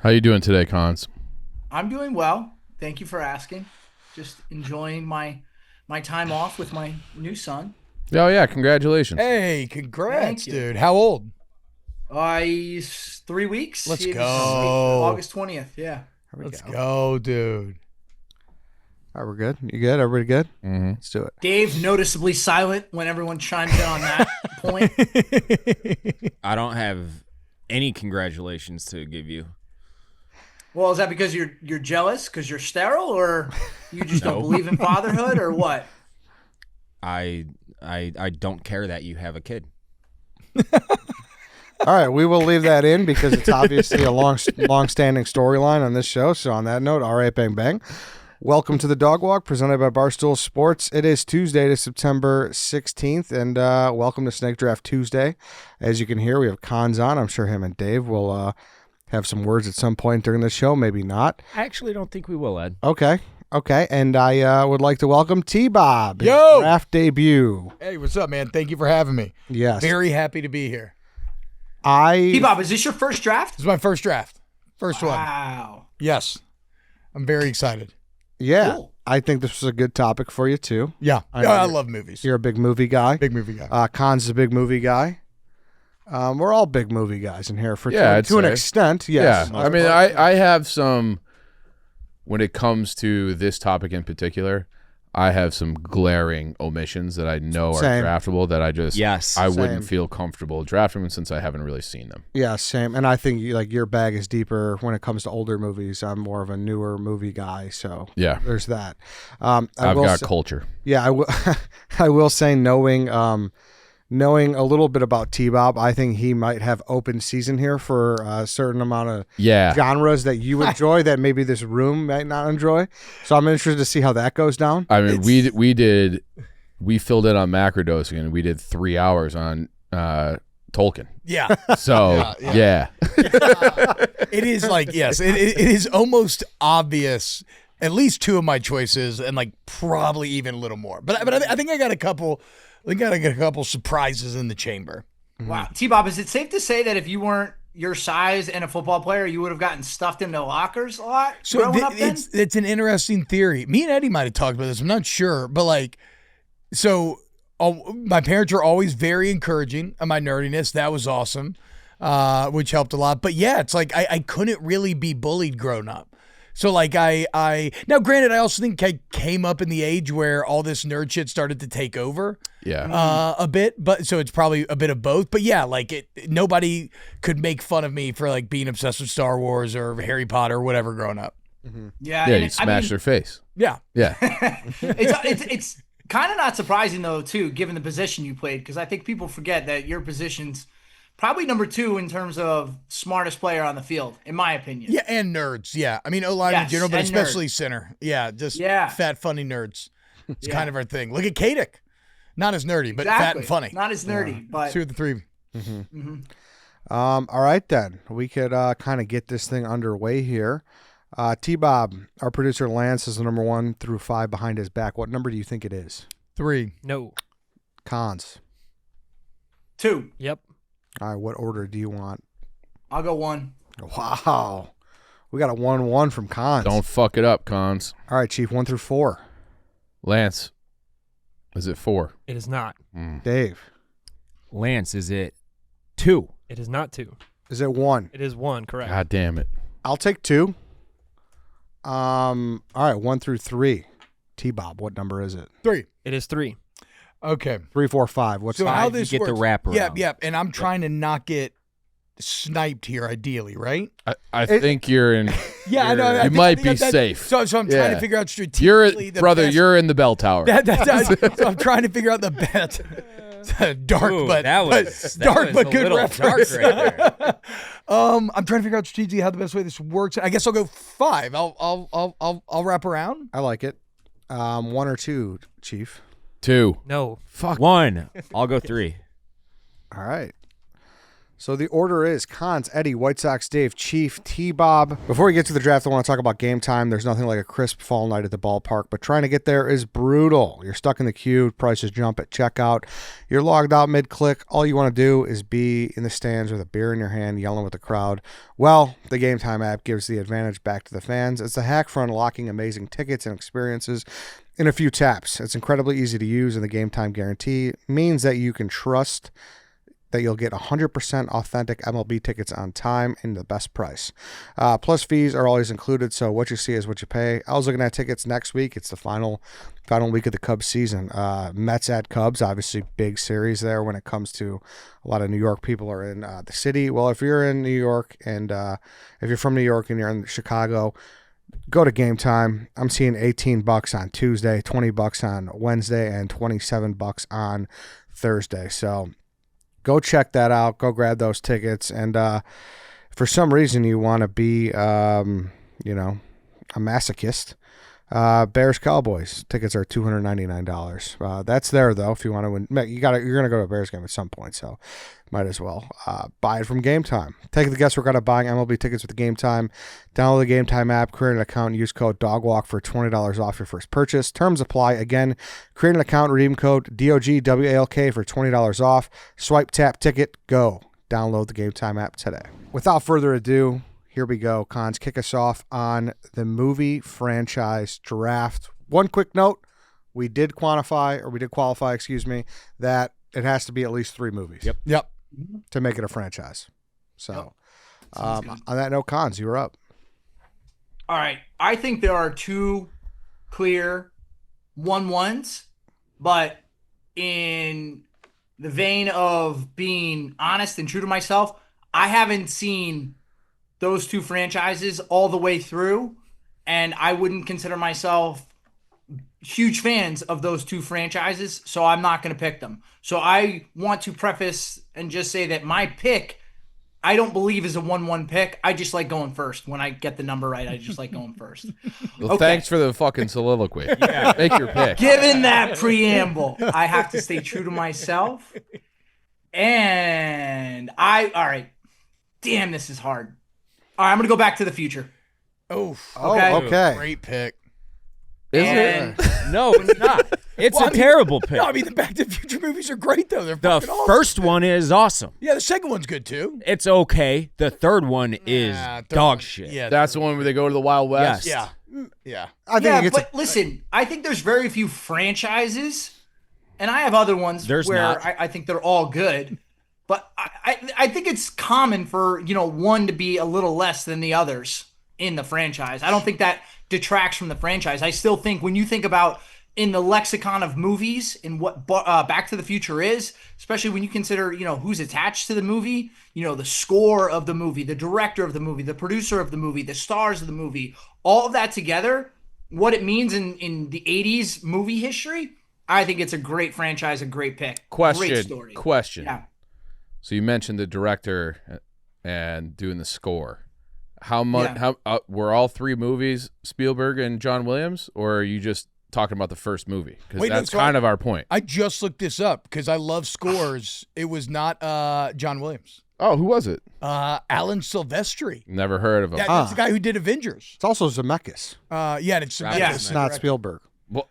How you doing today, Cons? I'm doing well. Thank you for asking. Just enjoying my time off with my new son. Oh, yeah. Congratulations. Hey, congrats, Thank you. dude. How old? He's 3 weeks. Let's He's go. August 20th, yeah. Let's go, dude. All right, we're good. You good? Everybody good? Mm-hmm. Let's do it. Dave noticeably silent when everyone chimes in on that point. I don't have any congratulations to give you. Well, is that because you're jealous because you're sterile, or you just don't believe in fatherhood, or what? I don't care that you have a kid. All right, we will leave that in because it's obviously a long-standing storyline on this show. So on that note, all right, bang, bang. Welcome to the Dog Walk presented by Barstool Sports. It is Tuesday to September 16th, and welcome to Snake Draft Tuesday. As you can hear, we have Cons on. I'm sure him and Dave will have some words at some point during the show, maybe not. I actually don't think we will, Ed. Okay, and I would like to welcome T-Bob, his Yo! draft debut. Hey, what's up, man? Thank you for having me. Yes. Very happy to be here. T-Bob, is this your first draft? This is my first draft. First one. Wow. Yes. I'm very excited. Yeah, Cool. I think this was a good topic for you, too. Yeah. I love movies. You're a big movie guy. Big movie guy. Cons is a big movie guy. We're all big movie guys in here to an say. extent. Yes. Yeah. I mean, I have some, when it comes to this topic in particular, I have some glaring omissions that I know Same. are draftable that I wouldn't Same. feel comfortable drafting them since I haven't really seen them. Yeah, same. And I think your bag is deeper when it comes to older movies. I'm more of a newer movie guy, so Yeah. there's that. I've got culture. Yeah, I will say knowing a little bit about T-Bob, I think he might have open season here for a certain amount of genres that you enjoy that maybe this room might not enjoy. So I'm interested to see how that goes down. I mean, we filled in on macrodosing and we did 3 hours on Tolkien. Yeah. So, yeah. It is like, yes, it is almost obvious, at least two of my choices, and like probably even a little more. But I think I got a couple surprises in the chamber. Wow. T-Bob, is it safe to say that if you weren't your size and a football player, you would have gotten stuffed into lockers a lot growing up then? It's an interesting theory. Me and Eddie might have talked about this. I'm not sure. But my parents were always very encouraging of my nerdiness. That was awesome, which helped a lot. But yeah, it's like I couldn't really be bullied growing up. So like now granted, I also think I came up in the age where all this nerd shit started to take over. Yeah. A bit, but so it's probably a bit of both. But yeah, like nobody could make fun of me for like being obsessed with Star Wars or Harry Potter or whatever growing up. Yeah. Yeah, and you smash their face. Yeah. Yeah. It's kind of not surprising though too, given the position you played, because I think people forget that your position's probably number 2 in terms of smartest player on the field, in my opinion. Yeah, and nerds. Yeah, I mean O-line in general, but and especially center. Yeah, just fat, funny nerds. It's kind of our thing. Look at Kadick. Not as nerdy, but fat and funny. Not as nerdy, but 2 of the 3. All right, then. We could kind of get this thing underway here. T-Bob, our producer Lance is the number 1 through 5 behind his back. What number do you think it is? 3. No. Cons. 2. Yep. All right, what order do you want? I'll go 1. Wow. We got a 1-1 from Cons. Don't fuck it up, Cons. All right, Chief, 1 through 4. Lance, is it 4? It is not. Dave. Lance, is it 2? It is not 2. Is it 1? It is 1, correct. God damn it. I'll take 2. All right, 1 through 3. T-Bob, what number is it? 3. It is 3. Okay. 3, 4, 5. What's So 5? how this get works? the wraparound. Yeah. And I'm trying to not get sniped here, ideally, right? I think you're in. Yeah, I know. You might be safe. So I'm trying Yeah. to figure out strategically the best. You're in the bell tower. So I'm trying to figure out the best. Dark, Ooh, but that was dark, but a good little reference. dark right there. I'm trying to figure out strategically how the best way this works. I guess I'll go 5. I'll wrap around. I like it. 1 or 2, Chief. 2. No. Fuck. 1. I'll go 3. All right. So the order is Cons, Eddie, White Sox, Dave, Chief, T-Bob. Before we get to the draft, I want to talk about game time. There's nothing like a crisp fall night at the ballpark, but trying to get there is brutal. You're stuck in the queue, prices jump at checkout. You're logged out mid-click. All you want to do is be in the stands with a beer in your hand, yelling with the crowd. Well, the Game Time app gives the advantage back to the fans. It's the hack for unlocking amazing tickets and experiences in a few taps. It's incredibly easy to use, and the Game Time guarantee means that you can trust that you'll get 100% authentic MLB tickets on time and the best price. Plus fees are always included, so what you see is what you pay. I was looking at tickets next week. It's the final week of the Cubs season. Mets at Cubs, obviously big series there when it comes to a lot of New York people are in the city. Well, if you're in New York and if you're from New York and you're in Chicago, go to Game Time. I'm seeing $18 on Tuesday, $20 on Wednesday, and $27 on Thursday. So go check that out. Go grab those tickets. And for some reason you want to be, a masochist, Bears Cowboys tickets are $299. That's there though. If you want to win, you're going to go to a Bears game at some point. So might as well buy it from Game Time. Take the guesswork out of buying MLB tickets with the Game Time. Download the Game Time app, create an account, and use code DOGWALK for $20 off your first purchase. Terms apply. Again, create an account, redeem code DOGWALK for $20 off. Swipe, tap, ticket, go. Download the Game Time app today. Without further ado, here we go. Cons, kick us off on the movie franchise draft. One quick note, we did qualify, that it has to be at least 3 movies. Yep. To make it a franchise. So, on that note, Cons, you were up. All right. I think there are 2 clear 1-1s, but in the vein of being honest and true to myself, I haven't seen those 2 franchises all the way through, and I wouldn't consider myself huge fans of those 2 franchises, so I'm not going to pick them. So I want to preface and just say that my pick, I don't believe is a 1-1 pick. I just like going first. When I get the number right, I just like going first. Well, thanks for the fucking soliloquy. Yeah. Make your pick. Given that preamble, I have to stay true to myself. And all right. Damn, this is hard. All right, I'm going to go Back to the Future. Okay. Great pick. Isn't it? No, it's not. It's a terrible pick. No, I mean, the Back to the Future movies are great, though. They're The fucking awesome. first one is awesome. Yeah, the second one's good, too. It's okay. The third one is third dog one- shit. Yeah, That's the one where they go to the Wild West. Yes. Yeah. I think it's but listen, I think there's very few franchises, and I have other ones There's where not. I think they're all good. But I think it's common for, one to be a little less than the others in the franchise. I don't think that detracts from the franchise. I still think when you think about in the lexicon of movies and what Back to the Future is, especially when you consider, who's attached to the movie, the score of the movie, the director of the movie, the producer of the movie, the stars of the movie, all of that together, what it means in the 80s movie history, I think it's a great franchise, a great pick. Great story. Question. Yeah. So you mentioned the director and doing the score. How much? Yeah. How were all 3 movies Spielberg and John Williams, or are you just talking about the first movie? Because that's kind of our point. I just looked this up because I love scores. It was not John Williams. Oh, who was it? Alan Silvestri. Never heard of him. That's the guy who did Avengers. It's also Zemeckis. Yeah, and it's Zemeckis. Yeah. It's not Spielberg. Well,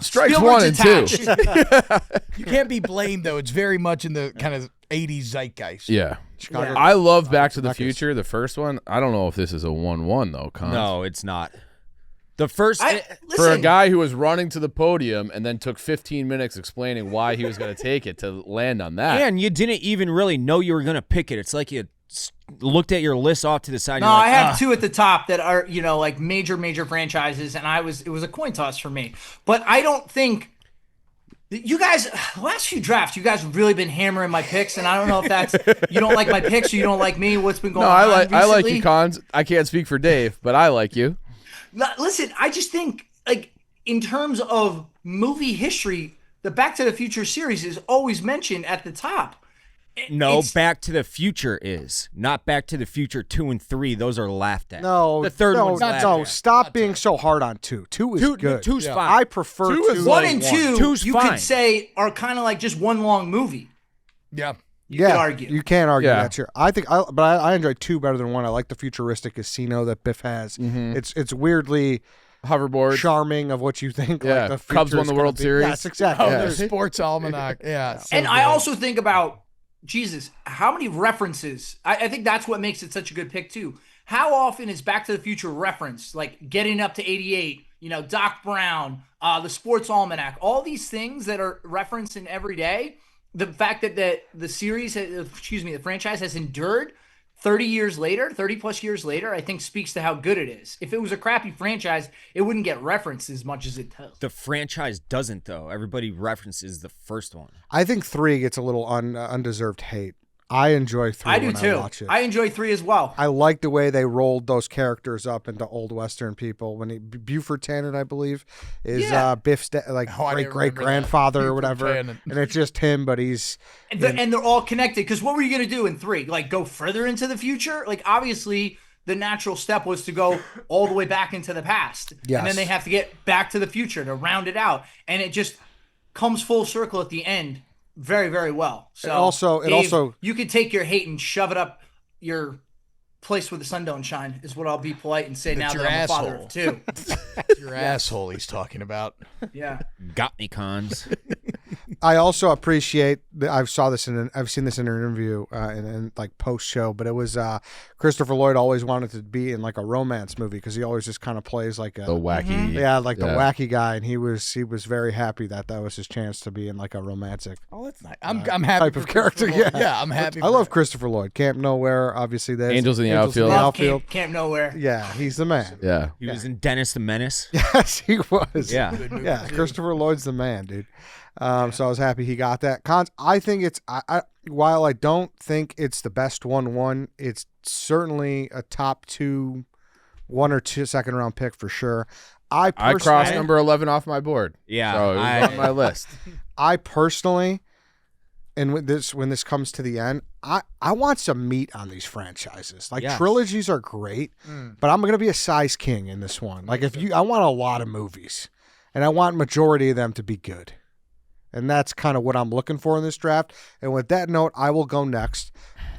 strikes Spielberg's 1 and 2. attached. You can't be blamed, though. It's very much in the kind of 80s zeitgeist. Yeah. Chicago. I love Back to the Zemeckis. Future, the first one. I don't know if this is a 1-1 though, Cons. No, it's not. The first. For a Listen, guy who was running to the podium and then took 15 minutes explaining why he was going to take it to land on that. and you didn't even really know you were going to pick it. It's like you looked at your list off to the side. And No, you're I like, have 2 at the top that are, like major franchises, and it was a coin toss for me. But I don't think you guys, the last few drafts, you guys have really been hammering my picks, and I don't know if that's you don't like my picks or you don't like me. What's been going No, on? I like recently? you, Cons. I can't speak for Dave, but I like you. Listen, I just think in terms of movie history, the Back to the Future series is always mentioned at the top. no, It's- Back to the Future is not Back to the Future 2 and 3. Those are laughed at. No, the third no, one's laughed no. at. Stop being so hard on 2. 2 is good. Two's fine. I prefer 2 is 2. One like and one. 2, Two's you fine. could say are kind of like just one long movie. Yeah. You could argue. You can argue Yeah. that. Sure. I enjoy 2 better than 1. I like the futuristic casino that Biff has. It's weirdly Hoverboard. charming of what you think. Yeah. Like the Cubs future won is the gonna World be. Series. Yes, exactly. Oh, Yeah. the sports almanac. Yeah. so And I good. also think about, Jesus, how many references? I think that's what makes it such a good pick, too. How often is Back to the Future referenced? Like getting up to 88, Doc Brown, the Sports Almanac, all these things that are referenced in every day. The fact that the series, the franchise has endured 30 plus years later, I think speaks to how good it is. If it was a crappy franchise, it wouldn't get referenced as much as it does. The franchise doesn't, though. Everybody references the first one. I think 3 gets a little undeserved hate. I enjoy 3 I do when too. I watch it. I enjoy 3 as well. I like the way they rolled those characters up into old Western people. When Buford Tannen, I believe, is Yeah. Biff's Oh, I didn't great remember grandfather that. or whatever, Buford and it's just him. But he's And they're all connected. Because what were you going to do in 3? Like go further into the future? Like obviously the natural step was to go all the way back into the past. Yes. And then they have to get back to the future to round it out. And it just comes full circle at the end very, very well. So It also you could take your hate and shove it up your place where the sun don't shine is what I'll be polite and say now your that I'm a father asshole. of 2. Your asshole he's talking about. Yeah. Got me, cons. I also appreciate that I've seen this in an interview in like post show, but it was Christopher Lloyd always wanted to be in like a romance movie because he always just kind of plays like a The wacky. the wacky guy, and he was very happy that was his chance to be in like a romantic Oh, that's nice. I'm happy type for of character. Christopher Lloyd. Yeah, Yeah, I'm happy. I love Christopher Lloyd. Camp Nowhere, obviously. There's Angels in the Outfield. Love Outfield. Camp Nowhere. Yeah, he's the man. Yeah. He was in Dennis the Menace. Yes, he was. Yeah. Yeah, Christopher Lloyd's the man, dude. So I was happy he got that. Cons, I think it's while I don't think it's the best 1-1, it's certainly a top 2, 1 or 2 second round pick for sure. I crossed number 11 off my board. Yeah, So it was on my list. I personally, and when this comes to the end, I want some meat on these franchises. Like Yes. trilogies are great, but I'm gonna be a size king in this one. Like I want a lot of movies, and I want majority of them to be good. And that's kind of what I'm looking for in this draft. And with that note, I will go next.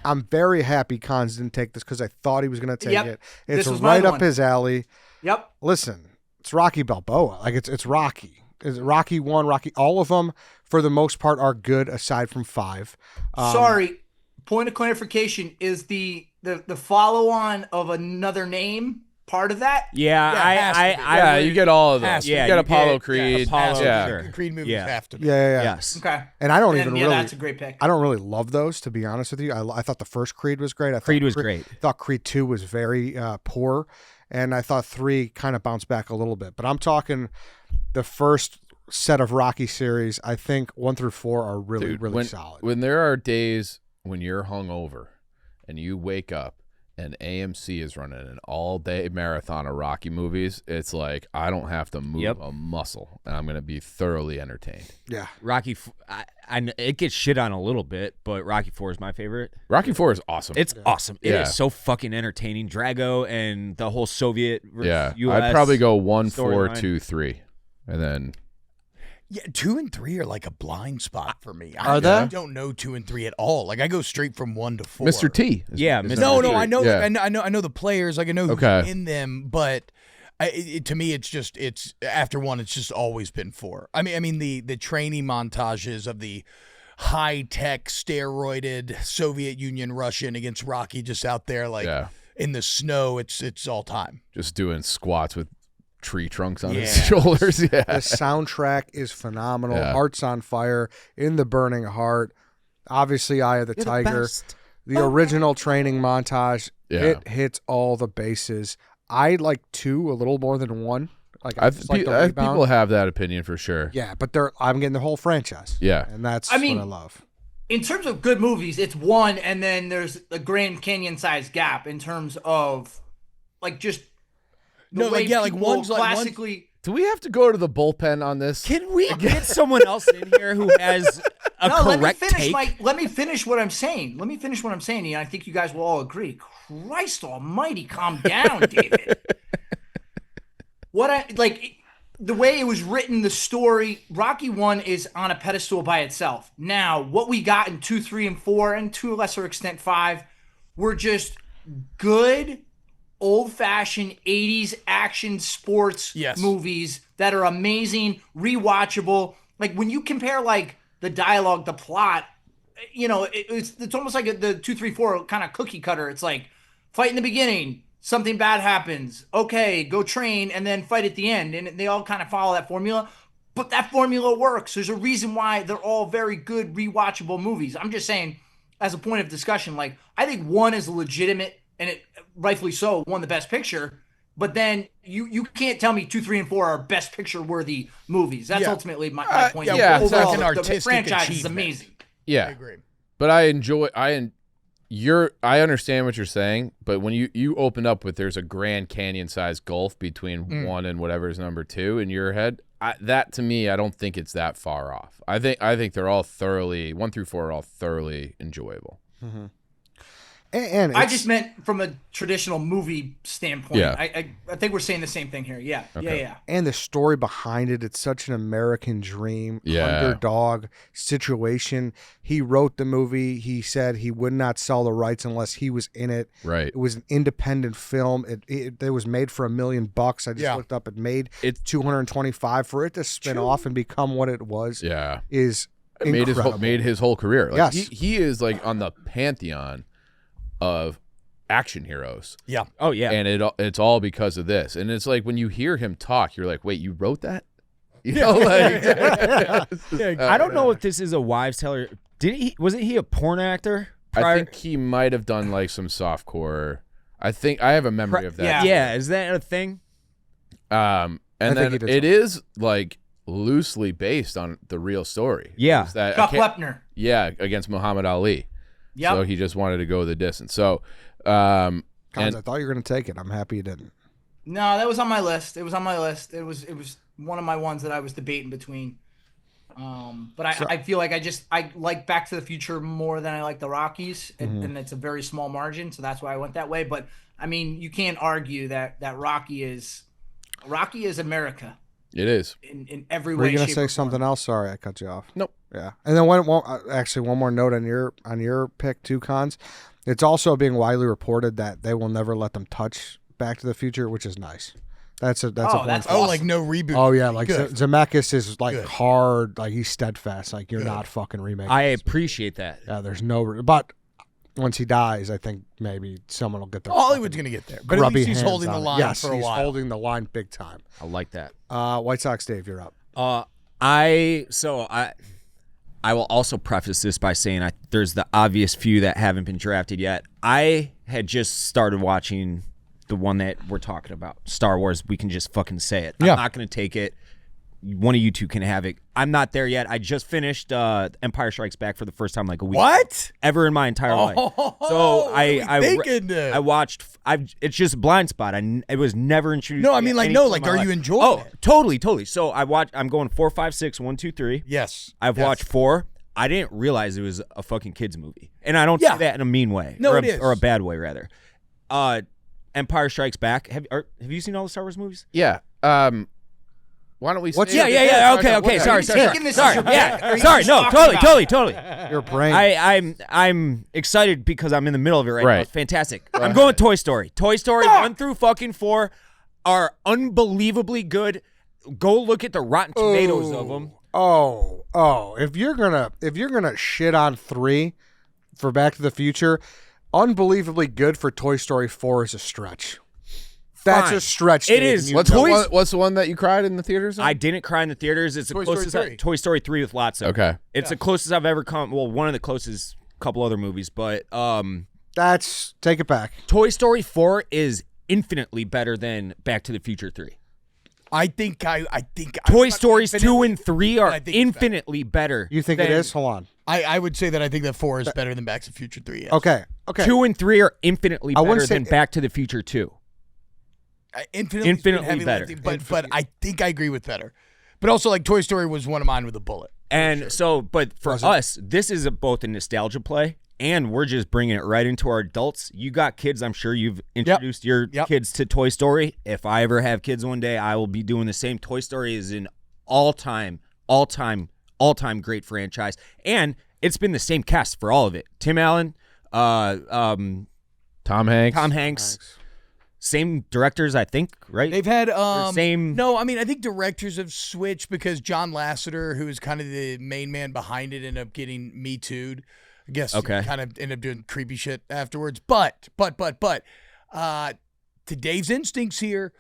I'm very happy Cons didn't take this because I thought he was going to take Yep. it. This It's was my right up one. his alley. Yep. Listen, it's Rocky Balboa. Like it's Rocky. It's Rocky 1, Rocky. All of them, for the most part, are good aside from 5. Sorry. Point of clarification is the follow-on of another name part of that? Yeah, Yeah, it has to be. Yeah, you get all of Has those. to You be. get You Apollo get- Creed. Apollo, Yeah. sure. Creed movies Yeah. have to be. Yeah. Yes. Okay. And I don't And even yeah, really. that's a great pick. I don't really love those, to be honest with you. I thought the first Creed was great. I thought Creed was great. thought Creed 2 was very poor, and I thought 3 kind of bounced back a little bit. But I'm talking the first set of Rocky series. I think 1 through 4 are really, Dude, really solid. When there are days when you're hungover and you wake up and AMC is running an all-day marathon of Rocky movies, it's like I don't have to move a muscle, and I'm going to be thoroughly entertained. Yeah. Rocky, it gets shit on a little bit, but Rocky 4 is my favorite. Rocky 4 is awesome. It's awesome. It Yeah. is so fucking entertaining. Drago and the whole Soviet versus yeah. US I'd probably go 1, 4, storyline. 2, 3, and then Yeah, 2 and 3 are like a blind spot for me. Are they? I don't know 2 and 3 at all. Like I go straight from 1 to 4. Mr. T. Yeah, is Mr. No, number no, three. I know, Yeah. I know the players. Like I know who's Okay. in them, but to me, it's after 1, it's just always been 4. I mean the training montages of the high tech steroided Soviet Union Russian against Rocky just out there like Yeah. in the snow. It's all time. Just doing squats with tree trunks on his Yeah. shoulders. Yeah. The soundtrack is phenomenal. Yeah. Heart's on Fire, In the Burning Heart, obviously Eye of the Tiger. The original training montage, Yeah. it hits all the bases. I like 2 a little more than 1. Like I I've, just like the I've rebound. people have that opinion for sure. Yeah, but I'm getting the whole franchise. Yeah. And that's I mean- what I love. In terms of good movies, it's 1, and then there's a Grand Canyon-sized gap in terms of, like, just the No, way like, yeah, like, people one's like- one's- classically. Do we have to go to the bullpen on this? Can we get someone else in here who has a correct take? Let me finish what I'm saying. And I think you guys will all agree. Christ Almighty, calm down, David. the way it was written, the story, Rocky 1 is on a pedestal by itself. Now, what we got in 2, 3, and 4, and to a lesser extent 5, were just good, old-fashioned 80s action sports movies that are amazing, rewatchable. Like, when you compare, like, the dialogue, the plot, you know, it's almost like the 2, 3, 4 kind of cookie cutter. It's like, fight in the beginning, something bad happens. Okay, go train, and then fight at the end. And they all kind of follow that formula. But that formula works. There's a reason why they're all very good, rewatchable movies. I'm just saying, as a point of discussion, like, I think 1 is legitimate, and it rightfully so won the Best Picture. But then you can't tell me 2, 3, and 4 are Best Picture worthy movies. That's ultimately my point. It's like an the artistic franchise achievement. is amazing. Yeah, I agree. But I understand what you're saying, but when you open up with there's a Grand Canyon sized gulf between 1 and whatever is number 2 in your head, that to me, I don't think it's that far off. I think they're all thoroughly 1 through 4 are all thoroughly enjoyable. Mm-hmm. And I just meant from a traditional movie standpoint. Yeah. I think we're saying the same thing here. Yeah. Okay. Yeah. And the story behind it, it's such an American dream, Yeah. underdog situation. He wrote the movie. He said he would not sell the rights unless he was in it. Right. It was an independent film. It was made for $1 million. I just looked up. It made $225 for it to spin off and become what it was. Yeah. Is made his whole career. Like, yes. He is like on the pantheon of action heroes. Yeah. Oh yeah. And it's all because of this. And it's like when you hear him talk, you're like, wait, you wrote that? You know, like I don't know if this is a wives' tale. Wasn't he a porn actor? I think he might have done like some softcore. I think I have a memory of that. Yeah. Is that a thing? And then it is like loosely based on the real story. Yeah. Chuck Wepner. Yeah, against Muhammad Ali. Yep. So he just wanted to go the distance. So, Cons, I thought you were going to take it. I'm happy you didn't. No, that was on my list. It was on my list. It was one of my ones that I was debating between. But I feel like I like Back to the Future more than I like the Rockies, and it's a very small margin, so that's why I went that way. But I mean, you can't argue that Rocky is America. it is. In every Were way. you going to shape, say or something form. else? Sorry, I cut you off. Nope. Yeah, and then one more note on your pick too, Cons. It's also being widely reported that they will never let them touch Back to the Future, which is nice. That's a that's Oh, like no reboot. Oh yeah, like Good. Zemeckis is like Good. hard, like he's steadfast, like you're not fucking remaking. I this. appreciate that. Yeah, there's no, but once he dies, I think maybe someone will get their Hollywood's going to get there. But at grubby least he's hands holding the on it. line yes, for a he's while. holding the line big time. I like that. White Sox Dave, you're up. I will also preface this by saying there's the obvious few that haven't been drafted yet. I had just started watching the one that we're talking about, Star Wars. We can just fucking say it. Yeah. I'm not going to take it. One of you two can have it. I'm not there yet. I just finished Empire Strikes Back for the first time like a week What? ever in my entire life. So I watched. It's just a blind spot. It was never introduced. No, I to mean, like, any no, point like, in my are life. you enjoying Oh, it? totally. So I'm going 4, 5, 6, 1, 2, 3. Yes. I've watched 4. I didn't realize it was a fucking kids movie, and I don't say that in a mean way. No, or it is. or a bad way rather. Empire Strikes Back. Have you seen all the Star Wars movies? Yeah. Why don't we? What's- say Yeah. it? Okay. Sorry. taking this as your pick, or are you Sorry. just No, talking about totally. Your brain. I'm excited because I'm in the middle of it right now. Right. It's fantastic. I'm going Toy Story. Toy Story 1 through fucking 4 are unbelievably good. Go look at the Rotten Tomatoes of them. Oh, if you're gonna shit on 3 for Back to the Future, unbelievably good for Toy Story 4 is a stretch. That's Fine. a stretch. It Dave, is. and you What's know what's the one that you cried in the theaters? on? I didn't cry in the theaters. It's the Toy Story closest 3. Toy Story 3 with Lotso. Okay. It's the closest I've ever come. Well, one of the closest couple other movies, but That's take it back. Toy Story 4 is infinitely better than Back to the Future 3. I think Toy Stories 2 and 3 I are think it's infinitely better. You think than, it is? Hold on. I would say that I think that 4 is better than Back to the Future 3. Yes. Okay. 2 and 3 are infinitely I wouldn't better say than Back to the Future 2. Infinitely Infinitely heavy better. lifting, but I think I agree with better. But also, like, Toy Story was one of mine with a bullet. And so, but for us, this is both a nostalgia play and we're just bringing it right into our adults. You got kids. I'm sure you've introduced your kids to Toy Story. If I ever have kids one day, I will be doing the same. Toy Story is an all-time great franchise, and it's been the same cast for all of it. Tim Allen, Tom Hanks. Same directors, I think, right? They've had same. No, I mean I think directors have switched because John Lasseter, who is kind of the main man behind it, ended up getting Me Too'd. I guess kind of ended up doing creepy shit afterwards. But to Dave's instincts here,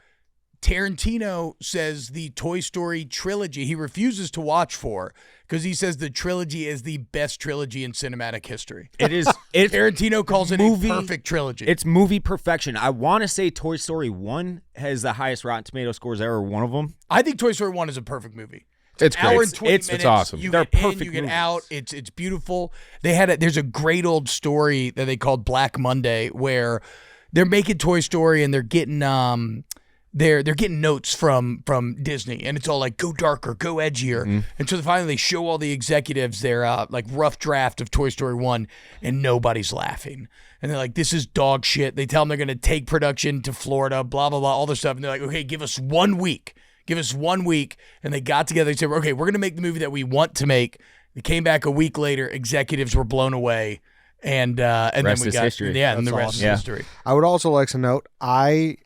Tarantino says the Toy Story trilogy, he refuses to watch 4 because he says the trilogy is the best trilogy in cinematic history. It is. Tarantino calls it a perfect trilogy. It's movie perfection. I want to say Toy Story 1 has the highest Rotten Tomato scores ever, one of them. I think Toy Story 1 is a perfect movie. It's great. Hour and 20 minutes, it's awesome. You They're get perfect in, you get movies. out. It's beautiful. There's a great old story that they called Black Monday where they're making Toy Story and they're getting they're getting notes from Disney, and it's all like go darker, go edgier. And so finally they show all the executives their like rough draft of Toy Story 1, and nobody's laughing. And they're like, this is dog shit. They tell them they're going to take production to Florida, blah, blah, blah, all this stuff. And they're like, okay, give us 1 week. Give us 1 week. And they got together and said, okay, we're going to make the movie that we want to make. They came back a week later. Executives were blown away. And then we got history. Yeah, and That's the rest awesome. is history. I would also like to note, I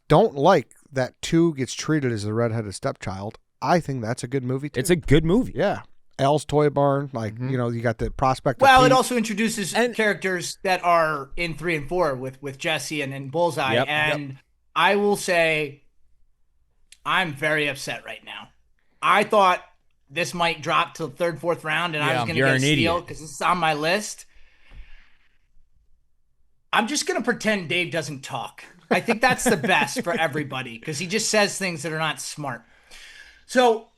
don't like that 2 gets treated as a redheaded stepchild. I think that's a good movie too. It's a good movie. Yeah. Elle's Toy Barn, like, you got the prospect. Well, it also introduces characters that are in 3 and 4 with Jesse and Bullseye. I will say I'm very upset right now. I thought this might drop to the 3rd, 4th round, and I was going to get a steal because this is on my list. I'm just going to pretend Dave doesn't talk. I think that's the best for everybody because he just says things that are not smart. So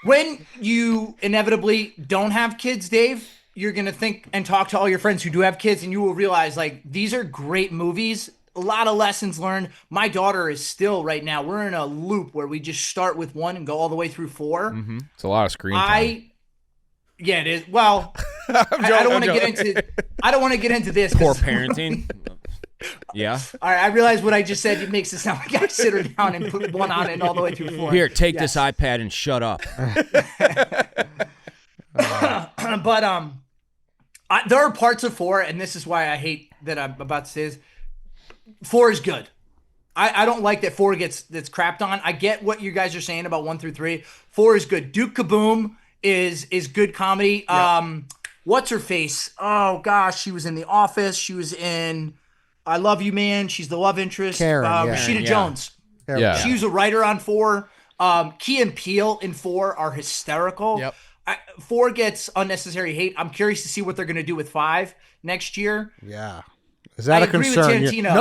when you inevitably don't have kids, Dave, you're going to think and talk to all your friends who do have kids, and you will realize, like, these are great movies. A lot of lessons learned. My daughter is still right now. We're in a loop where we just start with 1 and go all the way through 4. It's a lot of screen time. Yeah, it is. Well, I don't want to get into. I don't want to get into this. Poor parenting. Yeah. All right. I realize what I just said. It makes it sound like I sit her down and put 1 on it and all the way through 4. Here, take this iPad and shut up. But there are parts of 4, and this is why I hate that I'm about to say this. 4 is good. I don't like that 4 that's crapped on. I get what you guys are saying about 1 through 3. 4 is good. Duke Kaboom is good comedy. Yep. What's her face? Oh gosh, she was in The Office. She was in I Love You, Man. She's the love interest. Rashida Jones. Yeah. She was a writer on 4. Key and Peele in 4 are hysterical. Yep. 4 gets unnecessary hate. I'm curious to see what they're going to do with 5 next year. Yeah. Is that I a concern? agree with Tarantino.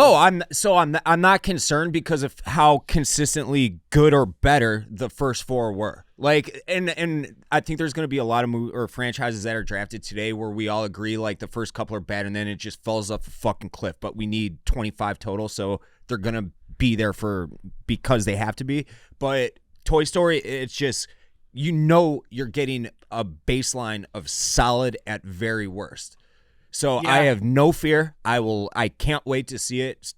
No, I'm not concerned because of how consistently good or better the first 4 were. Like, and I think there's going to be a lot of franchises that are drafted today where we all agree like the first couple are bad and then it just falls off a fucking cliff. But we need 25 total, so they're going to be there because they have to be. But Toy Story, it's just you're getting a baseline of solid at very worst. So I have no fear. I can't wait to see it.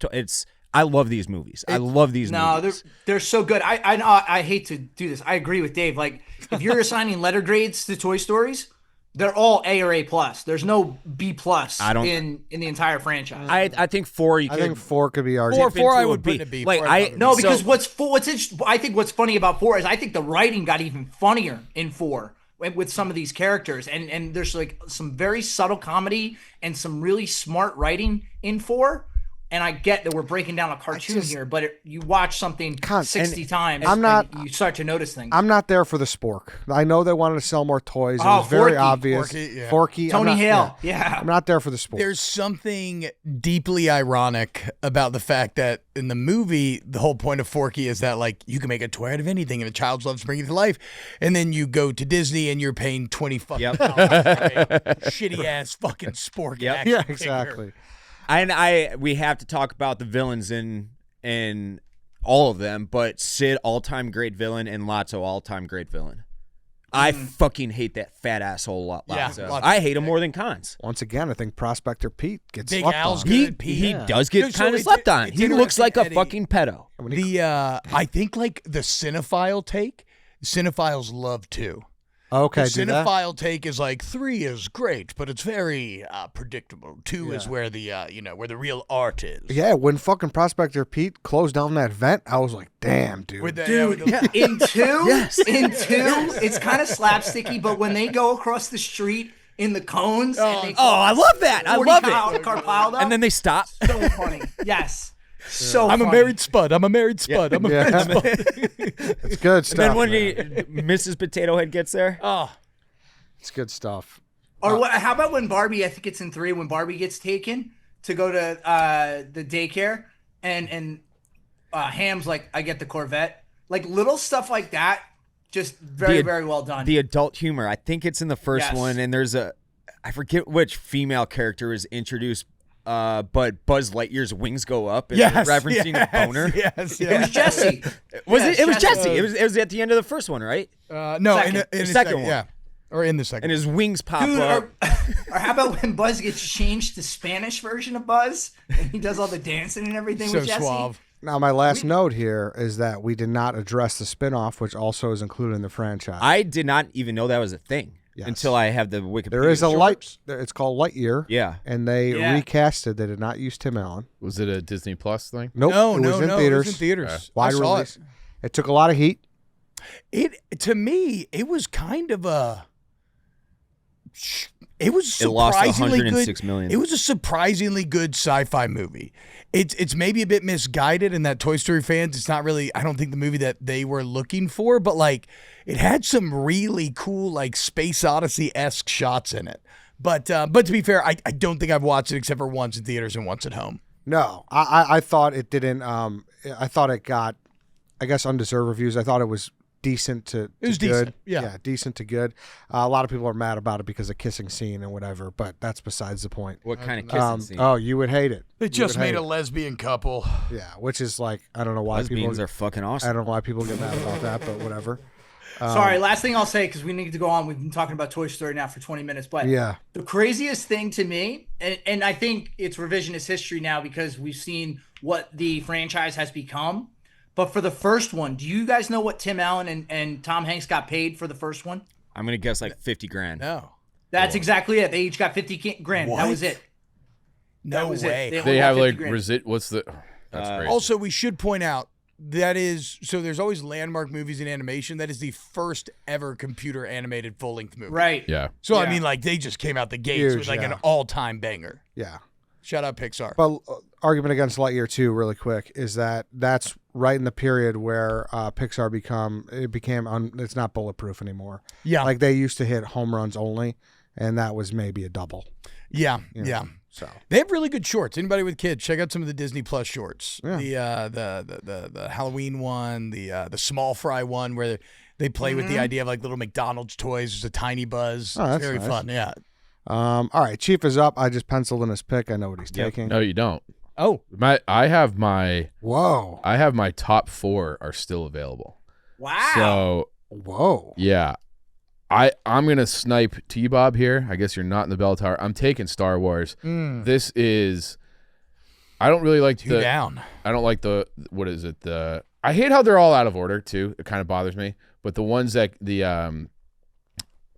I love these movies. Movies. No, they're so good. I hate to do this. I agree with Dave. Like, if you're assigning letter grades to Toy Stories, they're all A or A plus. There's no B plus in the entire franchise. I think 4. I think 4 could be argued. 4 I would put in a B. Because I think what's funny about 4 is I think the writing got even funnier in 4. With some of these characters, and there's like some very subtle comedy and some really smart writing in 4. And I get that we're breaking down a cartoon here, but you watch something 60 times, and you start to notice things. I'm not there for the spork. I know they wanted to sell more toys. It was very obvious. Forky, Tony Hale. Yeah. I'm not there for the spork. There's something deeply ironic about the fact that in the movie, the whole point of Forky is that, like, you can make a toy out of anything and a child loves bringing it to life. And then you go to Disney and you're paying $20 fucking shitty ass fucking spork. Yep. Yeah, exactly. And we have to talk about the villains in all of them, but Sid, all-time great villain, and Lotso, all-time great villain. I fucking hate that fat asshole a lot. Yeah, So lots I hate him more than Cons. Once again, I think Prospector Pete gets Big slept Al's on. good. He Pete. does get So kind of it's- slept on. it's He looks interesting, like a Eddie. fucking pedo. I think like the cinephile take, cinephiles love 2. Okay, The do that. cinephile take is like 3 is great, but it's very predictable. 2 is where the where the real art is. Yeah, when fucking Prospector Pete closed down that vent, I was like, damn, dude. With the, Dude, with the- in 2, it's kind of slapsticky, but when they go across the street in the cones, and they I love that. I 40 love car, it. car piled up, And then they stop. so funny. Yes, so I'm a funny. married spud. I'm a married spud. I'm a Yeah. married spud. It's good stuff. Then when man. Mrs. Potato Head gets there, It's good stuff. Or what? How about when Barbie? I think it's in 3 when Barbie gets taken to go to the daycare, and Ham's like, "I get the Corvette." Like little stuff like that, just very very well done. the adult humor. I think it's in the first Yes. one, and there's I forget which female character is introduced, but Buzz Lightyear's wings go up, and Yes, they're referencing a boner. Yes, it was Jesse. Was Yes, it? It was Jesse. Jesse. It was at the end of the first one, right? No, Second. in the second one. yeah, or in the second. And his wings pop Dude, up. or how about when Buzz gets changed to Spanish version of Buzz and he does all the dancing and everything so with Jesse? suave. Now, my last note here is that we did not address the spinoff, which also is included in the franchise. I did not even know that was a thing Yes. until I have the Wikipedia. There is a shorts. It's called Lightyear. Yeah. And they Yeah. recasted. They did not use Tim Allen. Was it a Disney Plus thing? Nope. No, it was in no, theaters. It was in theaters. I Wide saw release. It took a lot of heat. it. To me, it was kind of a. It was It lost surprisingly good. $106 million. It was a surprisingly good sci-fi movie. It's maybe a bit misguided in that Toy Story fans, it's not really, I don't think the movie that they were looking for, but like it had some really cool like Space Odyssey-esque shots in it. But to be fair, I don't think I've watched it except for once in theaters and once at home. No, I thought it didn't. I thought it got, I guess, undeserved reviews. I thought it was decent to was good. decent, yeah. Decent to good. A lot of people are mad about it because of kissing scene and whatever, but that's besides the point. What kind of kissing scene? Oh, you would hate it. They You just would made hate a it. lesbian couple. Yeah, which is like I don't know why Lesbians people are fucking I awesome. don't know why people get mad about that, but whatever. Sorry, last thing I'll say because we need to go on. We've been talking about Toy Story now for 20 minutes, but Yeah. the craziest thing to me, and I think it's revisionist history now because we've seen what the franchise has become. But for the first one, do you guys know what Tim Allen and Tom Hanks got paid for the first one? I'm gonna guess like 50 grand. No. That's exactly it. They each got 50 grand. That was it. No That was way. it. all They got have 50 like grand. What's the? That's great. Also, we should point out that is so. There's always landmark movies in animation. That is the first ever computer animated full length movie. Right. Yeah. So I Yeah. mean, like they just came out the gates Huge, with like yeah. an all time banger. Yeah. Shout out Pixar. But argument against Lightyear 2 really quick is that that's right in the period where Pixar became it's not bulletproof anymore. Yeah. Like they used to hit home runs only, and that was maybe a double. Yeah, you know, yeah. So They have really good shorts. Anybody with kids, check out some of the Disney Plus shorts. Yeah. The Halloween one, the small fry one where they play with the idea of like little McDonald's toys. There's a tiny buzz. Oh, it's that's very nice. fun. Yeah. all right, Chief is up. I just penciled in his pick. I know what he's taking. No, you don't. Oh, I have my Whoa. top 4 are still available. Wow. So Whoa. yeah, I'm gonna snipe T-Bob here. I guess you're not in the bell tower. I'm taking Star Wars. This is. I don't really like two down. I don't like the what is it I hate how they're all out of order too. It kind of bothers me. But the ones that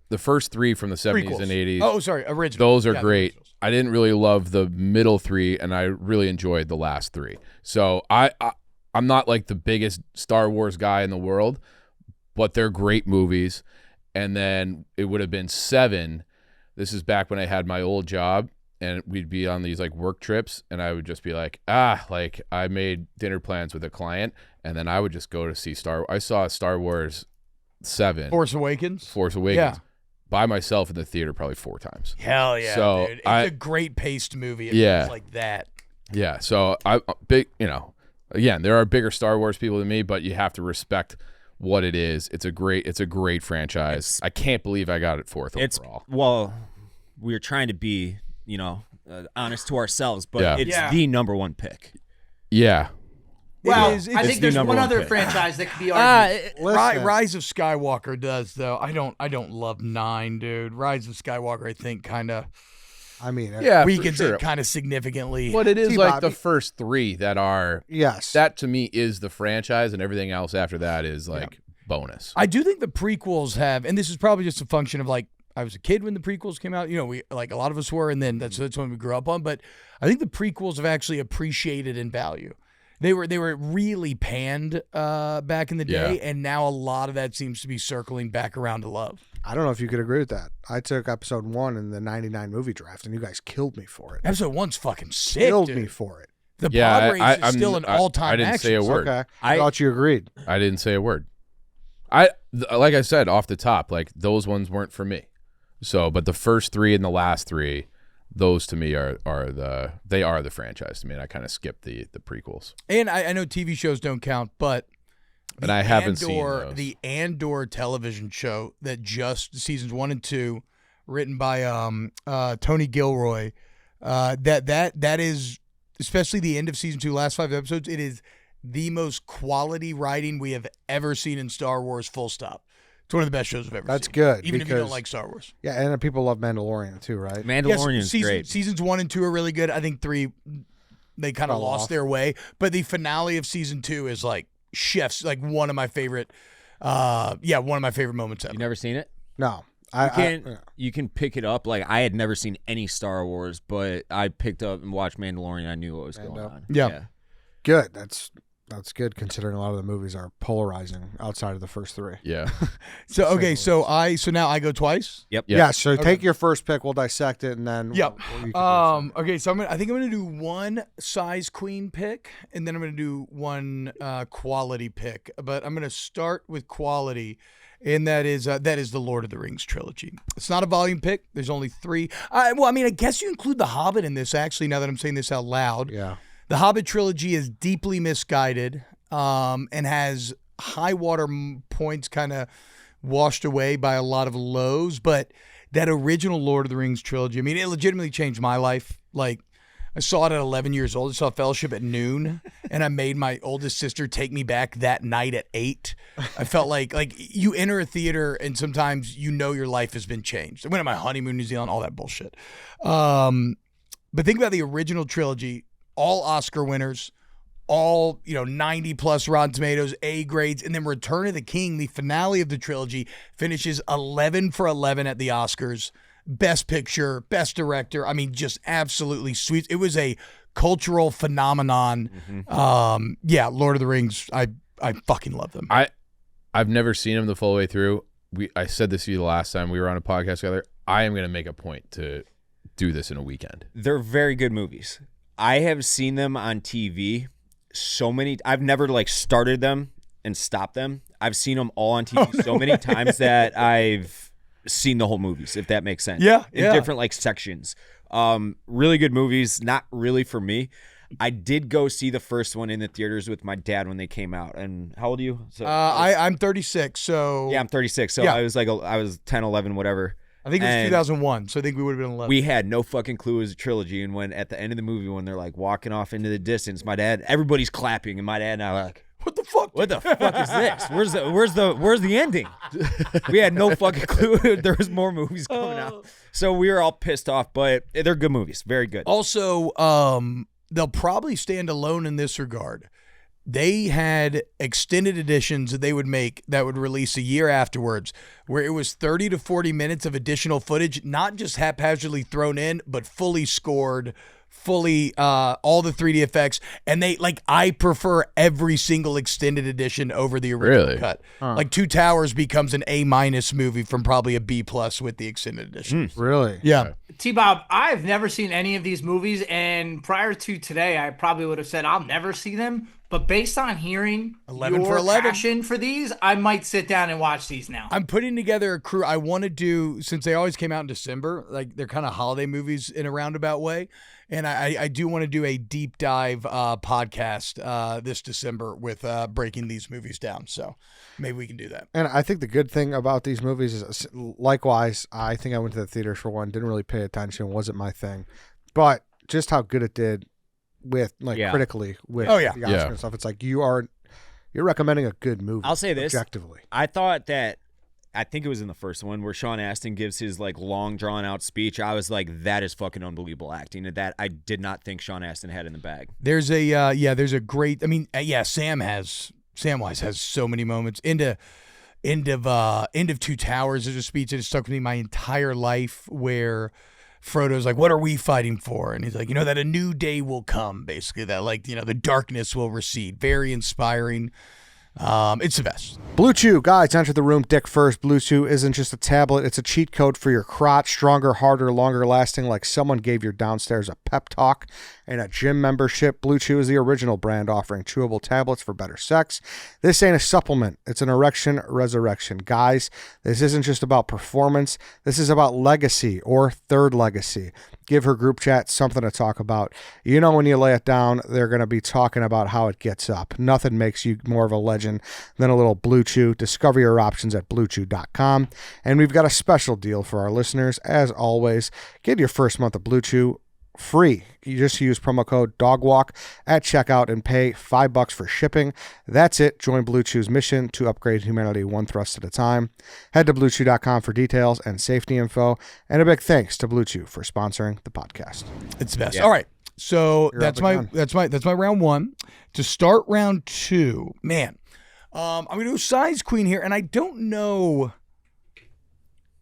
the first 3 from the 70s Prequels. and 80s. Oh, sorry, original. Those are Yeah, the great. originals. I didn't really love the middle 3, and I really enjoyed the last 3. So I'm not like the biggest Star Wars guy in the world, but they're great movies. And then it would have been 7. This is back when I had my old job, and we'd be on these like work trips, and I would just be like, like I made dinner plans with a client, and then I would just go to see I saw Star Wars 7, Force Awakens. Force Awakens, Yeah. by myself in the theater probably 4 times. Hell yeah, So, dude. It's a great paced movie. It Yeah. feels like that. Yeah, so I big, again, there are bigger Star Wars people than me, but you have to respect what it is. It's a great franchise. I can't believe I got it 4th It's overall. well, we're trying to be, honest to ourselves, but Yeah. it's Yeah. the number 1 pick. Yeah. Well, is. I think the there's number one one other pick. franchise that could be argued. Listen. Rise of Skywalker does though. I don't love 9, dude. Rise of Skywalker, I think, kind of I mean, Yeah, for weakens sure. it kind of significantly. But it is See, like the Bobby. first 3 that are yes. that to me is the franchise, and everything else after that is like bonus. I do think the prequels have, and this is probably just a function of like I was a kid when the prequels came out. You know, we like a lot of us were, and then that's when we grew up on. But I think the prequels have actually appreciated in value. They were really panned back in the day, and now a lot of that seems to be circling back around to love. I don't know if you could agree with that. I took episode 1 in the 99 movie draft, and you guys killed me for it. Episode 1's fucking sick, Killed dude. me for it. The Yeah, pod race is I'm- still an all-time I didn't action. say a word. Okay. I- I thought you agreed. I didn't say a word. Like I said off the top, like those ones weren't for me. So, but the first 3 and the last 3, those to me are the franchise to me. And I kind of skipped the prequels. And I know TV shows don't count, but And I haven't seen Andor, those. the Andor television show that just seasons 1 and 2, written by Tony Gilroy. That is, especially the end of season 2, last 5 episodes. It is the most quality writing we have ever seen in Star Wars. Full stop. It's one of the best shows I've ever That's seen. good, even if you don't because- like Star Wars. Yeah, and people love Mandalorian too, right? Mandalorian's great. Seasons 1 and 2 are really good. I think 3, they kind of Fell lost off. their way. But the finale of season 2 is like chef's, like one of my favorite. One of my favorite moments ever. You never seen it? No. You can pick it up. Like I had never seen any Star Wars, but I picked up and watched Mandalorian. I knew what was going on. Yeah. Good. That's good considering a lot of the movies are polarizing outside of the first 3. Yeah. So okay, so now I go twice. Yep. Yeah. Yeah, so take your first pick, we'll dissect it, and then Yep. you can Okay, so I think I'm gonna do one size queen pick, and then I'm gonna do one quality pick. But I'm gonna start with quality, and that is the Lord of the Rings trilogy. It's not a volume pick. There's only 3. I guess you include the Hobbit in this. Actually, now that I'm saying this out loud, Yeah. the Hobbit trilogy is deeply misguided, and has high water points kind of washed away by a lot of lows. But that original Lord of the Rings trilogy, I mean, it legitimately changed my life. Like, I saw it at 11 years old. I saw Fellowship at noon, and I made my oldest sister take me back that night at 8. I felt like you enter a theater, and sometimes you know your life has been changed. I went on my honeymoon in New Zealand, all that bullshit. But think about the original trilogy, all Oscar winners, all 90 plus Rotten Tomatoes, A grades, and then Return of the King, the finale of the trilogy, finishes 11 for 11 at the Oscars. Best Picture, Best Director. I mean, just absolutely sweet. It was a cultural phenomenon. Lord of the Rings. I fucking love them. I've never seen them the full way through. I said this to you the last time we were on a podcast together. I am going to make a point to do this in a weekend. They're very good movies. I have seen them on TV so many. I've never started them and stopped them. I've seen them all on TV many times that I've seen the whole movies, if that makes sense. Yeah, in different sections. Really good movies. Not really for me. I did go see the first one in the theaters with my dad when they came out. And how old are you? So, I'm 36, so yeah, I'm 36. So Yeah. I was 10, 11, whatever. I think it was And 2001, so I think we would have been 11. we had no fucking clue it was a trilogy. And when at the end of the movie, when they're walking off into the distance, everybody's clapping, and my dad and I were like, what the fuck? what the fuck is this? Where's the ending? We had no fucking clue there was more movies coming out. So we were all pissed off, but they're good movies. Very good. Also, they'll probably stand alone in this regard. They had extended editions that they would make that would release a year afterwards, where it was 30 to 40 minutes of additional footage, not just haphazardly thrown in, but fully scored, fully all the 3D effects. And I prefer every single extended edition over the original Really? cut. Like Two Towers becomes an A- movie from probably a B+ with the extended edition. Really? Yeah. T-Bob, I've never seen any of these movies, and prior to today, I probably would have said I'll never see them. But based on hearing 11 your for 11. passion for these, I might sit down and watch these now. I'm putting together a crew. I want to do, since they always came out in December, they're kind of holiday movies in a roundabout way. And I do want to do a deep dive podcast this December with breaking these movies down. So maybe we can do that. And I think the good thing about these movies is, likewise, I think I went to the theaters for one, didn't really pay attention, wasn't my thing. But just how good it did with like Yeah. critically with Oh, yeah. the Oscar and stuff. It's like you're recommending a good movie. I'll say this objectively. I thought that. I think it was in the first one where Sean Astin gives his like long drawn out speech. I was like, that is fucking unbelievable acting, and that I did not think Sean Astin had in the bag. There's a great. I mean, Samwise has so many moments. End of Two Towers. There's a speech that has stuck with me my entire life where Frodo's like, "What are we fighting for?" And he's like, that a new day will come. Basically, that the darkness will recede. Very inspiring. It's the best. BlueChew, guys, enter the room dick first. BlueChew isn't just a tablet, it's a cheat code for your crotch. Stronger, harder, longer lasting, like someone gave your downstairs a pep talk and a gym membership. BlueChew is the original brand offering chewable tablets for better sex. This ain't a supplement, it's an erection resurrection. Guys, this isn't just about performance, this is about legacy or third legacy. Give her group chat something to talk about. When you lay it down, they're going to be talking about how it gets up. Nothing makes you more of a legend than a little BlueChew. Discover your options at BlueChew.com. And we've got a special deal for our listeners. As always, get your first month of BlueChew free. You just use promo code DOGWALK at checkout and pay $5 for shipping. That's it. Join BlueChew's mission to upgrade humanity one thrust at a time. Head to BlueChew.com for details and safety info. And a big thanks to BlueChew for sponsoring the podcast. It's the best. Yeah. All right. So You're that's up my again. round one. To start round two, man, I'm gonna go size queen here, and I don't know.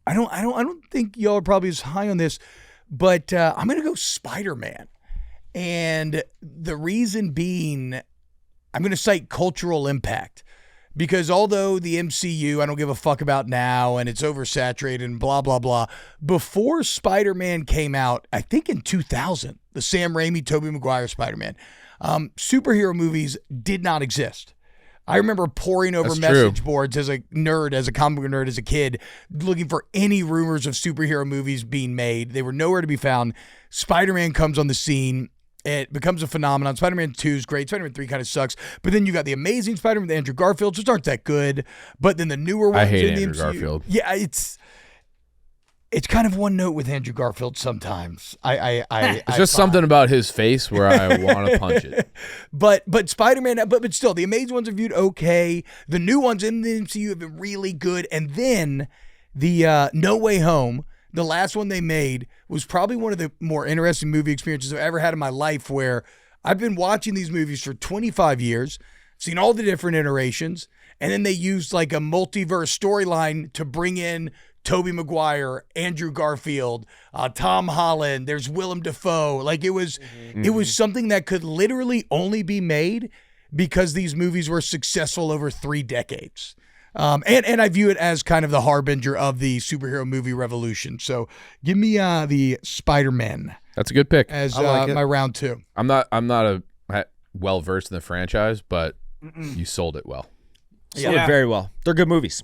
I don't think y'all are probably as high on this, but I'm gonna go Spider-Man, and the reason being, I'm gonna cite cultural impact. Because although the MCU, I don't give a fuck about now, and it's oversaturated and blah, blah, blah, before Spider-Man came out, I think in 2000, the Sam Raimi, Tobey Maguire Spider-Man, superhero movies did not exist. I remember poring over That's message true. boards as a comic book nerd as a kid, looking for any rumors of superhero movies being made. They were nowhere to be found. Spider-Man comes on the scene. It becomes a phenomenon. Spider-Man 2 is great. Spider-Man 3 kind of sucks. But then you got the Amazing Spider-Man with Andrew Garfield, which aren't that good. But then the newer ones I hate in the Andrew MCU, Garfield. Yeah, it's kind of one note with Andrew Garfield sometimes. It's just something about his face where I want to punch it. But Spider-Man, but still, the Amazing ones are viewed okay. The new ones in the MCU have been really good. And then the No Way Home, the last one they made, was probably one of the more interesting movie experiences I've ever had in my life, where I've been watching these movies for 25 years, seen all the different iterations, and then they used like a multiverse storyline to bring in Tobey Maguire, Andrew Garfield, Tom Holland, there's Willem Dafoe. Like it was something that could literally only be made because these movies were successful over 3 decades. And I view it as kind of the harbinger of the superhero movie revolution. So give me the Spider-Man That's a good pick. as I like it. my round 2. I'm not well versed in the franchise, but you sold it well. Sold it very well. They're good movies.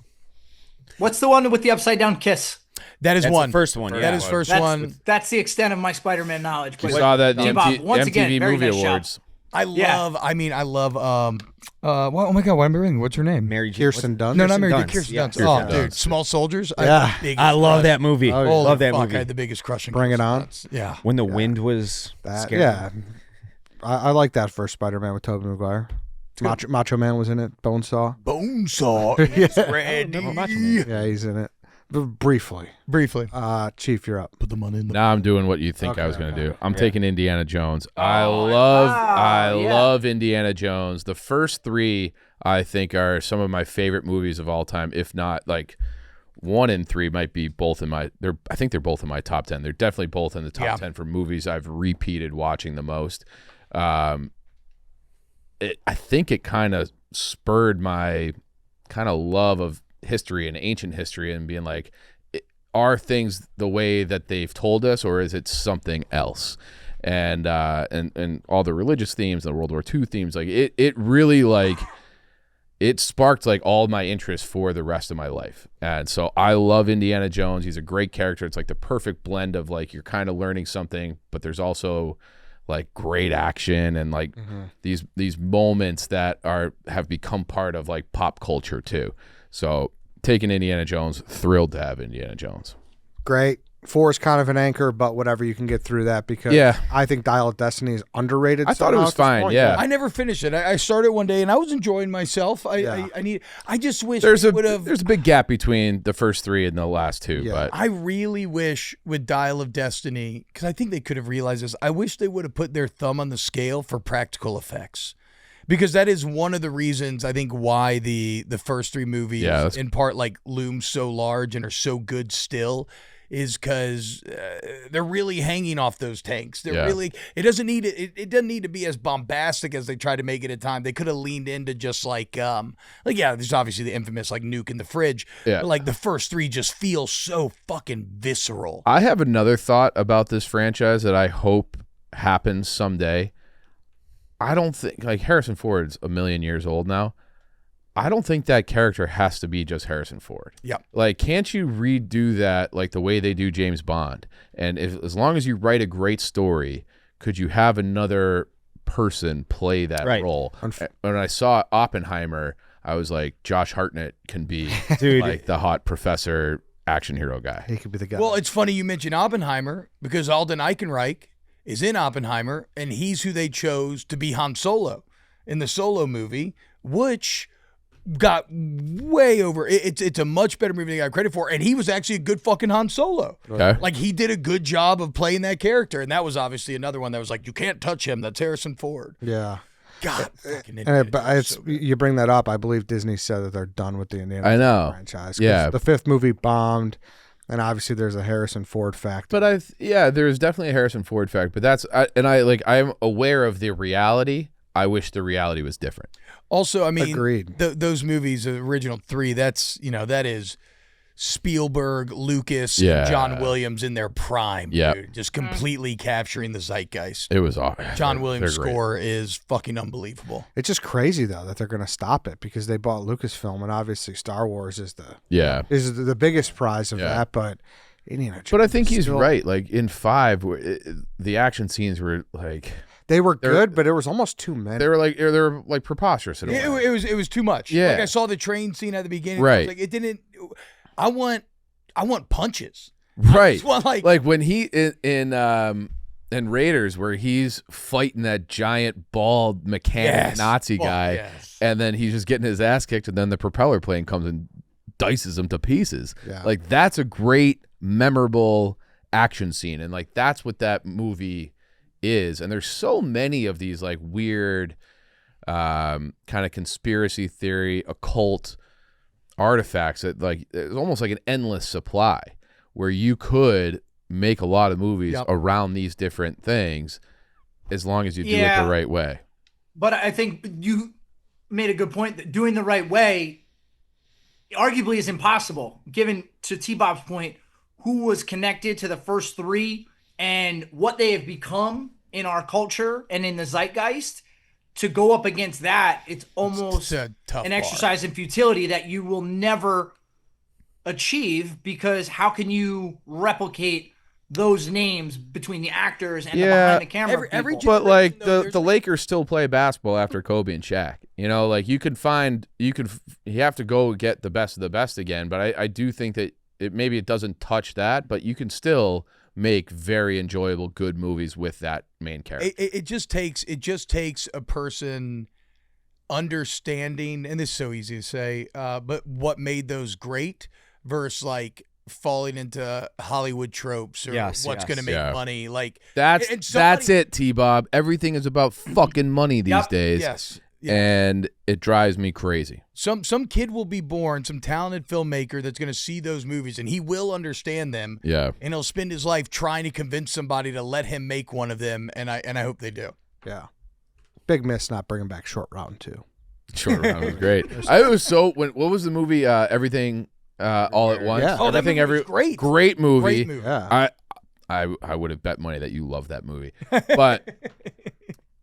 What's the one with the upside down kiss? That is That's one. the first one. Yeah. That is first one. That's the extent of my Spider-Man knowledge. We But saw that in the Bob, once MTV again, very Movie nice job. Awards. I love. oh my God, what am I reading? What's her name? Mary Jane. Kirsten Dunst. No, not Mary Jane. Dunst. Kirsten Yeah, Dunst. Kirsten Oh, dude, Dunst. Small Soldiers. Yeah. I love that movie. Oh, yeah. Holy Love that fuck, movie. I had the biggest crush on Bring it Kirsten on. Dunst. Yeah. When the wind was scary. Yeah. I like that first Spider-Man with Tobey Maguire. Macho Man was in it. Bonesaw. Bonesaw is ready. remember Macho Man. Yeah, he's in it. Briefly. Briefly. Chief, you're up. Put the money in the. Now I'm doing what you think I was Okay, going to okay. do. I'm taking Indiana Jones. I yeah. love Indiana Jones. The first 3 I think are some of my favorite movies of all time. If not, like 1 and 3 might be both in my. I think they're both in my top 10. They're definitely both in the top 10 for movies I've repeated watching the most. I think it kind of spurred my kind of love of history and ancient history and being like, are things the way that they've told us, or is it something else? And all the religious themes, the World War II themes, like it really like it sparked like all my interest for the rest of my life. And so I love Indiana Jones. He's a great character. It's like the perfect blend of like you're kind of learning something, but there's also like great action and like these moments that have become part of like pop culture too. So taking Indiana Jones, thrilled to have Indiana Jones. Great. 4 is kind of an anchor, but whatever, you can get through that because I think Dial of Destiny is underrated. I thought it was fine. Yeah, I never finished it. I started one day and I was enjoying myself. I just wish there's a big gap between the first 3 and the last 2. Yeah. But I really wish with Dial of Destiny, because I think they could have realized this. I wish they would have put their thumb on the scale for practical effects. Because that is one of the reasons I think why the first 3 movies in part like loom so large and are so good still is because they're really hanging off those tanks. They're really it doesn't need to be as bombastic as they try to make it at time. They could have leaned into just like there's obviously the infamous like nuke in the fridge. Yeah. But like the first 3 just feel so fucking visceral. I have another thought about this franchise that I hope happens someday. I don't think like Harrison Ford's a million years old now. I don't think that character has to be just Harrison Ford. Yeah. Like, can't you redo that like the way they do James Bond? And as long as you write a great story, could you have another person play that role? When I saw Oppenheimer, I was like, Josh Hartnett can be like the hot professor action hero guy. He could be the guy. Well, it's funny you mentioned Oppenheimer because Alden Ehrenreich is in Oppenheimer, and he's who they chose to be Han Solo in the Solo movie, which got way over. It's a much better movie than I got credit for, and he was actually a good fucking Han Solo. Okay. Like, he did a good job of playing that character, and that was obviously another one that was like, you can't touch him. That's Harrison Ford. Yeah. God, fucking you bring that up. I believe Disney said that they're done with the Indiana Jones franchise. Yeah. The 5th movie bombed. And obviously, there's a Harrison Ford factor. But there's definitely a Harrison Ford factor. But I'm aware of the reality. I wish the reality was different. Also, I mean, agreed. Those movies, the original 3, that is Spielberg, Lucas, and John Williams in their prime. Dude, just completely capturing the zeitgeist. It was awesome. John Williams' score is fucking unbelievable. It's just crazy though that they're going to stop it because they bought Lucasfilm, and obviously Star Wars is the biggest prize of that. But Indiana Jones. But I think he's right. Like in 5, the action scenes were like. They were good, but it was almost too many. They were like preposterous. It was too much. Yeah. Like I saw the train scene at the beginning. Right. Like it didn't. I want punches. Right. I want, like when he in Raiders where he's fighting that giant bald mechanic Nazi guy, and then he's just getting his ass kicked, and then the propeller plane comes and dices him to pieces. Yeah. Like that's a great, memorable action scene, and like that's what that movie is. And there's so many of these like weird kind of conspiracy theory, occult artifacts that like it's almost like an endless supply where you could make a lot of movies around these different things as long as you do it the right way. But I think you made a good point that doing the right way arguably is impossible, given to T-Bob's point, who was connected to the first 3 and what they have become in our culture and in the zeitgeist. To go up against that, it's almost an exercise in futility that you will never achieve, because how can you replicate those names between the actors and the behind the camera people? But like the Lakers still play basketball after Kobe and Shaq. You know, like you have to go get the best of the best again. But I do think that it doesn't touch that, but you can still make very enjoyable, good movies with that main character. It just takes a person understanding, and this is so easy to say, but what made those great versus like falling into Hollywood tropes or what's going to make money. Like that's it, T-Bob. Everything is about fucking money these days. Yes. Yeah. And it drives me crazy. Some kid will be born, some talented filmmaker that's going to see those movies, and he will understand them. Yeah. And he'll spend his life trying to convince somebody to let him make one of them, and I hope they do. Yeah. Big miss not bringing back Short Round 2. Short Round was great. What was the movie? Everything All at Once. Yeah. Oh, that movie was great. Great movie. Great movie. Yeah. I would have bet money that you love that movie, but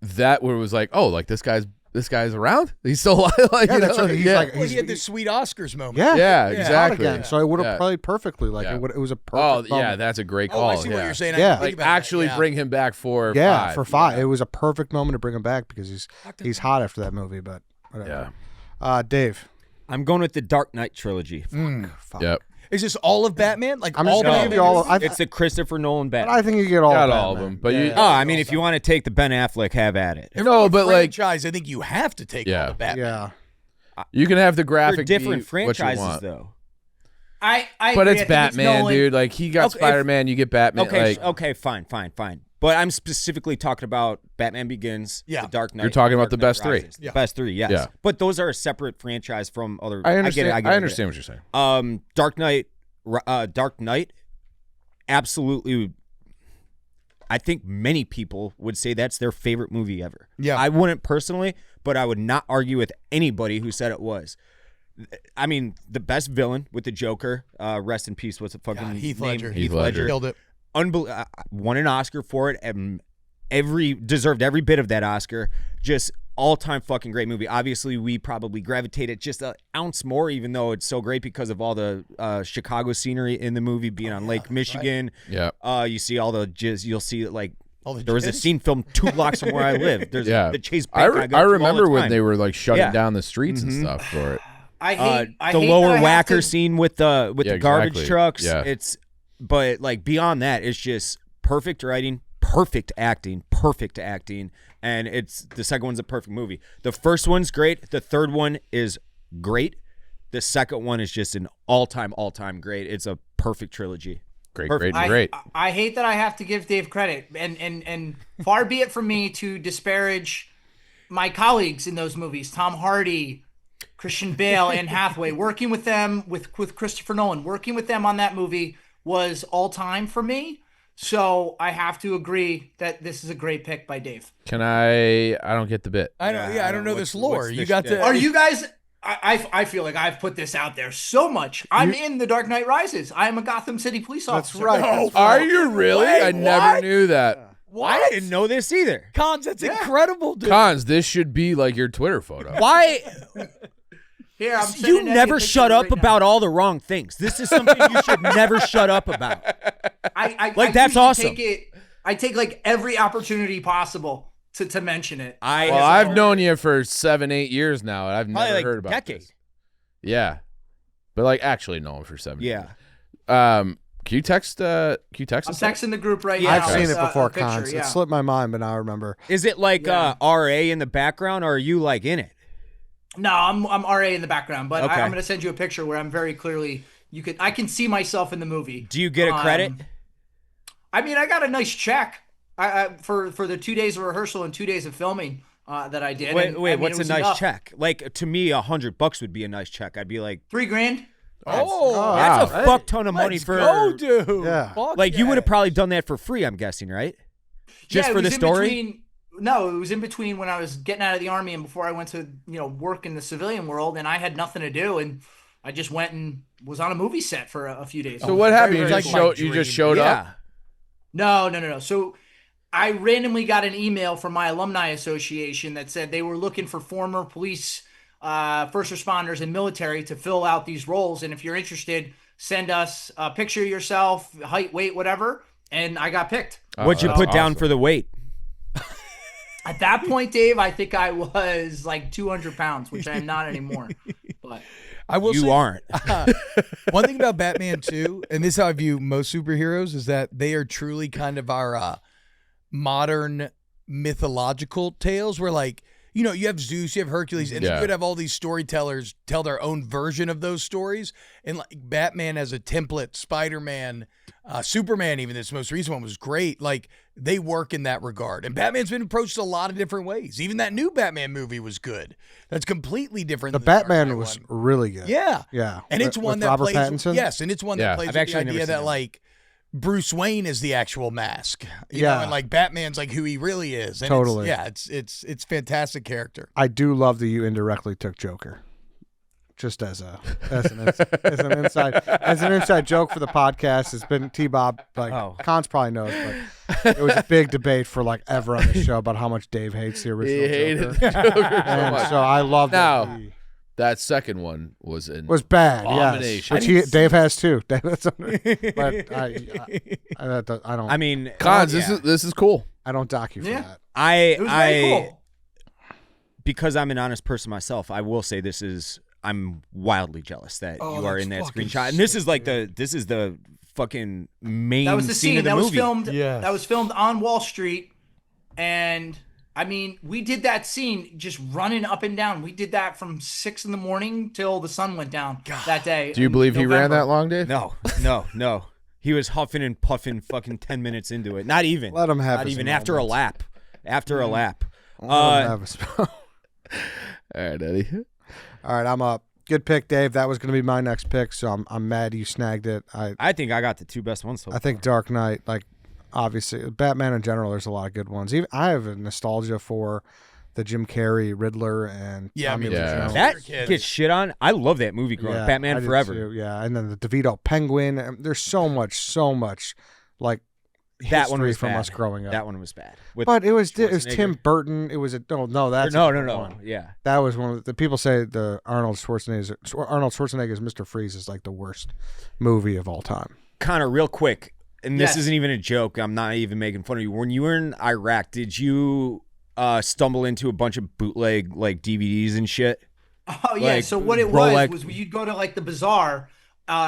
that where it was like, oh, like this guy's around. He's still alive. Like, yeah, that's right. He's like, he had this sweet Oscars moment. Yeah, exactly. Again. So it would have played perfectly. Like it was a perfect moment. That's a great call. I see what you're saying. Like actually bring him back for 5. For 5. It was a perfect moment to bring him back because he's hot after that movie. But whatever. Yeah. Dave, I'm going with the Dark Knight trilogy. Fuck. Yep. Is this all of Batman? Like I'm all just gonna Batman? give you all. movies? It's the Christopher Nolan But Batman. I think you get all Got of all of Batman. them, but Yeah, you. yeah. Oh, I mean, if you want to take the Ben Affleck, have at it. No, but like franchise, I think you have to take all the Batman. Yeah. you can have the They're graphic different be what you franchises, want. though. I But agree. I it's think Batman, Nolan. dude. Like he got Okay, Spider-Man, you get Batman. Okay, like, okay, fine. But I'm specifically talking about Batman Begins, Yeah. The Dark Knight. You're talking and about the Dark best Knight three. Rises. Yeah. The best three, yes. Yeah. But those are a separate franchise from other. I understand. I get it. understand what you're saying. Dark Knight, absolutely. I think many people would say that's their favorite movie ever. Yeah. I wouldn't personally, but I would not argue with anybody who said it was. I mean, the best villain with the Joker. Rest in peace. What's the fucking God, Heath name? Ledger. Heath Ledger. Killed it. Won an Oscar for it, and deserved every bit of that Oscar. Just all-time fucking great movie. Obviously, we probably gravitated just an ounce more, even though it's so great because of all the Chicago scenery in the movie, being on Lake Michigan. Yeah. You see all the you'll see like All the there was a jizz? scene filmed 2 blocks from where I live. There's Yeah. the Chase I Bank. go to all remember the when time. they were like shutting Yeah. down the streets and stuff for it. I hate the I hate lower that I have whacker to- scene with the Yeah, garbage exactly. trucks. Yeah. But like beyond that, it's just perfect writing, perfect acting, and it's the second one's a perfect movie. The first one's great. The third one is great. The second one is just an all-time great. It's a perfect trilogy. Great, Perfect. great. I hate that I have to give Dave credit, and far be it from me to disparage my colleagues in those movies, Tom Hardy, Christian Bale, Anne Hathaway. Working with them, with Christopher Nolan, working with them on that movie was all time for me. So I have to agree that this is a great pick by Dave. Can I don't get the bit. I don't know this lore. what's You this got shtick? to. Are you guys? I feel like I've put this out there so much. I'm in The Dark Knight Rises. I am a Gotham City police officer. That's right. Are you really? Wait, I never what? knew that. What? I didn't know this either. Cons, that's incredible, dude. Cons, this should be like your Twitter photo. Why? Here, I'm You sending Eddie a never picture shut up right now. about all the wrong things. This is something you should never shut up about. I that's usually awesome. I take like every opportunity possible to mention it. Well, I've known you for 7-8 years now, and I've Probably never like heard about decade. this. Yeah, but like actually known for 7. Yeah. Can you text? Can you text I'm us? texting the group right now. I've seen It's, it before, a picture, Cons. yeah. It slipped my mind, but now I remember. Is it like RA in the background, or are you like in it? No, I'm RA in the background, but Okay. I'm going to send you a picture where I'm very clearly. I can see myself in the movie. Do you get a credit? I mean, I got a nice check. For the 2 days of rehearsal and 2 days of filming that I did. Wait, And, I mean, what's it a was nice enough. check? Like to me, $100 would be a nice check. I'd be like, $3,000. Oh, that's a hey. fuck ton of money let's for. go, dude. Yeah. Fuck Like you would have yeah. probably done that for free. I'm guessing, right? Just Yeah, it for the was in story. between- No, it was in between when I was getting out of the army and before I went to work in the civilian world, and I had nothing to do, and I just went and was on a movie set for a few days. So what happened? You Very just cool. you just showed yeah. up. No. So I randomly got an email from my alumni association that said they were looking for former police, first responders, and military to fill out these roles. And if you're interested, send us a picture of yourself, height, weight, whatever. And I got picked. What'd you that's put down awesome. for the weight? At that point, Dave, I think I was like 200 pounds, which I am not anymore. But I will You say, aren't. one thing about Batman 2, and this is how I view most superheroes, is that they are truly kind of our modern mythological tales where, like, you have Zeus, you have Hercules, and Yeah. you could have all these storytellers tell their own version of those stories. And like Batman as a template, Spider-Man, Superman, even this most recent one was great. Like they work in that regard. And Batman's been approached a lot of different ways. Even that new Batman movie was good. That's completely different. The than Dark Batman Knight was one. really good. Yeah. Yeah. And it's With one that Robert plays Pattinson? Yes, and it's one Yeah. that plays I've with the actually never idea seen that it. like Bruce Wayne is the actual mask. You Yeah. know, and like Batman's like who he really is. And Totally. It's fantastic character. I do love that you indirectly took Joker. Just as an inside joke for the podcast. It's been T-Bob, like Cons probably knows, but it was a big debate for like ever on the show about how much Dave hates the original He hated Joker. the Joker so And much. so I love Now, that he that second one was bad, yes. Abomination. Which Dave has too. But I don't. I mean, Cons. This is cool. I don't dock you for Yeah. that. it was very cool. because I'm an honest person myself, I will say this is I'm wildly jealous that Oh, you are that's in that fucking screenshot. And this sick, is like this is the fucking main That was the scene scene of the that was movie. filmed. Yes. That was filmed on Wall Street, and I mean, we did that scene just running up and down. We did that from 6 a.m. till the sun went down that day. Do you in believe he ran November. that long, Dave? No. He was huffing and puffing fucking 10 minutes into it. Not even. Let him have Not his even after a moments. lap. After a lap. Let him have his- All right, Eddie. All right, I'm up. Good pick, Dave. That was going to be my next pick, so I'm mad you snagged it. I think I got the two best ones so I think Dark Knight, like obviously Batman in general, there's a lot of good ones. Even I have a nostalgia for the Jim Carrey Riddler and Yeah, Tommy me Lee too. Jones. that Kid. gets shit on. I love that movie growing up. I Batman did Forever. too, yeah, and then the DeVito Penguin. There's so much like That one history was from bad. us growing up. That one was bad. With But it was Schwarzenegger. Tim Burton. It was a no. That's a no. different one. Yeah. That was one of the people say the Arnold Schwarzenegger's Mr. Freeze is like the worst movie of all time. Connor, real quick, and this Yes. isn't even a joke. I'm not even making fun of you. When you were in Iraq, did you stumble into a bunch of bootleg like DVDs and shit? Oh yeah. Like, So what it Rolex- was you'd go to like the bazaar.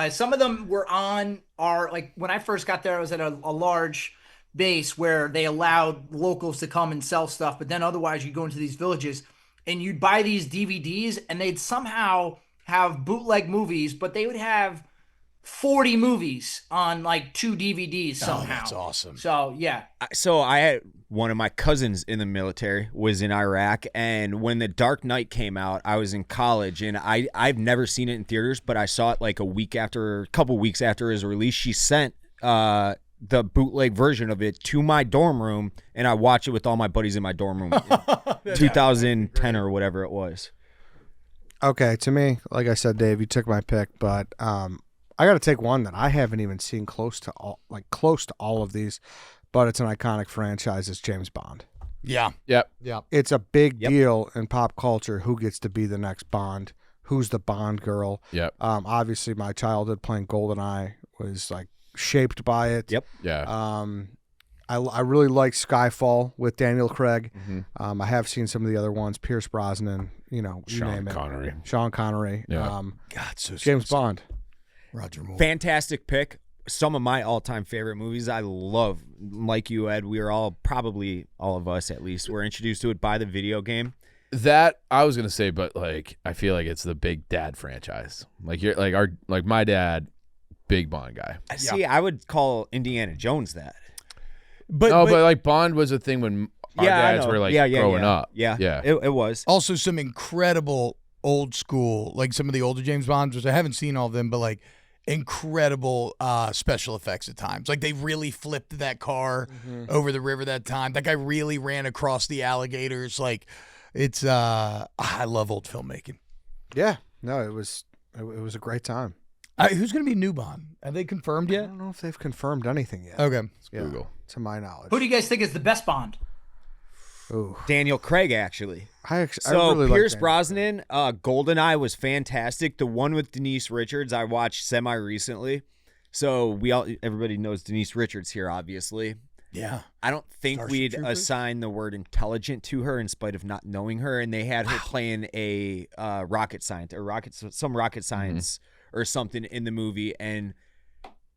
Some of them were on our like when I first got there, I was at a large base where they allowed locals to come and sell stuff, but then otherwise you'd go into these villages and you'd buy these DVDs and they'd somehow have bootleg movies, but they would have 40 movies on like 2 DVDs somehow. Oh, that's awesome. So yeah. So I had one of my cousins in the military was in Iraq, and when The Dark Knight came out, I was in college, and I've never seen it in theaters, but I saw it like a couple weeks after his release. She sent the bootleg version of it to my dorm room, and I watched it with all my buddies in my dorm room in 2010 or whatever it was. Okay, to me, like I said, Dave, you took my pick, but I got to take one that I haven't even seen close to all of these, but it's an iconic franchise. It's James Bond. Yeah. Yep. It's a big deal in pop culture. Who gets to be the next Bond? Who's the Bond girl? Yep. Obviously, my childhood playing GoldenEye was like shaped by it. Yep. Yeah. I really like Skyfall with Daniel Craig. Mm-hmm. I have seen some of the other ones. Pierce Brosnan, you name it. Connery. Sean Connery. Yeah. God, so James Bond. Roger Moore. Fantastic pick. Some of my all-time favorite movies I love. Like you, Ed, we are probably all of us at least, were introduced to it by the video game. That I was gonna say, but like I feel like it's the Big Dad franchise. Like you're like my dad, big Bond guy. See, I would call Indiana Jones that. But, No, but but like Bond was a thing when our I dads know. were like yeah, growing up. Yeah, Yeah. It was. also some incredible old school, like some of the older James Bonds, which I haven't seen all of them, but like incredible special effects at times. Like they really flipped that car over the river that time. That guy really ran across the alligators. Like it's I love old filmmaking. Yeah. No, it was a great time. Who's going to be new Bond? Have they confirmed I yet? don't know if they've confirmed anything yet. Okay. Yeah, Google. to my knowledge. Who do you guys think is the best Bond? Ooh. Daniel Craig, actually. I So really like Pierce Daniel Brosnan, GoldenEye was fantastic. The one with Denise Richards I watched semi recently. So everybody knows Denise Richards here, obviously. Yeah. I don't think Starship we'd Troopers? assign the word intelligent to her in spite of not knowing her, and they had her playing a rocket scientist or some rocket science or something in the movie, and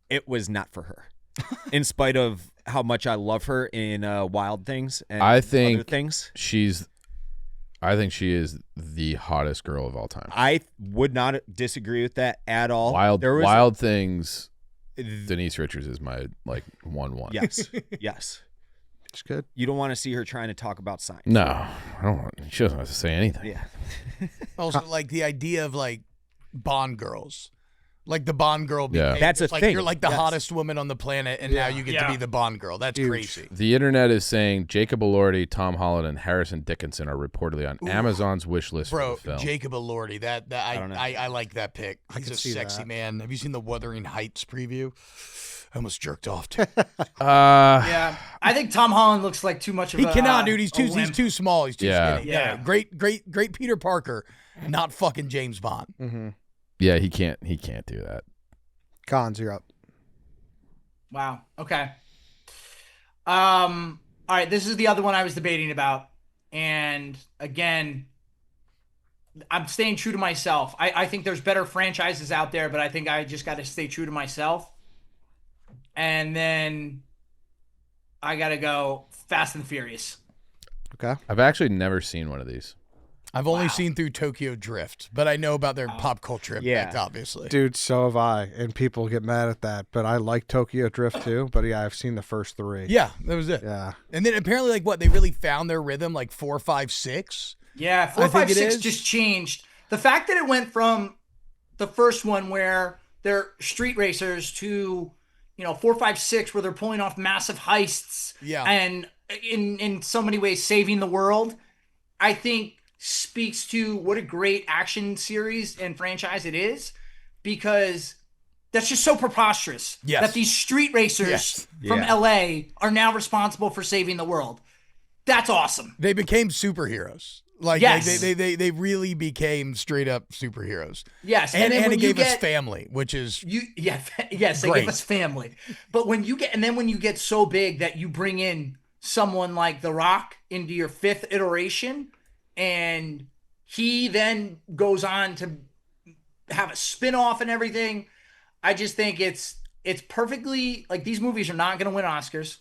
it was not for her. In spite of how much I love her in Wild Things and I think other things. I think she is the hottest girl of all time. I would not disagree with that at all. Wild Things. Denise Richards is my like 1-1. Yes, yes. It's good. You don't want to see her trying to talk about science. No, I don't want. She doesn't have to say anything. Yeah. Also, like the idea of like Bond girls. Like the Bond girl being Yeah. That's a like thing. you're like the Yes. hottest woman on the planet, and now you get to Yeah. be the Bond girl. That's Huge. crazy. The internet is saying Jacob Elordi, Tom Holland, and Harrison Dickinson are reportedly on Amazon's wish list Bro, for the film. Jacob Elordi, that don't know. I like that pick. He's can a see sexy that. man. Have you seen the Wuthering Heights preview? I almost jerked off too. Yeah, I think Tom Holland looks like too much of He a cannot, dude. He's a too wimp. small. He's too Yeah. skinny. Yeah. Great Peter Parker, not fucking James Bond. Mm-hmm. Yeah, he can't do that. Cons, you're up. Wow. Okay. All right. This is the other one I was debating about, and again, I'm staying true to myself. I think there's better franchises out there, but I think I just got to stay true to myself. And then I got to go Fast and Furious. Okay. I've actually never seen one of these. I've only seen through Tokyo Drift, but I know about their pop culture impact, obviously. Dude, so have I. And people get mad at that. But I like Tokyo Drift too. But yeah, I've seen the first 3. Yeah, that was it. Yeah. And then apparently, like, what, they really found their rhythm, like 4, 5, 6? Yeah, I 4, think 5, it 6 is. just changed. The fact that it went from the first one where they're street racers to, 4, 5, 6 where they're pulling off massive heists. Yeah. And in so many ways saving the world, I think speaks to what a great action series and franchise it is, because that's just so preposterous that these street racers from LA are now responsible for saving the world. That's awesome. They became superheroes. Like, they really became straight up superheroes. Yes. And then it gave us family, which is yes, they great. gave us family. But when you get so big that you bring in someone like The Rock into your 5th iteration, and he then goes on to have a spin-off and everything, I just think it's perfectly, like, these movies are not going to win Oscars,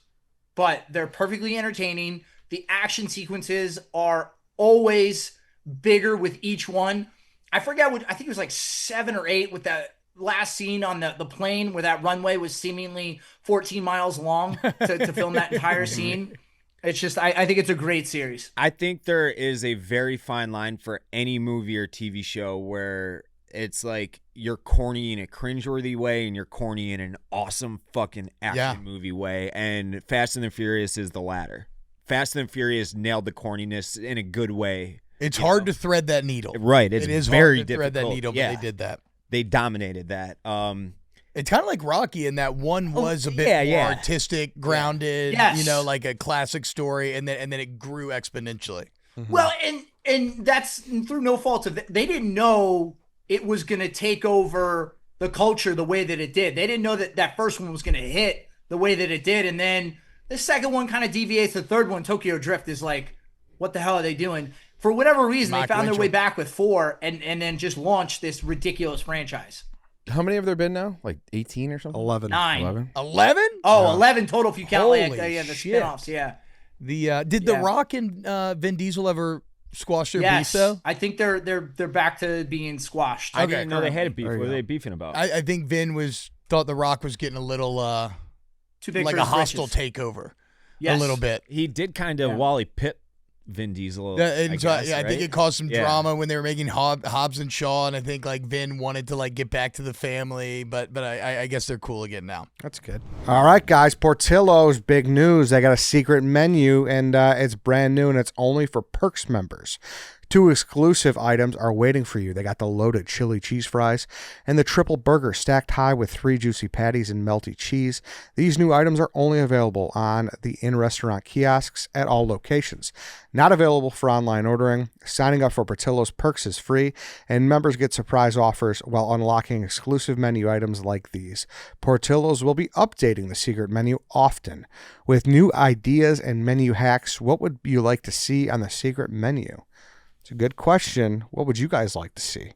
but they're perfectly entertaining. The action sequences are always bigger with each one. I forget I think it was like 7 or 8 with that last scene on the plane where that runway was seemingly 14 miles long to film that entire scene. It's just, I think it's a great series. I think there is a very fine line for any movie or TV show where it's like you're corny in a cringeworthy way and you're corny in an awesome fucking action movie way. And Fast and the Furious is the latter. Fast and Furious nailed the corniness in a good way. It's hard to thread that needle. Right. It is very hard to thread that needle, but they did that. They dominated that. It's kind of like Rocky in that one was a bit more artistic, grounded, like a classic story, and then it grew exponentially. Mm-hmm. Well, and that's through no fault of they didn't know it was going to take over the culture the way that it did. They didn't know that first one was going to hit the way that it did, and then the second one kind of deviates. The third one, Tokyo Drift, is like, what the hell are they doing? For whatever reason, they found their way back with 4 and then just launched this ridiculous franchise. How many have there been now? Like 18 or something? 11. 9. 11? Oh, 11 total if you count Holy the shit. spin-offs, yeah. Did The Rock and Vin Diesel ever squash their beef, though? I think they're back to being squashed. I didn't know they had a beef. What were they beefing about? I think Vin thought The Rock was getting a little too big like for a his hostile britches. takeover. Yes. A little bit. He did kind of Wally Pitt Vin Diesel. I guess, think right? it caused some drama when they were making Hobbs and Shaw, and I think like Vin wanted to like get back to the family, but I guess they're cool again now. That's good. All right, guys. Portillo's big news. They got a secret menu, and it's brand new, and it's only for Perks members. 2 exclusive items are waiting for you. They got the loaded chili cheese fries and the triple burger stacked high with 3 juicy patties and melty cheese. These new items are only available on the in-restaurant kiosks at all locations. Not available for online ordering. Signing up for Portillo's Perks is free, and members get surprise offers while unlocking exclusive menu items like these. Portillo's will be updating the secret menu often. With new ideas and menu hacks, what would you like to see on the secret menu? It's a good question. What would you guys like to see?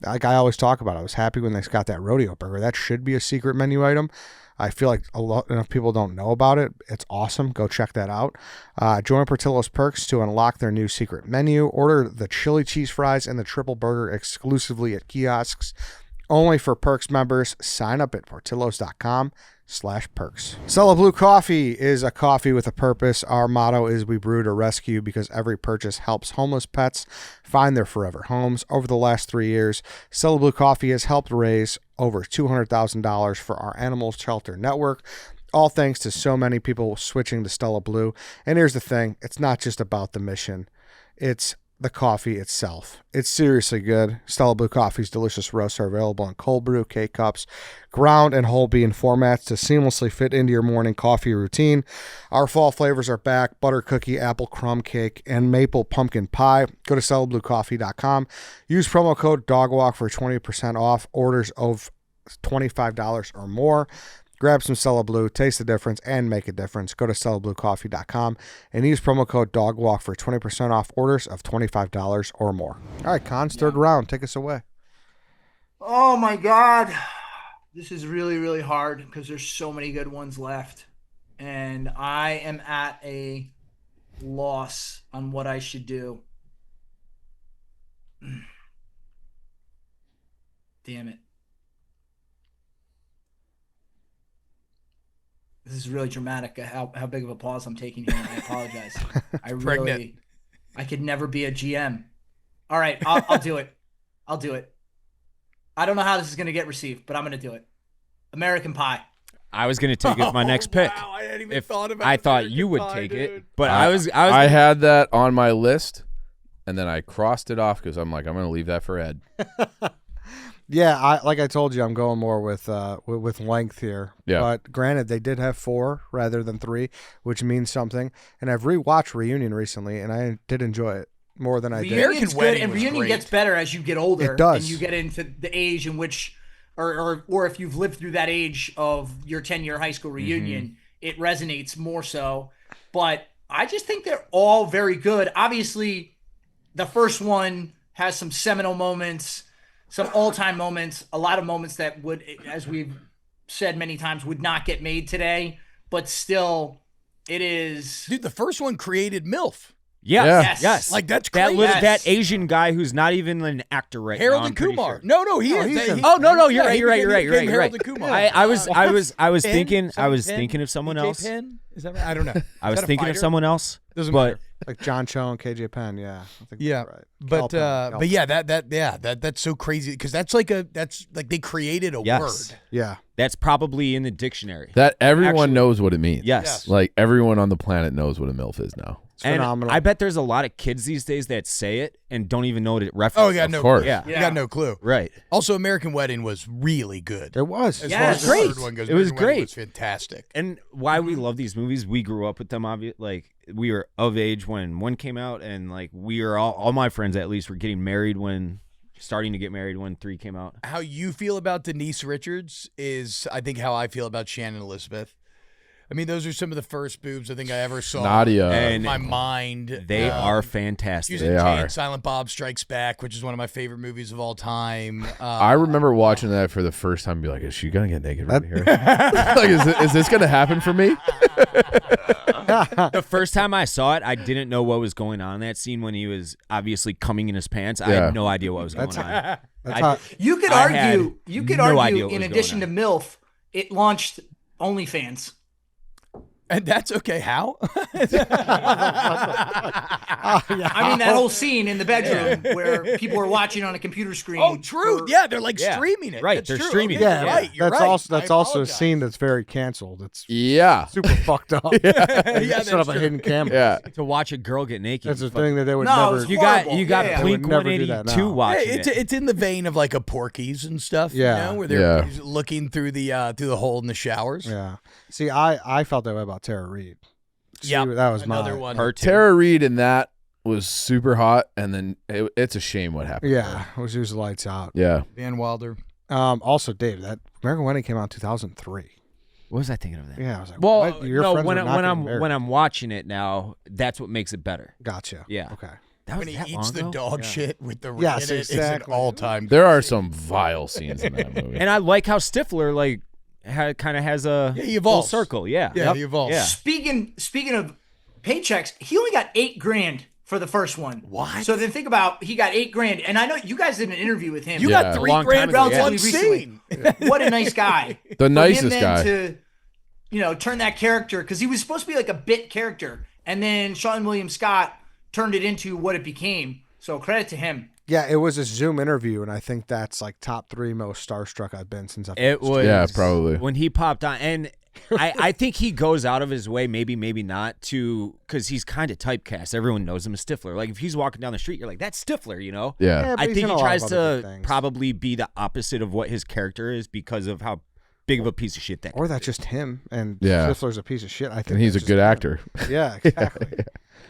Like I always talk about, I was happy when they got that rodeo burger. That should be a secret menu item. I feel like enough people don't know about it. It's awesome. Go check that out. Join Portillo's Perks to unlock their new secret menu. Order the chili cheese fries and the triple burger exclusively at kiosks. Only for Perks members. Sign up at portillos.com/perks. Stella Blue Coffee is a coffee with a purpose. Our motto is we brew to rescue, because every purchase helps homeless pets find their forever homes. Over the last 3 years, Stella Blue Coffee has helped raise over $200,000 for our animal shelter network, all thanks to so many people switching to Stella Blue. And here's the thing, it's not just about the mission. It's the coffee itself. It's seriously good. Stella Blue Coffee's delicious roasts are available in cold brew, K-Cups, ground, and whole bean formats to seamlessly fit into your morning coffee routine. Our fall flavors are back: butter cookie, apple crumb cake, and maple pumpkin pie. Go to StellaBlueCoffee.com. Use promo code DOGWALK for 20% off orders of $25 or more. Grab some Stella Blue, taste the difference, and make a difference. Go to StellaBlueCoffee.com and use promo code DOGWALK for 20% off orders of $25 or more. All right, Cons, third round. Take us away. Oh, my God. This is really, really hard because there's so many good ones left. And I am at a loss on what I should do. Damn it. This is really dramatic how big of a pause I'm taking here. I apologize. I could never be a GM. All right, I'll do it. I'll do it. I don't know how this is going to get received, but I'm going to do it. American Pie. I was going to take it as my next pick. Wow, I hadn't even If thought about I thought American you would Pie, take dude. it, but I had that on my list, and then I crossed it off because I'm like, I'm going to leave that for Ed. Yeah, like I told you, I'm going more with length here. Yeah. But granted, they did have 4 rather than 3, which means something. And I've rewatched Reunion recently, and I did enjoy it more than I did. Reunion's American good, Wedding and was Reunion great. gets better as you get older. It does. And you get into the age in which, or if you've lived through that age of your 10-year high school reunion, it resonates more so. But I just think they're all very good. Obviously, the first one has some seminal moments, some all-time moments, a lot of moments that would, as we've said many times, would not get made today. But still, it is. Dude, the first one created MILF. Yes, Yeah. yes. Like, that's that crazy. Yes. that Asian guy who's not even an actor right Harold now. and I'm pretty Kumar. sure. No, he No, is. he's in- Oh no, you're Yeah, right. he You're right. became You're Harold right. and Kumar. I was Penn? thinking. Is I that was Penn? thinking of someone BJ else. Penn? Is that right? I don't know. I Is was that a thinking of fighter? someone else. Doesn't but matter. Like John Cho and KJ Penn, yeah. I think Yeah, that's right. but yeah, that's so crazy because that's like they created a Yes. word. Yeah. that's probably in the dictionary. That everyone Actually- knows what it means. Yes. Like everyone on the planet knows what a MILF is now. It's And phenomenal. I bet there's a lot of kids these days that say it and don't even know what it references. Oh, yeah, no, course. Yeah. You got no clue. Right. Also, American Wedding was really good. It was. As Yes. far as the Great. third one goes, It was American Wedding great. was fantastic. And why we love these movies, we grew up with them. Like we were of age when one came out, and like we were all my friends at least were starting to get married when 3 came out. How you feel about Denise Richards is, I think, how I feel about Shannon Elizabeth. I mean, those are some of the first boobs I think I ever saw. Nadia. In And my mind. They are She fantastic. was They in Jay are. and Silent Bob Strikes Back, which is one of my favorite movies of all time. I remember watching that for the first time and be like, is she going to get naked right here? Like, is this going to happen for me? The first time I saw it, I didn't know what was going on in that scene when he was obviously coming in his pants. I Yeah. had no idea what was going on. That's how, You could I had argue. You could no idea argue. what In was addition to going MILF, it launched OnlyFans. and that's okay. How? I mean, that whole scene in the bedroom where people are watching on a computer screen. Oh, true. for- Yeah, they're like Yeah. streaming it. Right, That's they're true. streaming Okay, it. yeah, You're right. You're that's right. also I that's also a apologize. scene that's very canceled. It's Yeah. super fucked up. Yeah, Set that's up a true. hidden camera. Yeah. To watch a girl get naked. That's the thing that they would No, never. it's You horrible. got Yeah. Blink They would never do that 182 now. watching Hey, it. it's in the vein of like a Porky's and stuff. Yeah. You know, where they're Yeah. looking through the hole in the showers. Yeah. See, I felt that way about Tara Reid. She- Yeah, that was another my one. Her too. Tara Reid in that was super hot, and then it's a shame what happened. Yeah, she was lights out. Yeah. Van Wilder. Also, Dave, that American Wedding came out in 2003. What was I thinking of that? Yeah, I was like, Well, what? Your no. friends When are not getting I'm married. when I'm watching it now, that's what makes it better. Gotcha. Yeah. Okay. That was When he that eats long the ago? dog shit with the Yes, in it, exactly. it's an all-time. There are some vile scenes in that movie. And I like how Stifler like kind of has a Yeah, he full evolves. circle. Yeah. Yeah, he evolves. Yeah. Speaking of paychecks, he only got $8,000 for the first one. What? So then think about, he got $8,000, and I know you guys did an interview with him. You Yeah. got A $3 long grand time for ago, one yeah. scene. What a nice guy. The For him nicest then guy. to, turn that character, because he was supposed to be like a bit character, and then Sean William Scott turned it into what it became. So credit to him. Yeah, it was a Zoom interview, and I think that's like top 3 most starstruck I've been since I've. It was. Yeah, probably. When he popped on, and I think he goes out of his way, maybe not, because he's kind of typecast. Everyone knows him as Stifler. Like if he's walking down the street, you're like, that's Stifler, you know? Yeah. Yeah, but I he's think in a he lot tries of other to things. probably be the opposite of what his character is because of how big of a piece of shit that. Or that's just him, and Yeah. Stifler's a piece of shit. I think And he's a that's good just him. actor. Yeah, exactly.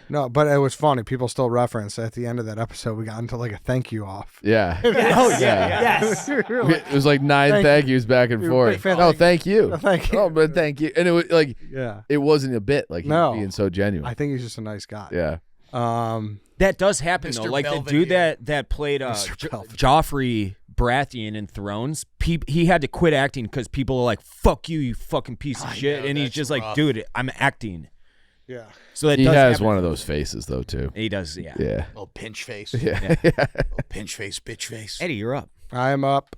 No, but it was funny. People still reference at the end of that episode, we got into like a thank you off. Yeah. Yes. yeah. Yes. It was like 9 thank yous back and forth. Oh, thank you. Thank you. Oh, but thank you. And it was like, Yeah. it wasn't a bit. Like, he was being so genuine. I think he's just a nice guy. Yeah. That does happen though. Mr. Like the Belvedere. dude that played Joffrey Baratheon in Thrones, he had to quit acting because people are like, "Fuck you, you fucking piece of shit," and he's just like, "Dude, I'm acting." Yeah. So that He does has happen. one of those faces, though, too. He does, yeah. Yeah. Little pinch face. Yeah. Little pinch face, bitch face. Eddie, you're up. I am up.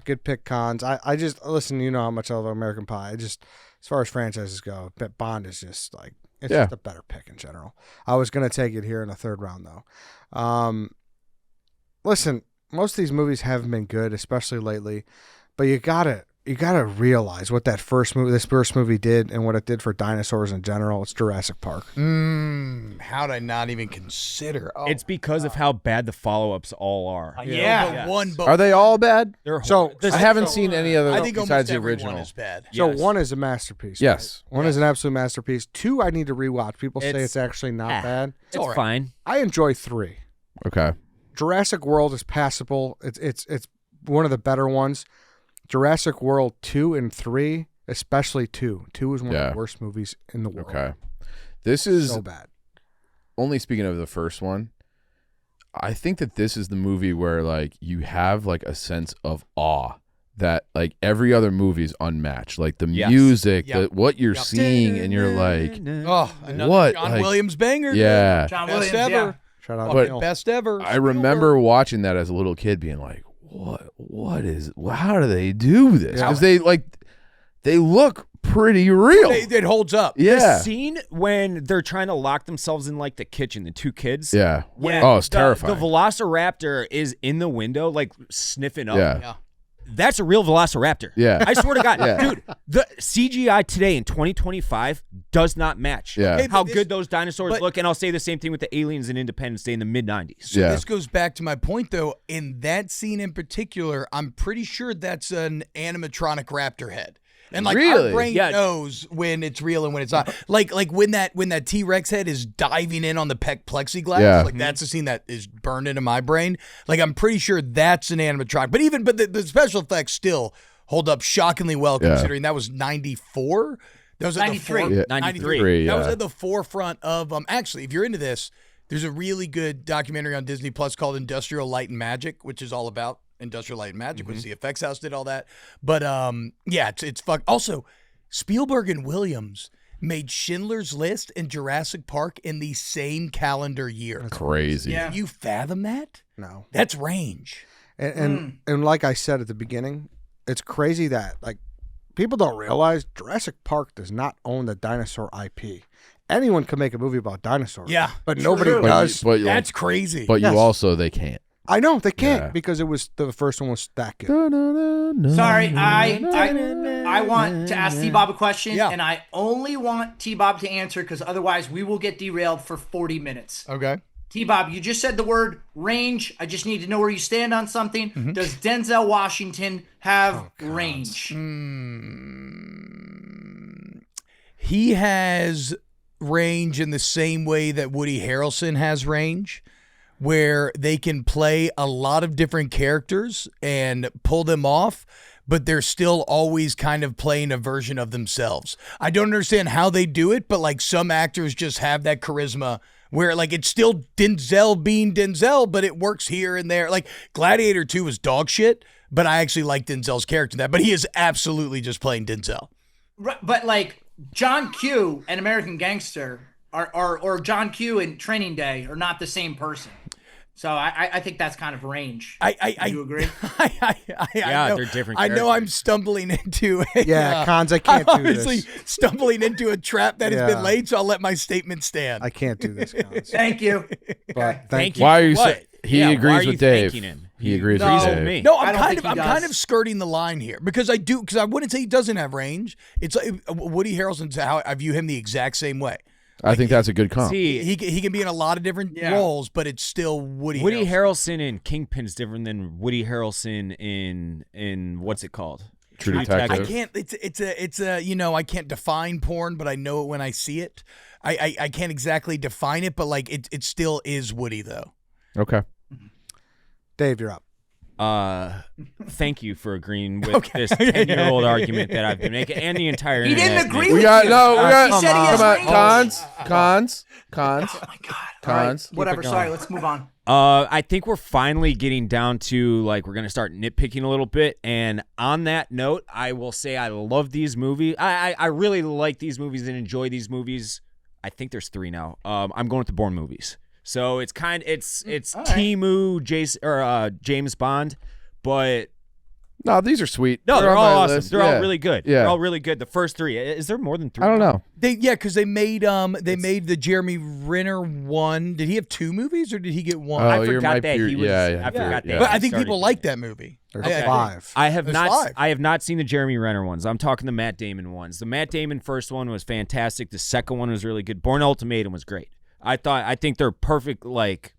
Good pick, Cons. I just, listen, you know how much I love American Pie. I just, as far as franchises go, Bond is just like, it's just a better pick in general. I was going to take it here in the third round, though. Listen, most of these movies haven't been good, especially lately, but you gotta realize what this first movie did and what it did for dinosaurs in general. It's Jurassic Park. How'd I not even consider? Oh, It's because of how bad the follow-ups all are. Yeah. Are they all bad? They're So, I haven't seen any other I think besides almost the everyone original. is bad. So Yes. one is a masterpiece. Yes. Right? One is an absolute masterpiece. 2, I need to rewatch. People say it's actually not bad. It's all right. fine. I enjoy 3. Okay. Jurassic World is passable. It's one of the better ones. Jurassic World 2 and 3, especially 2. 2 is one of the worst movies in the world. Okay. This is So bad. only speaking of the first one. I think that this is the movie where like you have like a sense of awe that like every other movie is unmatched. Like the music, what you're seeing, and you're like, Oh, another what? John Like, Williams banger. yeah. John Best Williams, ever. Shout out But- Neil. Best ever. I remember watching that as a little kid, being like, how do they do this? Because they look pretty real. It holds up. Yeah. The scene when they're trying to lock themselves in like the kitchen, the 2 kids. Yeah. When Oh, it's the terrifying. Velociraptor is in the window, like sniffing up. Yeah. That's a real Velociraptor. Yeah. I swear to God, Yeah. dude, the CGI today in 2025 does not match Yeah. Okay, how but good those dinosaurs but- look. And I'll say the same thing with the aliens in Independence Day in the mid-90s. So Yeah. this goes back to my point, though. In that scene in particular, I'm pretty sure that's an animatronic raptor head. And like Really? our brain Yeah. knows when it's real and when it's not. Like when that T-Rex head is diving in on the plexiglass, Yeah. like that's a scene that is burned into my brain. Like I'm pretty sure that's an animatronic. But the special effects still hold up shockingly well Yeah. considering that was 94. That was at 93. The Yeah. 93. That was yeah. at the forefront of actually, if you're into this, there's a really good documentary on Disney Plus called Industrial Light and Magic, which is all about Industrial Light and Magic, which the effects house did all that. But yeah, it's fuck. Also, Spielberg and Williams made Schindler's List and Jurassic Park in the same calendar year. Crazy. Yeah. Can you fathom that? No. That's range. And like I said at the beginning, it's crazy that like people don't realize Jurassic Park does not own the dinosaur IP. Anyone can make a movie about dinosaurs. Yeah. But nobody True. does. But That's crazy. But Yes. you also they can't. I know they can't Yeah. because it was the first one was that good. Sorry, I want to ask T-Bob a question, Yeah. and I only want T-Bob to answer because otherwise we will get derailed for 40 minutes. Okay. T-Bob, you just said the word range. I just need to know where you stand on something. Mm-hmm. Does Denzel Washington have range? He has range in the same way that Woody Harrelson has range, where they can play a lot of different characters and pull them off, but they're still always kind of playing a version of themselves. I don't understand how they do it, but like some actors just have that charisma where like it's still Denzel being Denzel, but it works here and there. Like Gladiator 2 was dog shit, but I actually like Denzel's character in that, but he is absolutely just playing Denzel. Right, but like John Q and American Gangster or John Q and Training Day are not the same person. So I think that's kind of range. Do you agree? I Yeah, know, they're different I know I'm characters. stumbling into a, Yeah, Cons, I can't I'm do honestly this. stumbling into a trap that has Yeah. been laid, so I'll let my statement stand. I can't do this, Cons. Thank you. But Thank you. Why are you What? saying he Yeah, why are agrees you with Dave? thanking him? He agrees No. with Agrees Dave. with me. No, I I'm don't kind think of he I'm does. kind of skirting the line here because I wouldn't say he doesn't have range. It's like Woody Harrelson's how I view him the exact same way. I think that's a good comp. See, He can be in a lot of different roles, but it's still Woody Woody Harrelson. Harrelson in Kingpin's different than Woody Harrelson in what's it called? True I Detective. can't. It's a. I can't define porn, but I know it when I see it. I can't exactly define it, but like it still is Woody though. Okay. Dave, you're up. Thank you for agreeing with this 10-year-old argument that I've been making, and the entire He internet. didn't agree We with got you. no. We got. He said he has Come on. rings. Cons. Oh my God. All right, Cons. whatever. Sorry. Let's move on. I think we're finally getting down to like we're gonna start nitpicking a little bit. And on that note, I will say I love these movies. I really like these movies and enjoy these movies. I think there's 3 now. I'm going with the Bourne movies. So it's it's All right. Timu, James Bond, but No, these are sweet. no, they're on all my awesome. list. They're all really good. Yeah. They're all really good. The first 3. Is there more than 3? I don't know. Because they made the Jeremy Renner one. Did he have 2 movies or did he get one? Oh, I you forgot might that be- he was. yeah, I forgot yeah. that. But he I think started people doing like it. that movie. There's 5. I have There's not. 5. I have not seen the Jeremy Renner ones. I'm talking the Matt Damon ones. The Matt Damon first one was fantastic. The second one was really good. Bourne Ultimatum was great. I think they're perfect. Like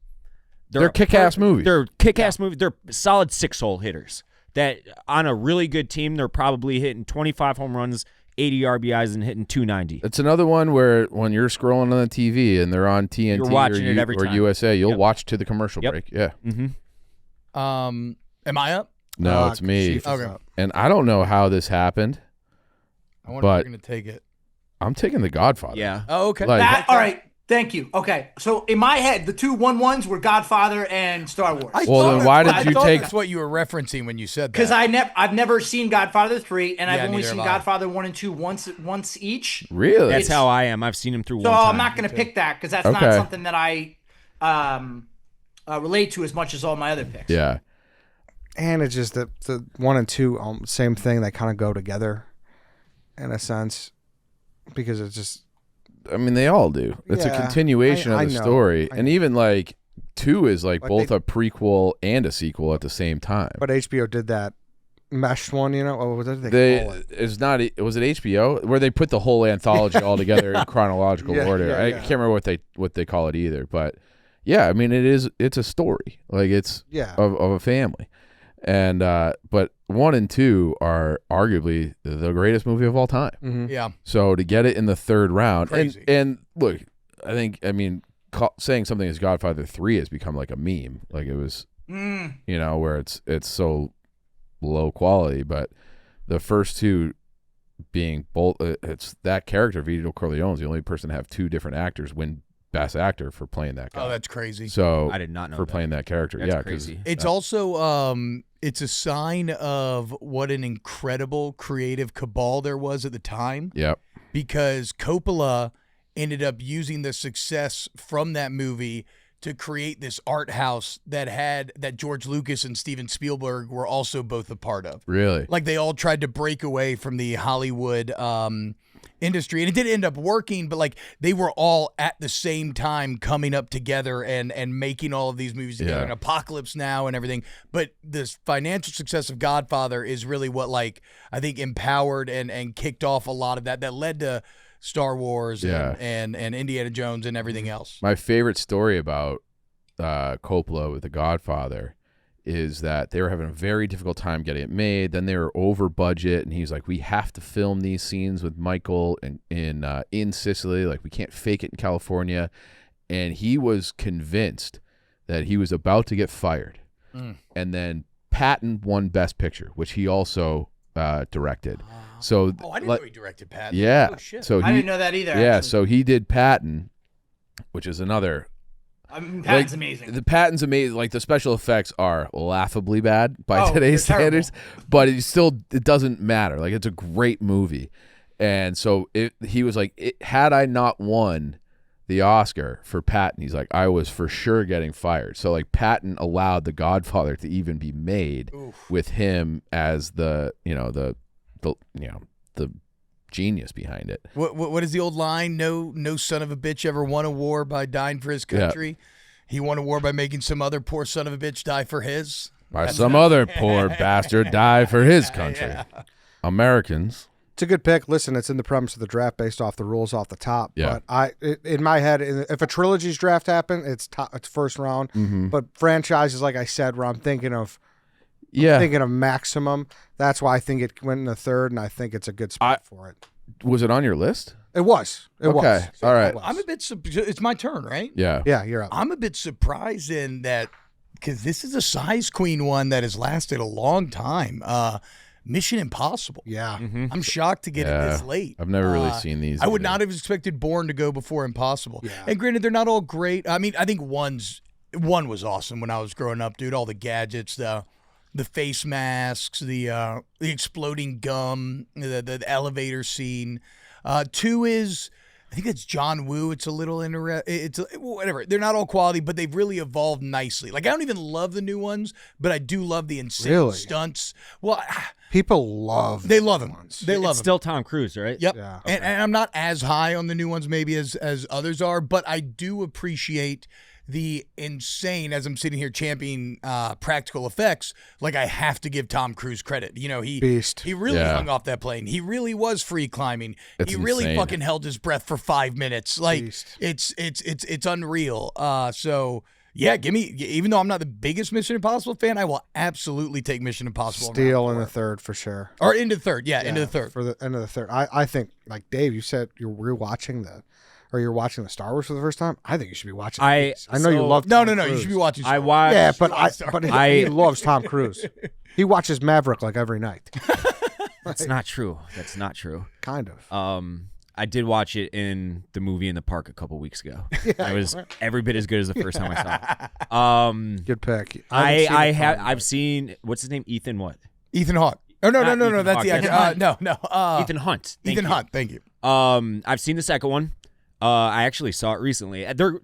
They're kick-ass movies. They're kick-ass movies. They're solid 6-hole hitters. That on a really good team, they're probably hitting 25 home runs, 80 RBIs, and hitting 290. It's another one where when you're scrolling on the TV and they're on TNT You're watching it every or time. USA, you'll Yep. watch to the commercial Yep. break. Yeah. Mm-hmm. Am I up? No, it's me. Chief is Okay. up. And I don't know how this happened. I wonder But- if you're gonna take it. I'm taking The Godfather. Yeah. Oh, okay. Like- All right. Thank you. Okay. So in my head, the 2 1-1s were Godfather and Star Wars. Well, then why did you take- That's what you were referencing when you said that. Because I've never seen Godfather 3, and Yeah, I've only neither seen have I. Godfather 1 and 2 once each. Really? That's how I am. I've seen him through So one time. I'm not going to pick that because that's Okay. not something that I relate to as much as all my other picks. Yeah. And it's just the 1 and 2, same thing. They kind of go together in a sense because it's just. I mean, they all do. It's a Yeah, continuation I of the know. story. I And even like 2 is like But both they- a prequel and a sequel at the same time. But HBO did that meshed one, Oh, what did they call it? It's not. Was it HBO where they put the whole anthology all together in chronological Yeah, order? yeah, I yeah. can't remember what they call it either. But yeah, I mean, it's a story. Like it's Yeah. of a family, and but 1 and 2 are arguably the greatest movie of all time. Mhm. yeah. So to get it in the 3rd round, Crazy. and look, I mean, saying something as Godfather 3 has become like a meme. Like it was, where it's so low quality, but the first 2 being both, it's that character Vito Corleone is the only person to have 2 different actors win Best Actor for playing that guy. Oh, that's crazy. So I did not know for that. playing that character. That's yeah, crazy. It's also it's a sign of what an incredible creative cabal there was at the time, Yep. because Coppola ended up using the success from that movie to create this art house that George Lucas and Steven Spielberg were also both a part of. Really. Like they all tried to break away from the Hollywood industry, and it did end up working, but like they were all at the same time coming up together and making all of these movies together, Yeah. and Apocalypse Now and everything. But this financial success of Godfather is really what like I think empowered and kicked off a lot of that led to Star Wars Yeah. and Indiana Jones and everything else. My favorite story about Coppola with The Godfather is that they were having a very difficult time getting it made. Then they were over budget, and he's like, "We have to film these scenes with Michael in Sicily. Like, we can't fake it in California." And he was convinced that he was about to get fired. And then Patton won Best Picture, which he also directed. So, Oh, I didn't like- know he directed Pat. yeah. Oh, shit. So I he, didn't know that either. yeah. actually. So he did Patton, which is another. I mean, Patton's amazing. The Patton's amazing. Like the special effects are laughably bad by Oh, today's they're terrible. standards, but it doesn't matter. Like it's a great movie, and so he was like, had I not won the Oscar for Patton, he's like, I was for sure getting fired. So like Patton allowed The Godfather to even be made with him as the genius behind it. What is the old line? No son of a bitch ever won a war by dying for his country. He won a war by making some other poor son of a bitch die for his. By some other poor bastard die for his country. Americans. It's a good pick. Listen, it's in the premise of the draft based off the rules off the top. Yeah. But in my head, if a trilogy's draft happen, it's first round. Mm-hmm. But franchises, like I said, where I'm thinking of Yeah. Thinking of maximum. That's why I think it went in the third, and I think it's a good spot for it. Was it on your list? It was. It was. Okay. All right. It was. I'm a bit. It's my turn, right? Yeah. Yeah, you're up. I'm a bit surprised in that because this is a size queen one that has lasted a long time. Mission Impossible. Yeah. I'm shocked to get it this late. I've never really seen these. I would either. not have expected Bourne to go before Impossible. Yeah. And granted, they're not all great. I mean, I think one was awesome when I was growing up, dude. All the gadgets, the face masks, the exploding gum, the elevator scene. 2 is, I think it's John Woo. It's a little it's whatever. They're not all quality, but they've really evolved nicely. Like I don't even love the new ones, but I do love the insane Really? stunts. Well, People love they love him. ones. They love It's him. still Tom Cruise, right? Yep. Yeah. And I'm not as high on the new ones maybe as others are, but I do appreciate the insane, as I'm sitting here championing practical effects, like I have to give Tom Cruise credit. You know, Beast. he really Yeah. hung off that plane. He really was free climbing. It's he really insane. fucking held his breath for 5 minutes. Like Beast. it's unreal. So yeah, give me, even though I'm not the biggest Mission Impossible fan, I will absolutely take Mission Impossible. Steal in the third for sure. Or into the third. Yeah, into the third. For the end of the third. I think, like Dave, you said you're rewatching you're watching the Star Wars for the first time. I think you should be watching these. I know you love No, Tom you Cruise. should be watching. I Star Wars. watched. Yeah, but he I- loves Tom Cruise. He watches Maverick like every night. That's not true. That's not true. Kind of. I did watch it in the movie in the park a couple weeks ago. It was every bit as good as the first time I saw it. Good pick. I've seen what's his name? Ethan what? Ethan Hawke. Oh no, Not no. Ethan That's Hawke, the actor. Ethan No. Ethan Hunt. Thank Ethan you. Hunt. Thank you. I've seen the second one. I actually saw it recently. They're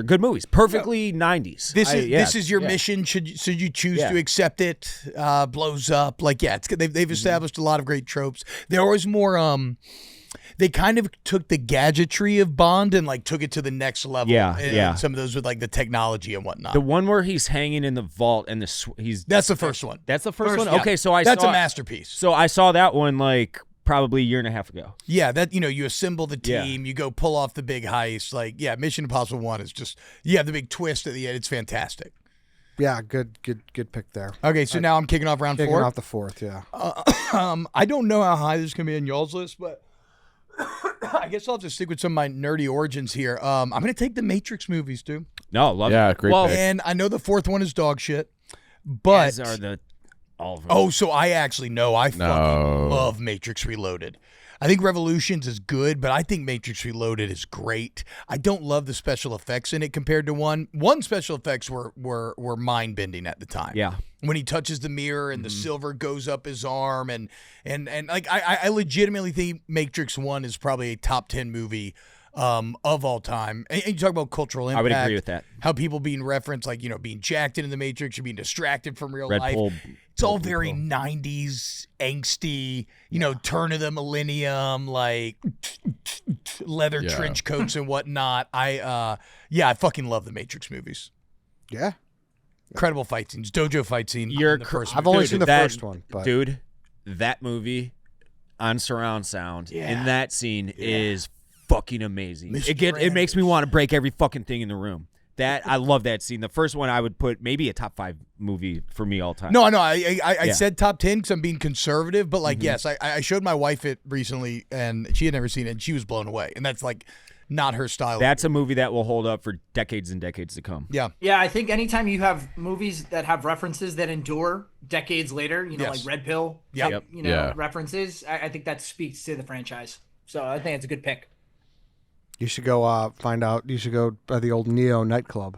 good movies. Perfectly 90s. This is your mission. Should you choose to accept it? Blows up. Like they've established a lot of great tropes. They're always more. They kind of took the gadgetry of Bond and like took it to the next level. And some of those with like the technology and whatnot. The one where he's hanging in the vault and That's the first one. That's the first one. yeah. Okay, so That's a masterpiece. So I saw that one like probably a year and a half ago. Yeah, that you assemble the team, you go pull off the big heist. Like Mission Impossible 1 is just the big twist at the end. It's fantastic. Yeah, good pick there. Okay, so now I'm kicking off round Kicking 4. off the fourth, yeah. I don't know how high this is going to be on y'all's list, but I guess I'll have to stick with some of my nerdy origins here. I'm going to take the Matrix movies, too. No, love Yeah, it. great Well, pick. And I know the fourth one is dog shit, but as are all of them. oh, so I actually know I fucking No. love Matrix Reloaded. I think Revolutions is good, but I think Matrix Reloaded is great. I don't love the special effects in it compared to one. One special effects were mind bending at the time. Yeah. When he touches the mirror and the silver goes up his arm and like I legitimately think Matrix 1 is probably a top 10 movie of all time. And you talk about cultural impact. I would agree with that. How people being referenced, like, being jacked into the Matrix or being distracted from real Red life. Bull. It's all very 90s, angsty, turn of the millennium, like leather trench coats and whatnot. I fucking love the Matrix movies. Yeah. Incredible fight scenes, dojo fight scene. You're in the first I've movie. only seen the first one, but Dude, that movie on surround sound in that scene is fucking amazing. Mr. It makes me want to break every fucking thing in the room. I love that scene. The first one I would put maybe a top 5 movie for me all time. No, I said top 10 because I'm being conservative, but like, yes, I showed my wife it recently and she had never seen it and she was blown away. And that's like not her style. That's a movie that will hold up for decades and decades to come. Yeah. Yeah, I think anytime you have movies that have references that endure decades later, Yes. like Red Pill, Yep. type, Yeah. references, I think that speaks to the franchise. So I think it's a good pick. you should go find out. You should go by the old Neo nightclub.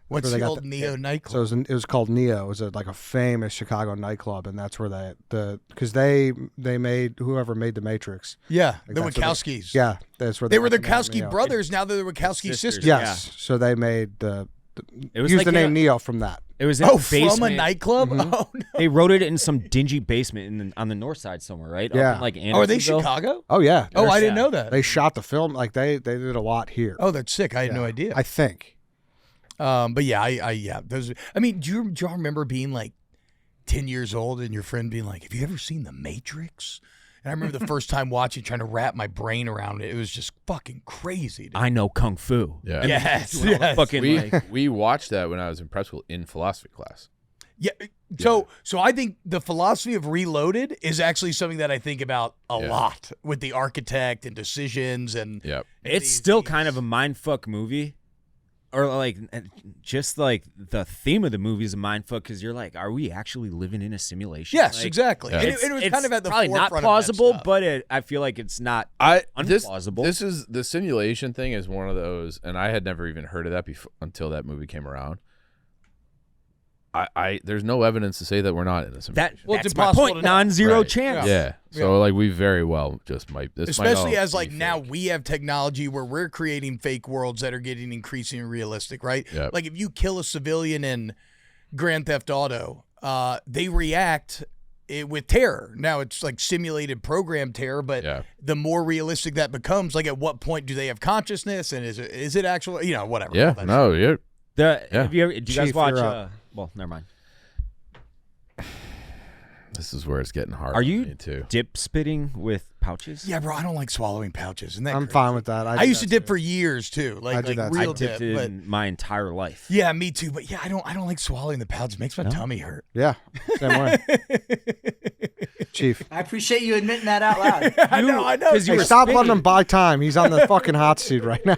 What's Where they the got old Neo So nightclub? it was called Neo. It was like a famous Chicago nightclub, and that's where because they made whoever made the Matrix. Yeah, Like, the that's where Wachowskis. Yeah, that's where They were the got name Wachowski Neo. brothers. Now they're the Wachowski Sisters. sisters. Yes, so they made It was used like the name in Neo from that. It was in Oh, a basement. from a nightclub? Oh, no. They wrote it in some dingy basement on the north side somewhere, right? Up Yeah. in, like Oh, are they Andersonville. Chicago? Oh yeah. Oh, I There's- didn't know that. They shot the film like they did a lot here. Oh, that's sick. I had no Yeah. idea. I think. But yeah, those. I mean, do y'all remember being like 10 years old and your friend being like, "Have you ever seen The Matrix?" And I remember the first time watching, trying to wrap my brain around it. It was just fucking crazy. Dude. I know Kung Fu. Yeah. Yes, Well, yes. Fucking We like, we watched that when I was in prep school in philosophy class. Yeah, So I think the philosophy of Reloaded is actually something that I think about a Yeah. lot with the architect and decisions and Yep. It's still kind of a mindfuck movie. Or like just like the theme of the movie is a mindfuck because you're like, are we actually living in a simulation? Yes, Like, exactly. Yeah. And it was kind of at the probably not forefront plausible, of that stuff. but I feel like it's not This unplausible. This is the simulation thing is one of those, and I had never even heard of that before until that movie came around. There's no evidence to say that we're not in a simulation. Well, it's That's my impossible point. to know. Non-zero Right. chance. Yeah. So like we very well just might. This Especially might all as like be now fake. we have technology where we're creating fake worlds that are getting increasingly realistic, right? Yep. Like if you kill a civilian in Grand Theft Auto, they react with terror. Now it's like simulated program terror, but Yeah. the more realistic that becomes, like at what point do they have consciousness and is it actual? Whatever. Yeah. all that No. Yeah. Have you ever? Do you guys Chief, watch? you're up. Well, never mind. This is where it's getting hard. Are for you me, too? dip spitting with pouches? Yeah, bro, I don't like swallowing pouches. Isn't that I'm crazy? fine with that. I used to dip for years too, I like did that real too. I dip. dipped it But in my entire life. yeah, me too. But yeah, I don't like swallowing the pouch. It makes my tummy hurt. Yeah, same way. Chief. I appreciate you admitting that out loud. I know. Because you Hey, were stop spitting. letting him buy time. He's on the fucking hot seat right now.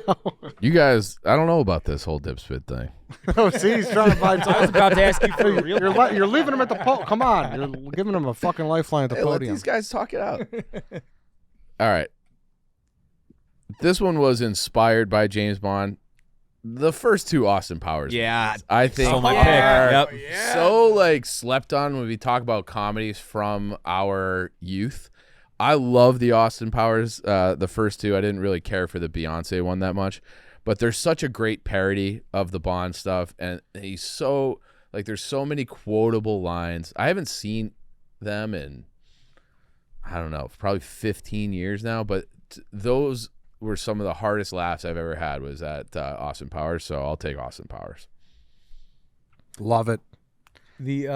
You guys, I don't know about this whole dip spit thing. Oh, see, he's trying to buy I was time. about to ask you for a real. You're leaving him at the pole. Come on, you're giving him a fucking lifeline at the Hey, let podium. these guys talk it out. All right. This one was inspired by James Bond. The first two Austin Powers. Yeah, movies, I think so my are pick. so like slept on when we talk about comedies from our youth. I love the Austin Powers, the first two. I didn't really care for the Beyonce one that much, but there's such a great parody of the Bond stuff, and he's so like there's so many quotable lines. I haven't seen them in I don't know, probably 15 years now, but those were some of the hardest laughs I've ever had was at Austin Powers, so I'll take Austin Powers. Love it. The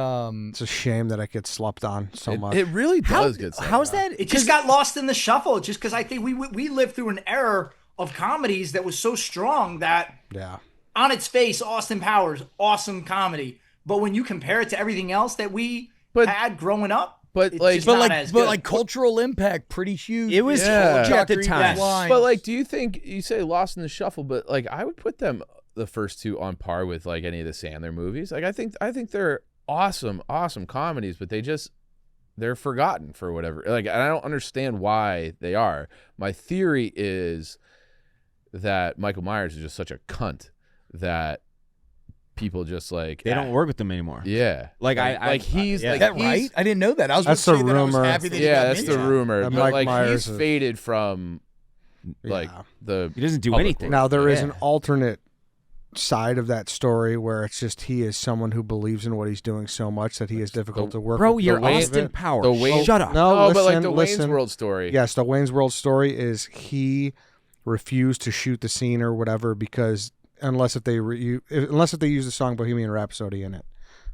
It's a shame that it gets slept on so much. It really does get How's that? It just got lost in the shuffle just because I think we lived through an era of comedies that was so strong that Yeah. on its face, Austin Powers, awesome comedy. But when you compare it to everything else that we had growing up, but it's like- just but not as good. like cultural impact pretty huge. It was Yeah. huge at the Chuck time. Reed's lines. But like, do you think you say Lost in the Shuffle? But like, I would put them the first two on par with like any of the Sandler movies. Like, I think they're awesome comedies, but they're forgotten for whatever. Like, and I don't understand why they are. My theory is that Michael Myers is just such a cunt that people just like They don't work with them anymore. Yeah, Like, he's yeah. like Is that he's- right? I didn't know that. I was That's gonna say the that I was rumor. happy that he Yeah, got that's the mentioned. rumor. That But Mike like Myers he's is- faded from like Yeah. the. He doesn't do public anything. world. Now there is Yeah. an alternate side of that story where it's just he is someone who believes in what he's doing so much that he is difficult to work Bro, with. you're Wayne- Austin Powers. the Wayne- Shut up. No, but like listen, the listen. Wayne's World story. Yes, the Wayne's World story is he refused to shoot the scene or whatever because unless if they use the song Bohemian Rhapsody in it.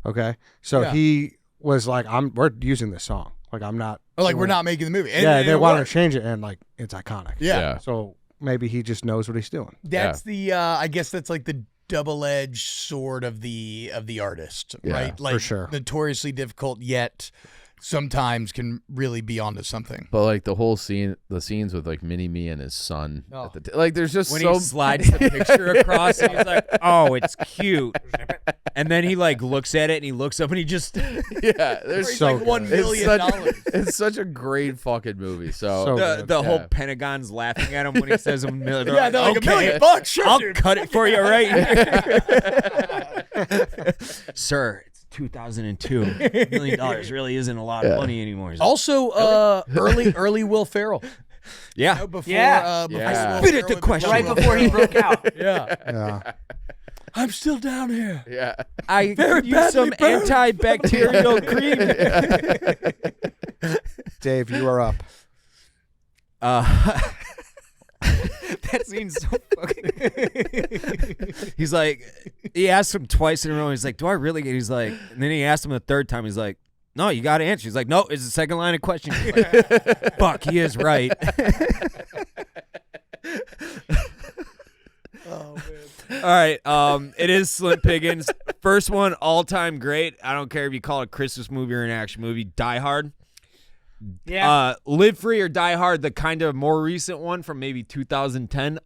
Okay? So Yeah. he was like we're using this song. Like I'm not Or like doing we're it. not making the movie. And- Yeah, and they it wanted to worked. change it and like it's iconic. Yeah. Yeah. So maybe he just knows what he's doing. That's the I guess that's like the double-edged sword of the artist, Yeah, right? Like for sure. notoriously difficult yet sometimes can really be onto something. But like the scenes with like Mini Me and his son, Oh. like there's just When so he slides the picture across, and he's like, "Oh, it's cute," and then he like looks at it and he looks up and he just yeah, there's It's so like $1 good. million. it's such a great fucking movie. So So, good. the whole Yeah. Pentagon's laughing at him when he says a million. Yeah, they're like okay, $1 million bucks. Sure, I'll dude. cut it for you right here. Sir, it's 2002. $1 million really isn't a lot of money anymore. He's like, Also, early Will Ferrell. yeah. Before, Yeah. before Yeah. Will Spit it Ferrell to had question. become right Will before he Ferrell. broke out. Yeah, Yeah. I'm still down here. yeah, I Very could use some badly burned. antibacterial cream. Dave, you are up. That scene's so fucking. He's like, he asked him twice in a row. He's like, "Do I really get?" He's like, and then he asked him the third time. He's like, "No, you got to answer." He's like, "No, it's the second line of questioning." He's like, fuck, he is right. Oh man. All right, it is Slim Piggins. First one, all-time great. I don't care if you call it a Christmas movie or an action movie. Die Hard. Yeah. Live Free or Die Hard, the kind of more recent one from maybe 2010.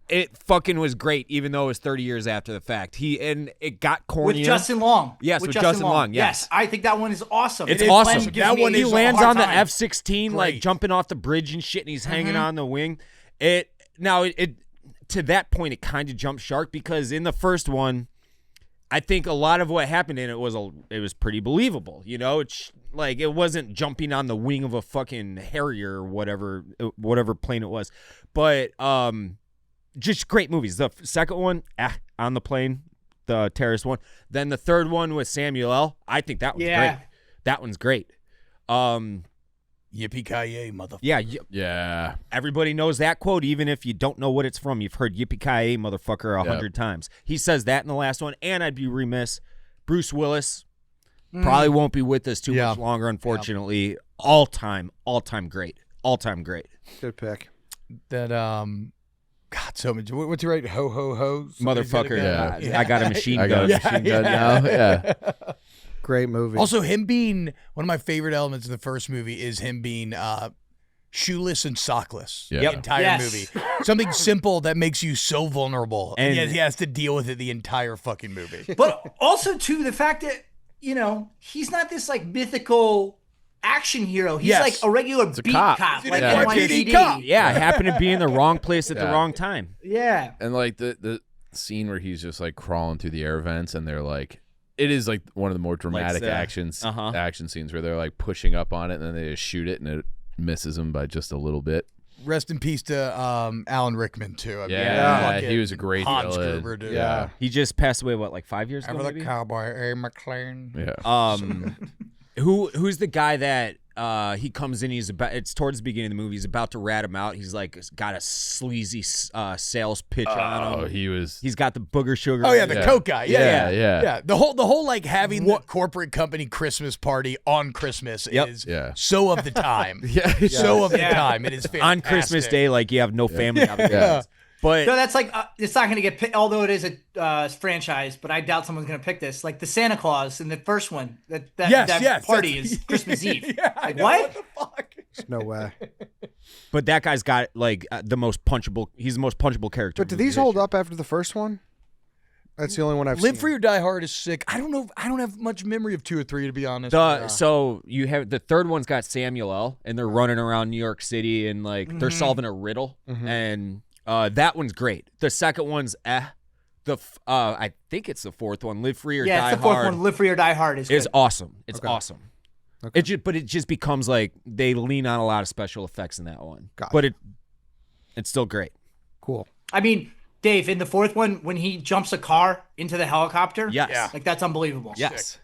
It fucking was great, even though it was 30 years after the fact. And it got corny. With Justin Long. Yes, with Justin Long, yes. I think that one is awesome. It's And awesome. Glenn gives That me one a He is lands hard on the time. F-16, like Great. jumping off the bridge and shit, and he's hanging on the wing. It to that point, it kind of jumped shark because in the first one, I think a lot of what happened in it was pretty believable. You know, it's like it wasn't jumping on the wing of a fucking Harrier or whatever plane it was, but just great movies. The second one, on the plane, the terrorist one. Then the third one with Samuel L. I think that one's great. That one's great. Yippee-ki-yay, motherfucker. Yeah, Yeah. everybody knows that quote, even if you don't know what it's from. You've heard yippee-ki-yay, motherfucker, 100 times. He says that in the last one, and I'd be remiss. Bruce Willis probably won't be with us too much longer, unfortunately. All-time great. All-time great. Good pick. That God, so much. What's he right? Ho ho ho, Motherfucker. Yeah. I got a machine I got gun. a machine gun now. Yeah. Great movie. Also, him being one of my favorite elements of the first movie is him being shoeless and sockless. Yeah. The entire Yes. movie. Something simple that makes you so vulnerable, and And- yet he has to deal with it the entire fucking movie. But also, too, the fact that, he's not this, like, mythical action hero. He's Yes. like a regular a beat cop. cop, He's like an NYPD. NYPD cop. Yeah, happened to be in the wrong place at the Yeah. wrong time. Yeah. And like the scene where he's just like crawling through the air vents, and they're like, it is like one of the more dramatic the- action scenes where they're like pushing up on it, and then they just shoot it, and it misses him by just a little bit. Rest in peace to Alan Rickman too. I mean, Yeah, fucking he was a great Hans villain. Gruber, dude. Yeah. He just passed away, what, like 5 years ago, Remember maybe? the cowboy, A. McLean? Yeah. Who's the guy that he comes in, it's towards the beginning of the movie, he's about to rat him out. He's like got a sleazy sales pitch on him. He's He's got the booger sugar. Oh yeah, the Yeah. coke guy. Yeah, Yeah. The whole like having the corporate company Christmas party on Christmas Yep. is Yeah. so of the time. Yeah. So of the Yeah. time. It is fantastic. on Christmas Day, like you have no family obligations. But So that's like, it's not going to get picked, although it is a franchise, but I doubt someone's going to pick this. Like the Santa Claus in the first one, that party is Christmas Eve. I Like, know, what? the fuck? No way. But that guy's got like the most punchable. He's the most punchable character. But do these hold up after the first one? That's the only one I've Live seen. Free or Die Hard is sick. I don't know. I don't have much memory of 2 or 3 to be honest. So you have the third one's got Samuel L. and they're running around New York City and like they're solving a riddle and that one's great. The second one's I think it's the fourth one. Live Free or Die Yeah, it's the fourth Hard one. Live Free or Die Hard is is good. awesome. It's awesome. Okay. But it just becomes like they lean on a lot of special effects in that one. Gotcha. But it's still great. Cool. I mean, Dave, in the fourth one, when he jumps a car into the helicopter, Yes. like that's unbelievable. Yes.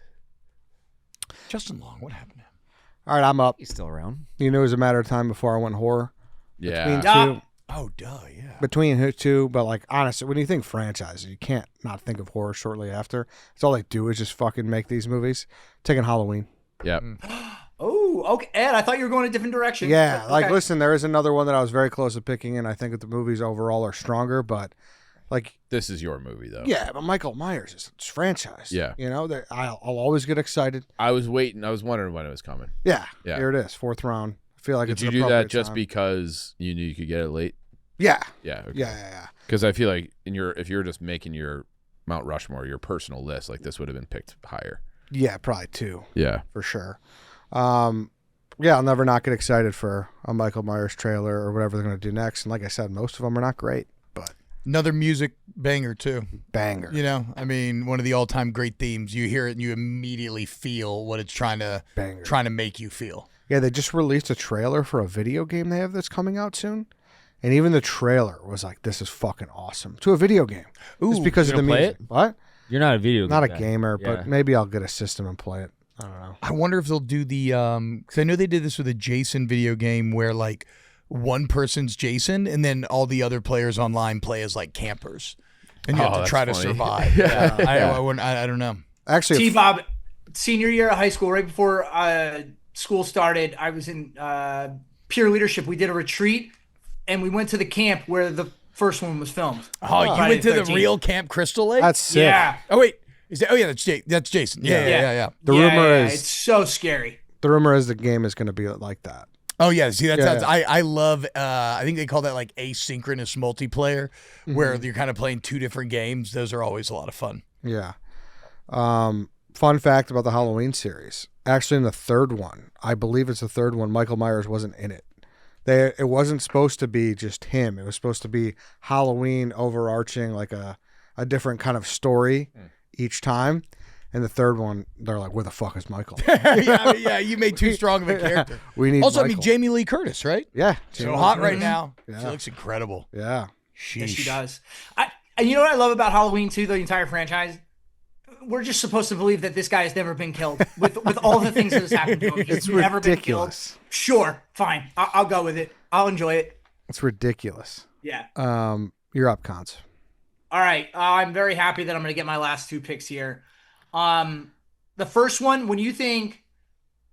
Justin Long, what happened to him? All right, I'm up. He's still around. You knew it was a matter of time before I went horror. Yeah. Yeah. Oh, duh, yeah. Between two, but like honestly, when you think franchises, you can't not think of horror shortly after. It's all they do is just fucking make these movies. Taking Halloween. Yep. Oh, okay. Ed, I thought you were going a different direction. Yeah, But, like okay. listen, there is another one that I was very close to picking, and I think that the movies overall are stronger. But like, This is your movie though. yeah, but Michael Myers is it's franchise. Yeah. you know, I'll always get excited. I was waiting. I was wondering when it was coming. Yeah, Yeah. here it is, fourth round. I feel like Did it's you an do that appropriate just time. because you knew you could get it late? Yeah, Yeah. Okay. yeah. Because I feel like if you're just making your Mount Rushmore, your personal list, like this would have been picked higher. Yeah, probably two Yeah. for sure. Yeah, I'll never not get excited for a Michael Myers trailer or whatever they're going to do next. And like I said, most of them are not great, but Another music banger too. banger. You know, I mean, one of the all-time great themes. You hear it and you immediately feel what it's trying to make you feel. Yeah, they just released a trailer for a video game they have that's coming out soon. And even the trailer was like, this is fucking awesome. To a video game. Just because of the gonna play music. What? You're not a video game Not a guy. gamer, Yeah. but maybe I'll get a system and play it. I don't know. I wonder if they'll do the because I know they did this with a Jason video game where like one person's Jason and then all the other players online play as like campers, and you have to that's try to funny. survive. Yeah, I don't know. Actually, T-Bob, senior year of high school, right before school started, I was in peer leadership. We did a retreat, and we went to the camp where the first one was filmed. Oh, you Friday went to the 13th. real Camp Crystal Lake? that's sick. Yeah. Oh wait, Is that? Oh yeah, that's Jason. Yeah. The rumor is it's so scary. the rumor is the game is going to be like that. Oh yeah, see that sounds. Yeah. I love. I think they call that like asynchronous multiplayer, where you're kind of playing two different games. Those are always a lot of fun. Yeah. Fun fact about the Halloween series. Actually, in the third one, I believe it's the third one, Michael Myers wasn't in it. It wasn't supposed to be just him. It was supposed to be Halloween overarching, like a different kind of story each time. And the third one, they're like, where the fuck is Michael? yeah, you made too strong of a character. We need Also, I Michael. mean, Jamie Lee Curtis, right? Yeah. So Jamie hot Lee right Curtis. now. Yeah. She looks incredible. Yeah. Yes, she Sheesh. does. And you know what I love about Halloween too, the entire franchise? We're just supposed to believe that this guy has never been killed with all the things that has happened to him. He's It's never been killed. ridiculous. Sure, fine. I'll go with it. I'll enjoy it. It's ridiculous. Yeah. You're up, Cons. All right. I'm very happy that I'm going to get my last two picks here. The first one, when you think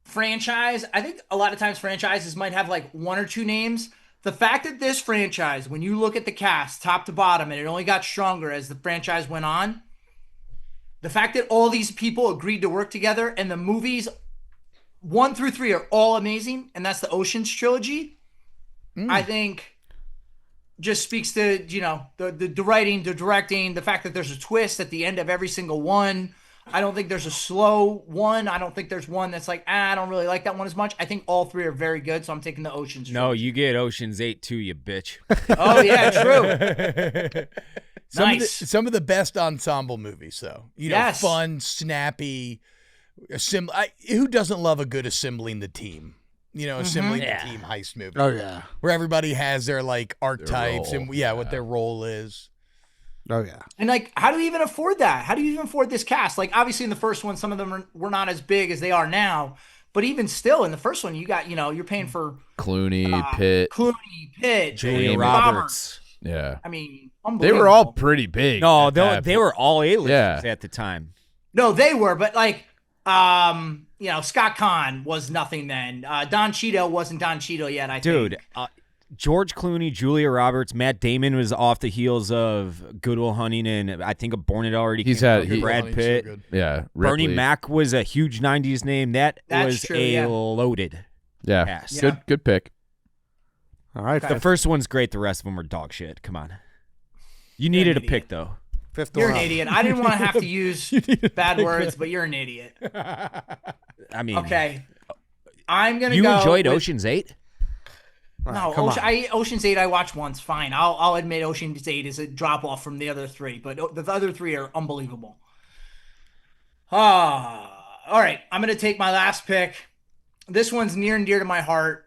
franchise, I think a lot of times franchises might have like one or two names. The fact that this franchise, when you look at the cast top to bottom, and it only got stronger as the franchise went on, the fact that all these people agreed to work together and the movies 1 through 3 are all amazing, and that's the Ocean's trilogy, I think just speaks to, the writing, the directing, the fact that there's a twist at the end of every single one. I don't think there's a slow one. I don't think there's one that's like, I don't really like that one as much. I think all three are very good, so I'm taking the Ocean's No, trilogy. you get Ocean's 8 too, you bitch. Oh, yeah, true. Nice. Some of the best ensemble movies, though. Yes. Fun, snappy. Who doesn't love a good assembling the team? Assembling the team heist movie. Oh, yeah. Where everybody has their like archetypes role, and what their role is. Oh, yeah. And like, how do you even afford that? How do you even afford this cast? Like, obviously in the first one, some of them were not as big as they are now. But even still, in the first one, you got, you're paying for Clooney, Pitt. Julia Jamie Roberts. Yeah. I mean, They unbelievable. were all pretty big. No, at that they point. were all A-listers Yeah. at the time. No, they were, but like, Scott Conn was nothing then. Don Cheadle wasn't Don Cheadle yet, I Dude, think. George Clooney, Julia Roberts, Matt Damon was off the heels of Good Will Hunting, and I think a Born It already He's came had- out. he- Brad Hunting's Pitt. so good. Yeah. Bernie Ripley. Mac was a huge 90s name. That's was true, a yeah. loaded Yeah. cast. Yeah. Good pick. All right. The first one's great. The rest of them were dog shit. Come on. You needed a idiot. pick, though. Fifth You're one an up. idiot. I didn't want to have to use bad words, but you're an idiot. I mean, Okay. I'm going to you go enjoyed with- Ocean's 8? All right, No, come on. Ocean's 8 I watched once. Fine. I'll admit Ocean's 8 is a drop off from the other three, but the other three are unbelievable. All right. I'm going to take my last pick. This one's near and dear to my heart.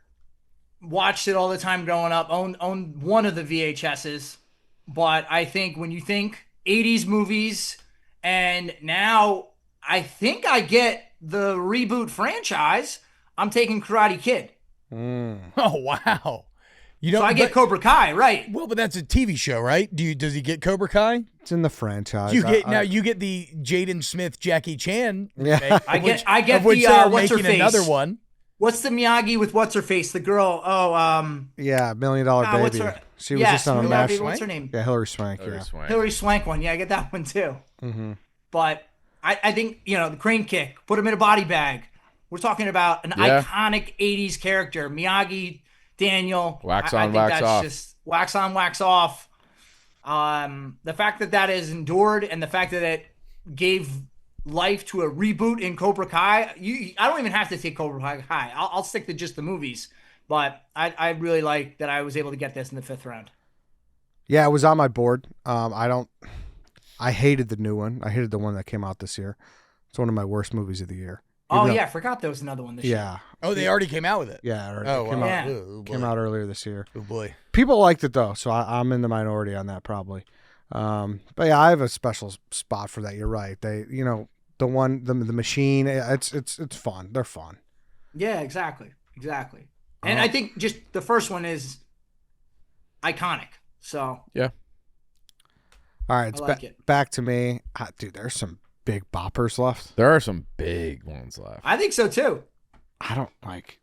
Watched it all the time growing up. Owned one of the VHSs. But I think when you think 80s movies, and now I think I get the reboot franchise, I'm taking Karate Kid. Oh wow! So I get Cobra Kai, right? Well, but that's a TV show, right? Does he get Cobra Kai? It's in the franchise. You get the Jaden Smith, Jackie Chan. Yeah. remake, I get of which the they are what's her making face? another one. What's the Miyagi with what's her face? The girl. Yeah, $1 Million Baby. what's her? She was yes, just on a Million match. Baby, what's her name? Yeah, Hillary Swank. Hilary Yeah. Swank. Hillary Swank one. Yeah, I get that one too. But I think the crane kick, put him in a body bag. We're talking about an Yeah. iconic '80s character, Miyagi, Daniel. Wax I on, think wax that's off. just wax on, wax off. The fact that has endured, and the fact that it gave life to a reboot in Cobra Kai. I don't even have to take Cobra Kai. I'll stick to just the movies. But I really like that I was able to get this in the 5th round. Yeah, it was on my board. I hated the new one. I hated the one that came out this year. It's one of my worst movies of the year. Oh, Even though- yeah. I forgot there was another one this year. Yeah. Oh, they already came out with it. Yeah. It Oh, came, wow. out, Yeah. Oh, boy. came out earlier this year. Oh boy. People liked it though, so I'm in the minority on that probably. But yeah, I have a special spot for that. You're right. They, the one, the machine. It's fun. They're fun. Yeah, exactly. And I think just the first one is iconic. So Yeah. All right, it's I like it. back to me. Dude, there's some big boppers left. There are some big ones left. I think so too. I don't like.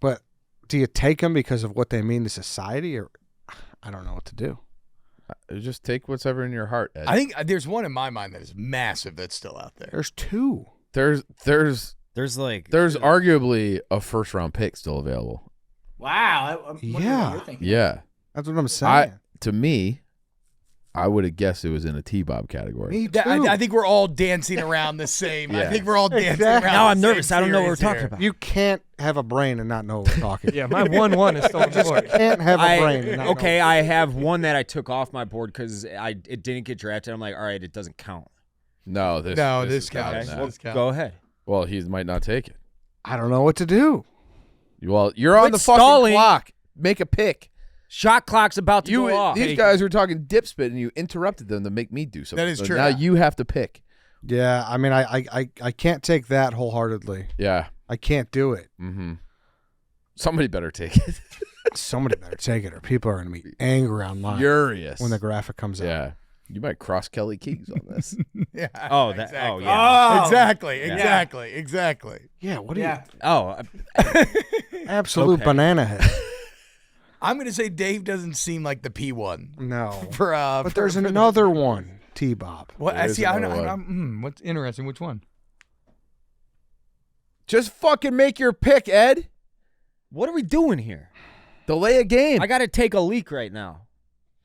But do you take them because of what they mean to society, or I don't know what to do. Just take what's ever in your heart, Ed. I think there's one in my mind that is massive that's still out there. There's two. There's arguably a first-round pick still available. Wow. I'm wondering Yeah. what you're thinking. Yeah. That's what I'm saying. To me, I would have guessed it was in a T-Bob category. Me That- too. I think we're all dancing around the same. I Yeah. think we're all dancing Exactly. around. Now the I'm nervous. same I don't know what we're series talking here. about. You can't have a brain and not know what we're talking. Yeah, my 1-1 is still on the board. Can't have a brain. And not Okay, know. I have one that I took off my board because it didn't get drafted. I'm like, all right, it doesn't count. No, this This is counts. not. This counts. Go ahead. Well, he might not take it. I don't know what to do. Well, you're on Quit the fucking stalling. clock. Make a pick. Shot clock's about to go off. These guys were talking dip spit, and you interrupted them to make me do something. That is So true. Now you have to pick. Yeah, I mean, I can't take that wholeheartedly. Yeah. I can't do it. Mm-hmm. Somebody better take it. Somebody better take it, or people are going to be angry online Furious. when the graphic comes out. Yeah. You might cross Kelly Keegs on this. Yeah. Oh, exactly. yeah. Oh. Exactly. Yeah, what do Yeah. Oh, you? Absolute Okay. banana head. I'm gonna say Dave doesn't seem like the P1 No. for. But there's another one, T-Bob. What? There is See, another one. what's interesting? Which one? Just fucking make your pick, Ed. what are we doing here? Delay a game. I got to take a leak right now.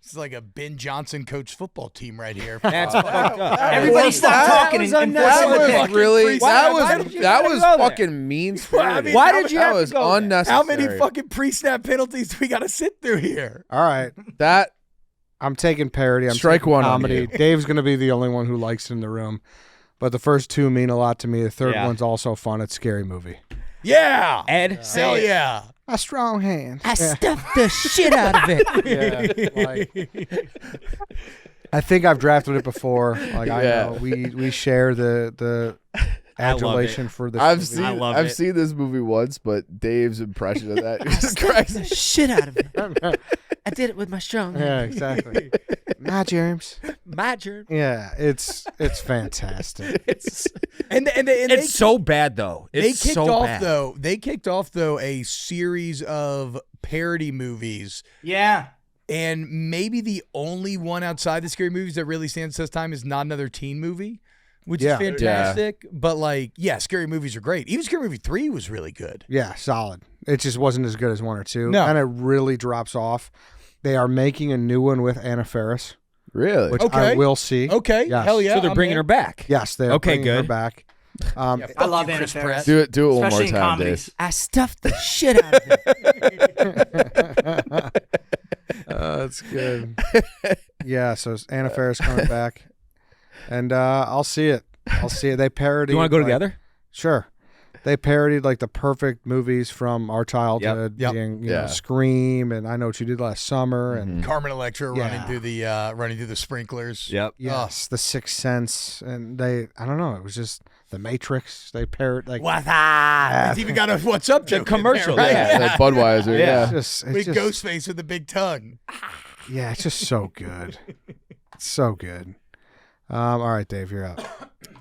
This is like a Ben Johnson coach football team right here. That's fucked up. Everybody stop talking was and unnecessary. enforce the That pick. was really Why did you that gotta was go there? fucking mean spirited. Why did you that have to was go there? unnecessary. How many fucking pre-snap penalties do we got to sit through here? All right. that I'm taking parody. I'm Strike taking one on comedy. you. Dave's going to be the only one who likes it in the room. But the first two mean a lot to me. The third Yeah. one's also fun. It's Scary Movie. Yeah. Ed, Hell say it. yeah. A strong hand. I stuffed the shit out of it. Yeah, like, I think I've drafted it before. Like I Yeah. know we share the adulation for this. I've movie. seen I love I've it. seen this movie once, but Dave's impression of that just cracks the shit out of it. I did it with my strong hand. Yeah, exactly. My germs. My germ. Yeah, it's fantastic. And they It's so bad though. they It's kicked so off bad. though. They kicked off though a series of parody movies. Yeah. And maybe the only one outside the scary movies that really stands the test of time is Not Another Teen Movie, which Yeah. is fantastic. But like, yeah, scary movies are great. Even Scary Movie 3 was really good. Yeah, solid. It just wasn't as good as one or two. No. And it really drops off. They are making a new one with Anna Faris, Really? which Okay. I will see. Okay, Yes. hell yeah. So they're I'm bringing in. her back. Yes, they are Okay, bringing her good. back. I love you, Anna Chris Faris. Pratt. Do it one more Especially in time, comedies. Dave. I stuffed the shit out of it. That's good. Yeah, so Anna Faris coming back, and I'll see it. They parodied. You want to go like- together? Sure. They parodied like the perfect movies from our childhood, Yep. being Yeah. Scream and I Know What You Did Last Summer, and Carmen Electra Yeah. running through the sprinklers. Yep. yes, The Sixth Sense, and I don't know, it was just The Matrix. They parodied like What's up? It's even got a "What's up" joke. in there, commercial, right? yeah. That Budweiser, yeah. it's Big just, Ghostface with the big tongue. yeah, it's just so good. It's so good. All right, Dave, you're up.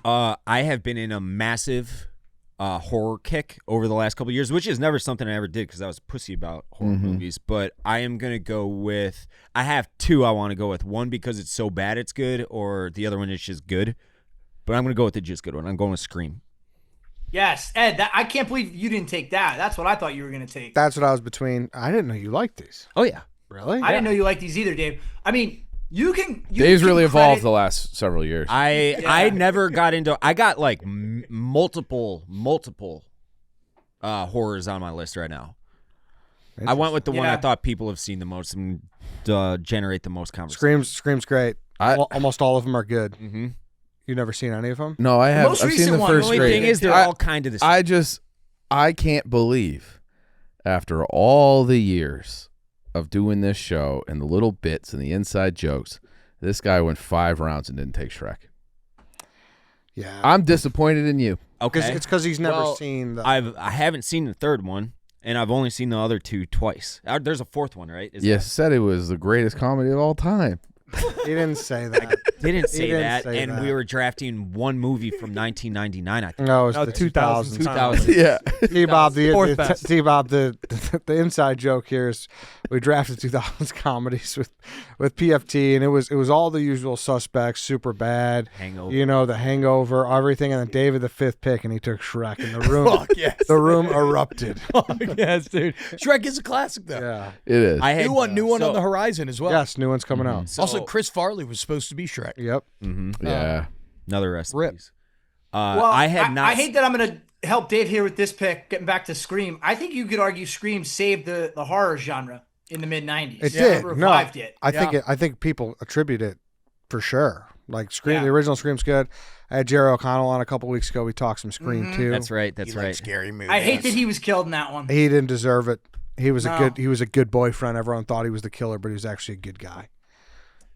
I have been in a massive horror kick over the last couple of years, which is never something I ever did because I was a pussy about horror movies. But I am going to go with, I have two I want to go with. One because it's so bad it's good, or the other one is just good. But I'm going to go with the just good one. I'm going with Scream. Yes, Ed. I can't believe you didn't take that. That's what I thought you were going to take. That's what I was between. I didn't know you liked these. Oh, yeah. Really? I didn't know you liked these either, Dave. I mean, you can. Dave's really evolved credit- the last several years. I never got into, I got like multiple horrors on my list right now. I went with the one I Yeah. thought people have seen the most and generate the most conversation. Scream's great. Almost all of them are good. Mm-hmm. You've never seen any of them? No, I have. most I've seen recent the one, first The only grade. thing is they're all kind of the same. I can't believe after all the years of doing this show and the little bits and the inside jokes, this guy went 5 rounds and didn't take Shrek. Yeah. I'm disappointed in you. Okay. It's because he's never Well, seen the. I haven't seen the third one, and I've only seen the other two twice. There's a fourth one, right? You said it was the greatest comedy of all time. He didn't say that. Didn't say didn't that, say and that. we were drafting one movie from 1999. I think. No, it was No, the 2000s. 2000. Yeah. T-Bob, Fourth best. T-Bob, the inside joke here is we drafted 2000s comedies with PFT, and it was all the usual suspects, super bad, Hangover. you know, The Hangover, everything, and then David the fifth pick, and he took Shrek, and the room, Fuck yes. the room erupted. Yes, dude. Shrek is a classic though. Yeah. It is. I had New one so- on the horizon as well. Yes, new one's coming out. so- Also, Chris Farley was supposed to be Shrek. Yep. yeah. Another rest. Rip. Well, I had not. I hate that I'm going to help Dave here with this pick. Getting back to Scream, I think you could argue Scream saved the horror genre in the mid '90s. It did. Revived it. I think people attribute it for sure. Like Scream, Yeah. the original Scream's good. I had Jerry O'Connell on a couple weeks ago. We talked some Scream too. That's right. That's He liked right. scary movies. I hate that he was killed in that one. He didn't deserve it. He was No. he was a good boyfriend. Everyone thought he was the killer, but he was actually a good guy.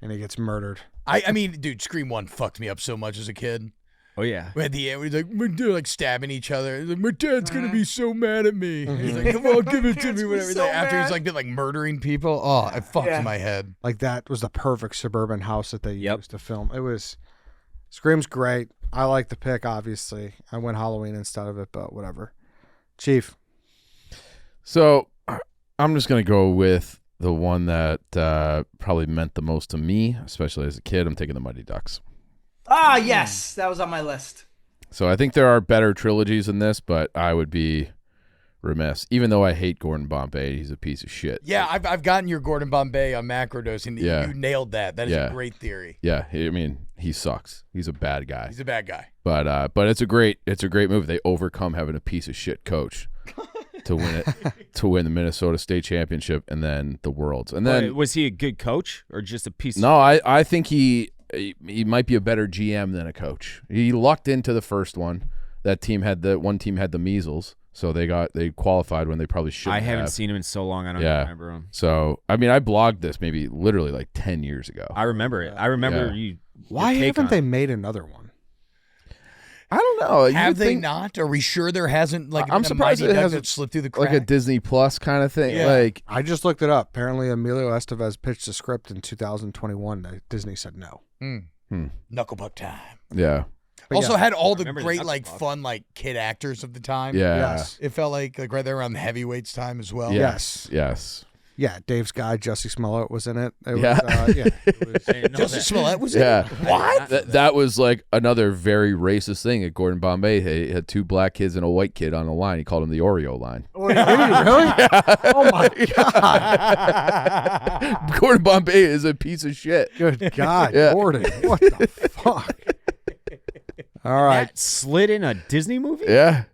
And he gets murdered. I mean, dude, Scream 1 fucked me up so much as a kid. Oh yeah. At the end, they're like stabbing each other. He's like, my dad's gonna be so mad at me. He's like, come on, give it to me, whatever. so After he's mad. like been like murdering people. Oh, it fucked Yeah. my head. Like that was the perfect suburban house that they Yep. used to film. It was Scream's great. I like the pick, obviously. I went Halloween instead of it, but whatever. Chief. So I'm just going to go with the one that probably meant the most to me, especially as a kid. I'm taking the Mighty Ducks. Ah, yes, that was on my list. So I think there are better trilogies in this, but I would be remiss. Even though I hate Gordon Bombay, he's a piece of shit. Yeah, I've gotten your Gordon Bombay on macrodose, and Yeah. you nailed that. That is Yeah. a great theory. Yeah, I mean, he sucks. He's a bad guy. He's a bad guy. But it's a great movie. They overcome having a piece of shit coach to win the Minnesota State Championship and then the Worlds. And then Wait, was he a good coach or just a piece? no, I think he might be a better GM than a coach. He lucked into the first one. That team had the measles, so they qualified when they probably shouldn't. I haven't have. seen him in so long. I don't Yeah. remember him. So I mean, I blogged this maybe literally like 10 years ago. I remember it. I remember Yeah. you. Why your take haven't on they it. made another one? I don't know. You Have would they think, not? Are we sure there hasn't like I'm been a surprised Mighty it Duck hasn't- that slipped through the cracks? like a Disney Plus kind of thing? Yeah. Like I just looked it up. Apparently, Emilio Estevez pitched a script in 2021. Disney said no. Knucklepuck time. yeah, But Also yeah. had all the Remember the great Knucklepuck. like fun like kid actors of the time. yeah, Yes. It felt like right there around the heavyweights time as well. Yes. yes. Yeah, Dave's guy, Jesse Smollett, was in it. It Yeah. Was, yeah. It was, I didn't know Justice that. Smollett was Yeah. in it? What? That was like another very racist thing at Gordon Bombay. He had two black kids and a white kid on the line. He called him the Oreo line. really? Oh my god! Gordon Bombay is a piece of shit. Good God, Yeah. Gordon! What the fuck? All right, That slid in a Disney movie. Yeah.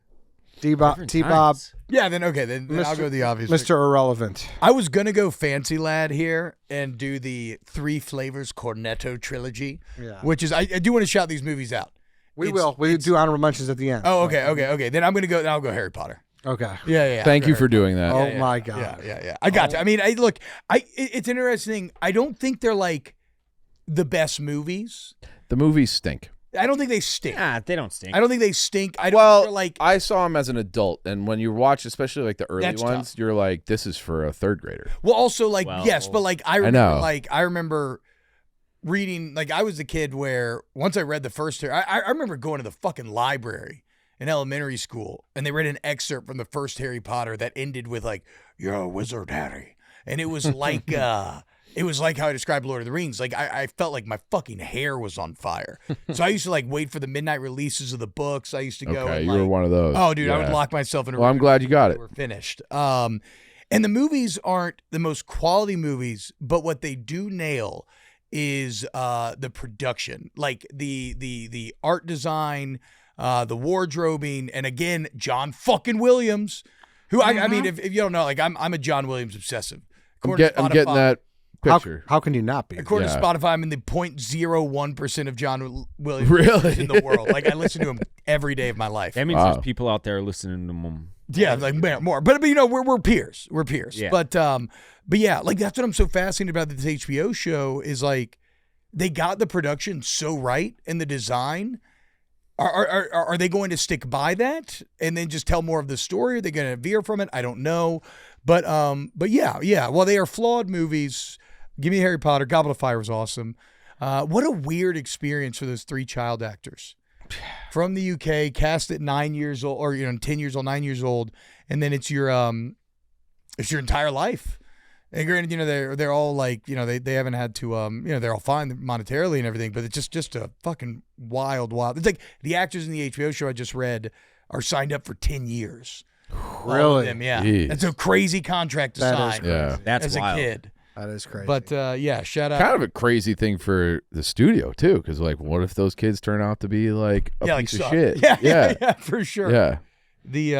T-Bob, Different T-Bob, times. Yeah, then okay, then I'll go with the obvious. Mr. Irrelevant. I was gonna go fancy lad here and do the Three Flavors Cornetto trilogy, Yeah. which is I do want to shout these movies out. We It's- will. We do honorable mentions at the end. Oh, okay. Then I'm gonna go. I'll go Harry Potter. Okay. Yeah. Thank I'll you go for Harry doing that. Oh Potter. my God. Yeah. I got you. I mean, it's interesting. I don't think they're like the best movies. The movies stink. I don't think they stink. Ah, they don't stink. I don't think they stink. I don't Well, think they're like I saw him as an adult, and when you watch, especially like the early That's ones, tough. you're like, this is for a third grader. well, also like Well, yes, but like I remember know. like I remember reading like I was the kid where once I read the first I remember going to the fucking library in elementary school and they read an excerpt from the first Harry Potter that ended with like you're a wizard, Harry, and it was like it was like how I described Lord of the Rings. Like I felt like my fucking hair was on fire. So I used to like wait for the midnight releases of the books. I used to go. Okay, and, you like, were one of those. Oh, dude, I would Yeah. lock myself in a Well, room. I'm glad you got it. We're finished. And the movies aren't the most quality movies, but what they do nail is the production, like the art design, the wardrobing, and again, John fucking Williams, who I mean, if you don't know, like I'm a John Williams obsessive. I'm According to getting Spotify- that picture. How can you not be? According Yeah. to Spotify, I'm in the 0.01% of John Williams Really? in the world. Like I listen to him every day of my life. That means Wow. there's people out there listening to them. Yeah, like more. But you know, we're peers. We're peers. Yeah. But yeah, like that's what I'm so fascinated about this HBO show is like they got the production so right and the design. Are they going to stick by that and then just tell more of the story? Are they going to veer from it? I don't know. But yeah. While they are flawed movies, Give me Harry Potter. Goblet of Fire was awesome. What a weird experience for those 3 child actors from the UK, cast at 9 years old, or 10 years old, 9 years old, and then it's your entire life. And granted, they're all like, they haven't had to, they're all fine monetarily and everything, but it's just a fucking wild. It's like the actors in the HBO show I just read are signed up for 10 years. All of them, yeah. Jeez. That's a crazy contract to sign. Yeah. That's as wild. a kid. That is crazy. But shout out. Kind of a crazy thing for the studio too, because like, what if those kids turn out to be like a piece of suck. shit? Yeah, for sure. Yeah. The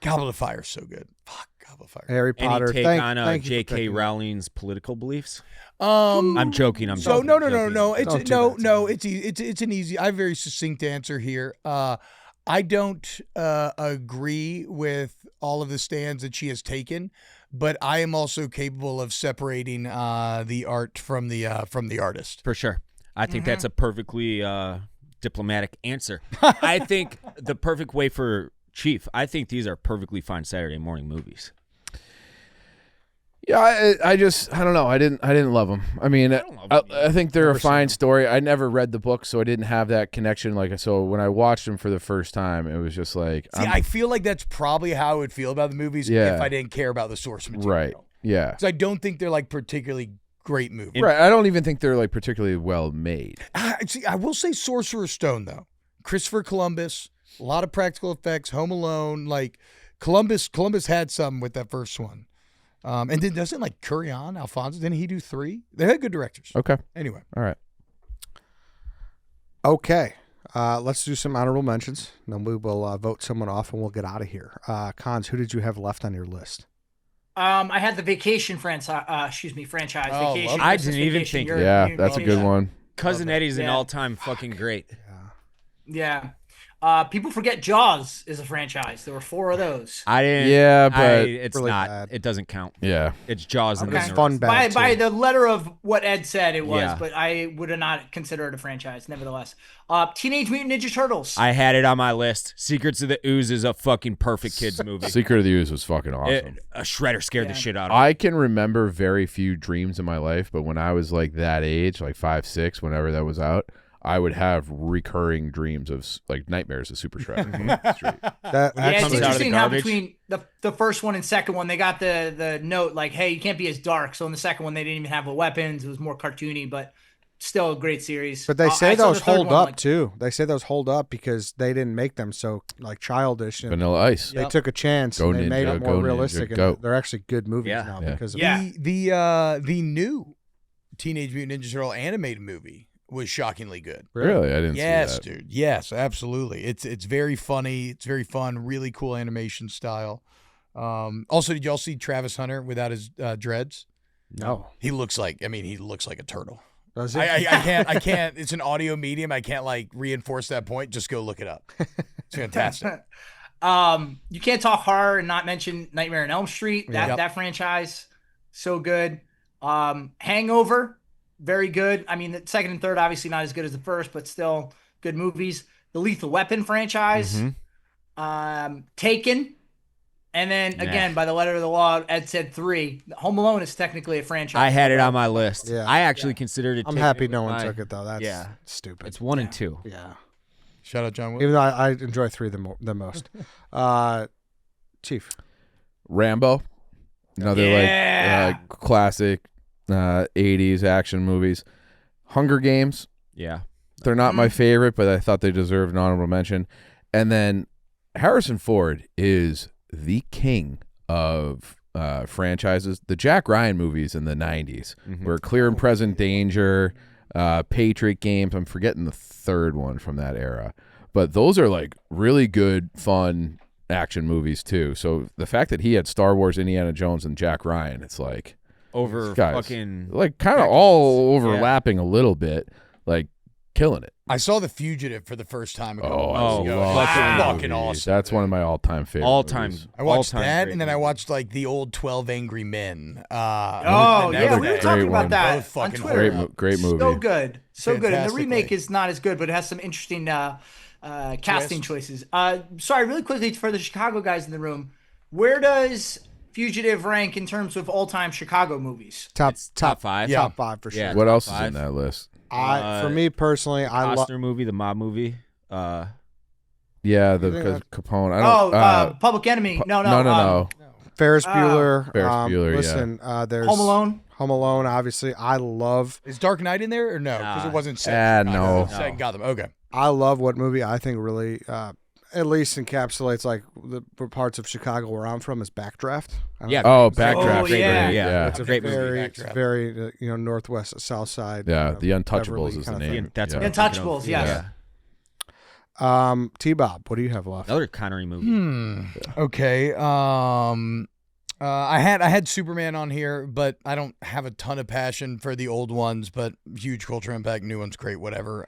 Goblet of Fire is so good. Fuck, Goblet of Fire. Harry Potter. Any take on thank you for J.K. picking that. Rowling's political beliefs? I'm joking. I'm so joking. no. Don't It's do no. It's an easy. I have a very succinct answer here. I don't agree with all of the stands that she has taken, but I am also capable of separating the art from the artist. For sure. I think that's a perfectly diplomatic answer. I think the perfect way for Chief, I think these are perfectly fine Saturday morning movies. Yeah, I don't know. I didn't love them. I mean, I think they're a fine story. I never read the book, so I didn't have that connection. So when I watched them for the first time, it was just like, See, I feel like that's probably how I would feel about the movies if I didn't care about the source material. right. Yeah. Because I don't think they're like particularly great movies. Right. I don't even think they're like particularly well made. See, I will say Sorcerer's Stone though. Christopher Columbus, a lot of practical effects. Home Alone, like Columbus had some with that first one. And then doesn't like Curion, Alfonso, didn't he do 3? They had good directors. Okay. Anyway. All right. Okay. Let's do some honorable mentions. Then we will vote someone off and we'll get out of here. Cons, who did you have left on your list? I had the Vacation franchise. Vacation. I didn't even think of Yeah, that's a good one. Cousin Eddie's an Yeah. all-time fucking great. Yeah. People forget Jaws is a franchise. There were 4 of those. I didn't. Yeah, but it's really not. bad. It doesn't count. Yeah. It's Jaws and Okay. then It's the fun rest. bad By too. the letter of what Ed said, it was, Yeah. but I would have not considered it a franchise. Nevertheless, Teenage Mutant Ninja Turtles. I had it on my list. Secrets of the Ooze is a fucking perfect kids movie. Secret of the Ooze was fucking awesome. A Shredder scared the Yeah. shit out of me. I can remember very few dreams in my life, but when I was like that age, like 5, 6, whenever that was out, I would have recurring dreams of like nightmares of Super Shredder. That Yeah, it's comes out actually, of the interesting how garbage. between the first one and second one, they got the note like, hey, you can't be as dark. So in the second one, they didn't even have the weapons. It was more cartoony, but still a great series. but they say I saw those the third hold one, up like, too. They say those hold up because they didn't make them so like childish. And Vanilla Ice. they took a chance Go and they made Ninja, it more go Ninja, realistic. go. And they're actually good movies Yeah. now Yeah. because of Yeah. The new Teenage Mutant Ninja Turtle animated movie was shockingly good. Really? I didn't Yes, see that. dude. Yes, absolutely. It's very funny. It's very fun. Really cool animation style. Also, did y'all see Travis Hunter without his dreads? No. He looks like a turtle. Does it? I can't. It's an audio medium. I can't like reinforce that point. Just go look it up. It's fantastic. You can't talk horror and not mention Nightmare on Elm Street. Yep. That franchise, so good. Hangover, very good. I mean, the second and third obviously not as good as the first, but still good movies. The Lethal Weapon franchise, Taken, and then again by the letter of the law, Ed said 3. Home Alone is technically a franchise. I had it on my list. Yeah. I actually considered it. I'm taken happy with no one my- took it though. That's Yeah. stupid. It's 1 and 2. yeah. Shout out John Wick. Even though I enjoy 3 the most. Chief. Rambo. Another Yeah. like classic 80s action movies. Hunger Games. Yeah. They're not my favorite, but I thought they deserved an honorable mention. And then Harrison Ford is the king of franchises. The Jack Ryan movies in the 90s were Clear and Present Danger, Patriot Games. I'm forgetting the third one from that era. But those are like really good, fun action movies too. So the fact that he had Star Wars, Indiana Jones, and Jack Ryan, it's like Over these guys, fucking. like kind of all overlapping a little bit, like killing it. I saw The Fugitive for the first time a couple Oh, months I ago. love It's that fucking movie. awesome. That's one of my all-time favorite. All-time. movies. I watched all-time that, great and then I movie. watched like the old 12 Angry Men. Oh, the yeah, next we were day. talking Great about one. that Both on fucking Twitter. Great movie. So good. So good. And the Fantastically. remake is not as good, but it has some interesting casting choices. Sorry, really quickly for the Chicago guys in the room, where does Fugitive rank in terms of all-time Chicago movies? Top five. Yeah. top 5 for sure. Yeah. What top else is five. in that list? For me personally, I love. Costner movie, the mob movie. Yeah, You think the Capone. I Oh, don't. Public Enemy. No. No. Ferris Bueller. Ferris Bueller, yeah. Listen, there's Home Alone. Home Alone, obviously. I love Is Dark Knight in there or no? Because it wasn't set. no. Set in Gotham. Okay. what movie I think really at least encapsulates like the parts of Chicago where I'm from is Backdraft. I don't Yeah. know. Oh, Backdraft. Oh, yeah. Yeah. It's a Great movie. very, Backdraft. very northwest, south side. Yeah, kind of The Untouchables Beverly is the kind of name. thing. That's yeah. what I'm thinking of. Untouchables, yes. T-Bob, what do you have left? Another Connery movie. Okay. I had Superman on here, but I don't have a ton of passion for the old ones, but huge culture impact, new ones great, whatever.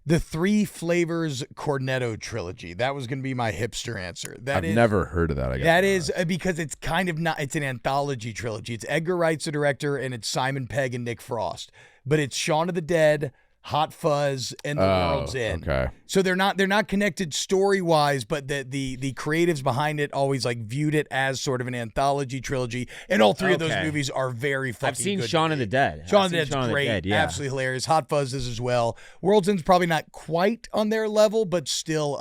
The Three Flavors Cornetto trilogy. That was going to be my hipster answer. I've never heard of that. I guess That is because it's kind of not. It's an anthology trilogy. It's Edgar Wright's the director, and it's Simon Pegg and Nick Frost. But it's Shaun of the Dead, Hot Fuzz, and The World's End. Okay. So they're not connected story wise, but the creatives behind it always like viewed it as sort of an anthology trilogy. And all three of those Okay. movies are very fucking. I've seen good Shaun to of me. the Dead. Shaun I've of the seen Dead's Shaun of the great, Dead, yeah. absolutely hilarious. Hot Fuzz is as well. World's End's probably not quite on their level, but still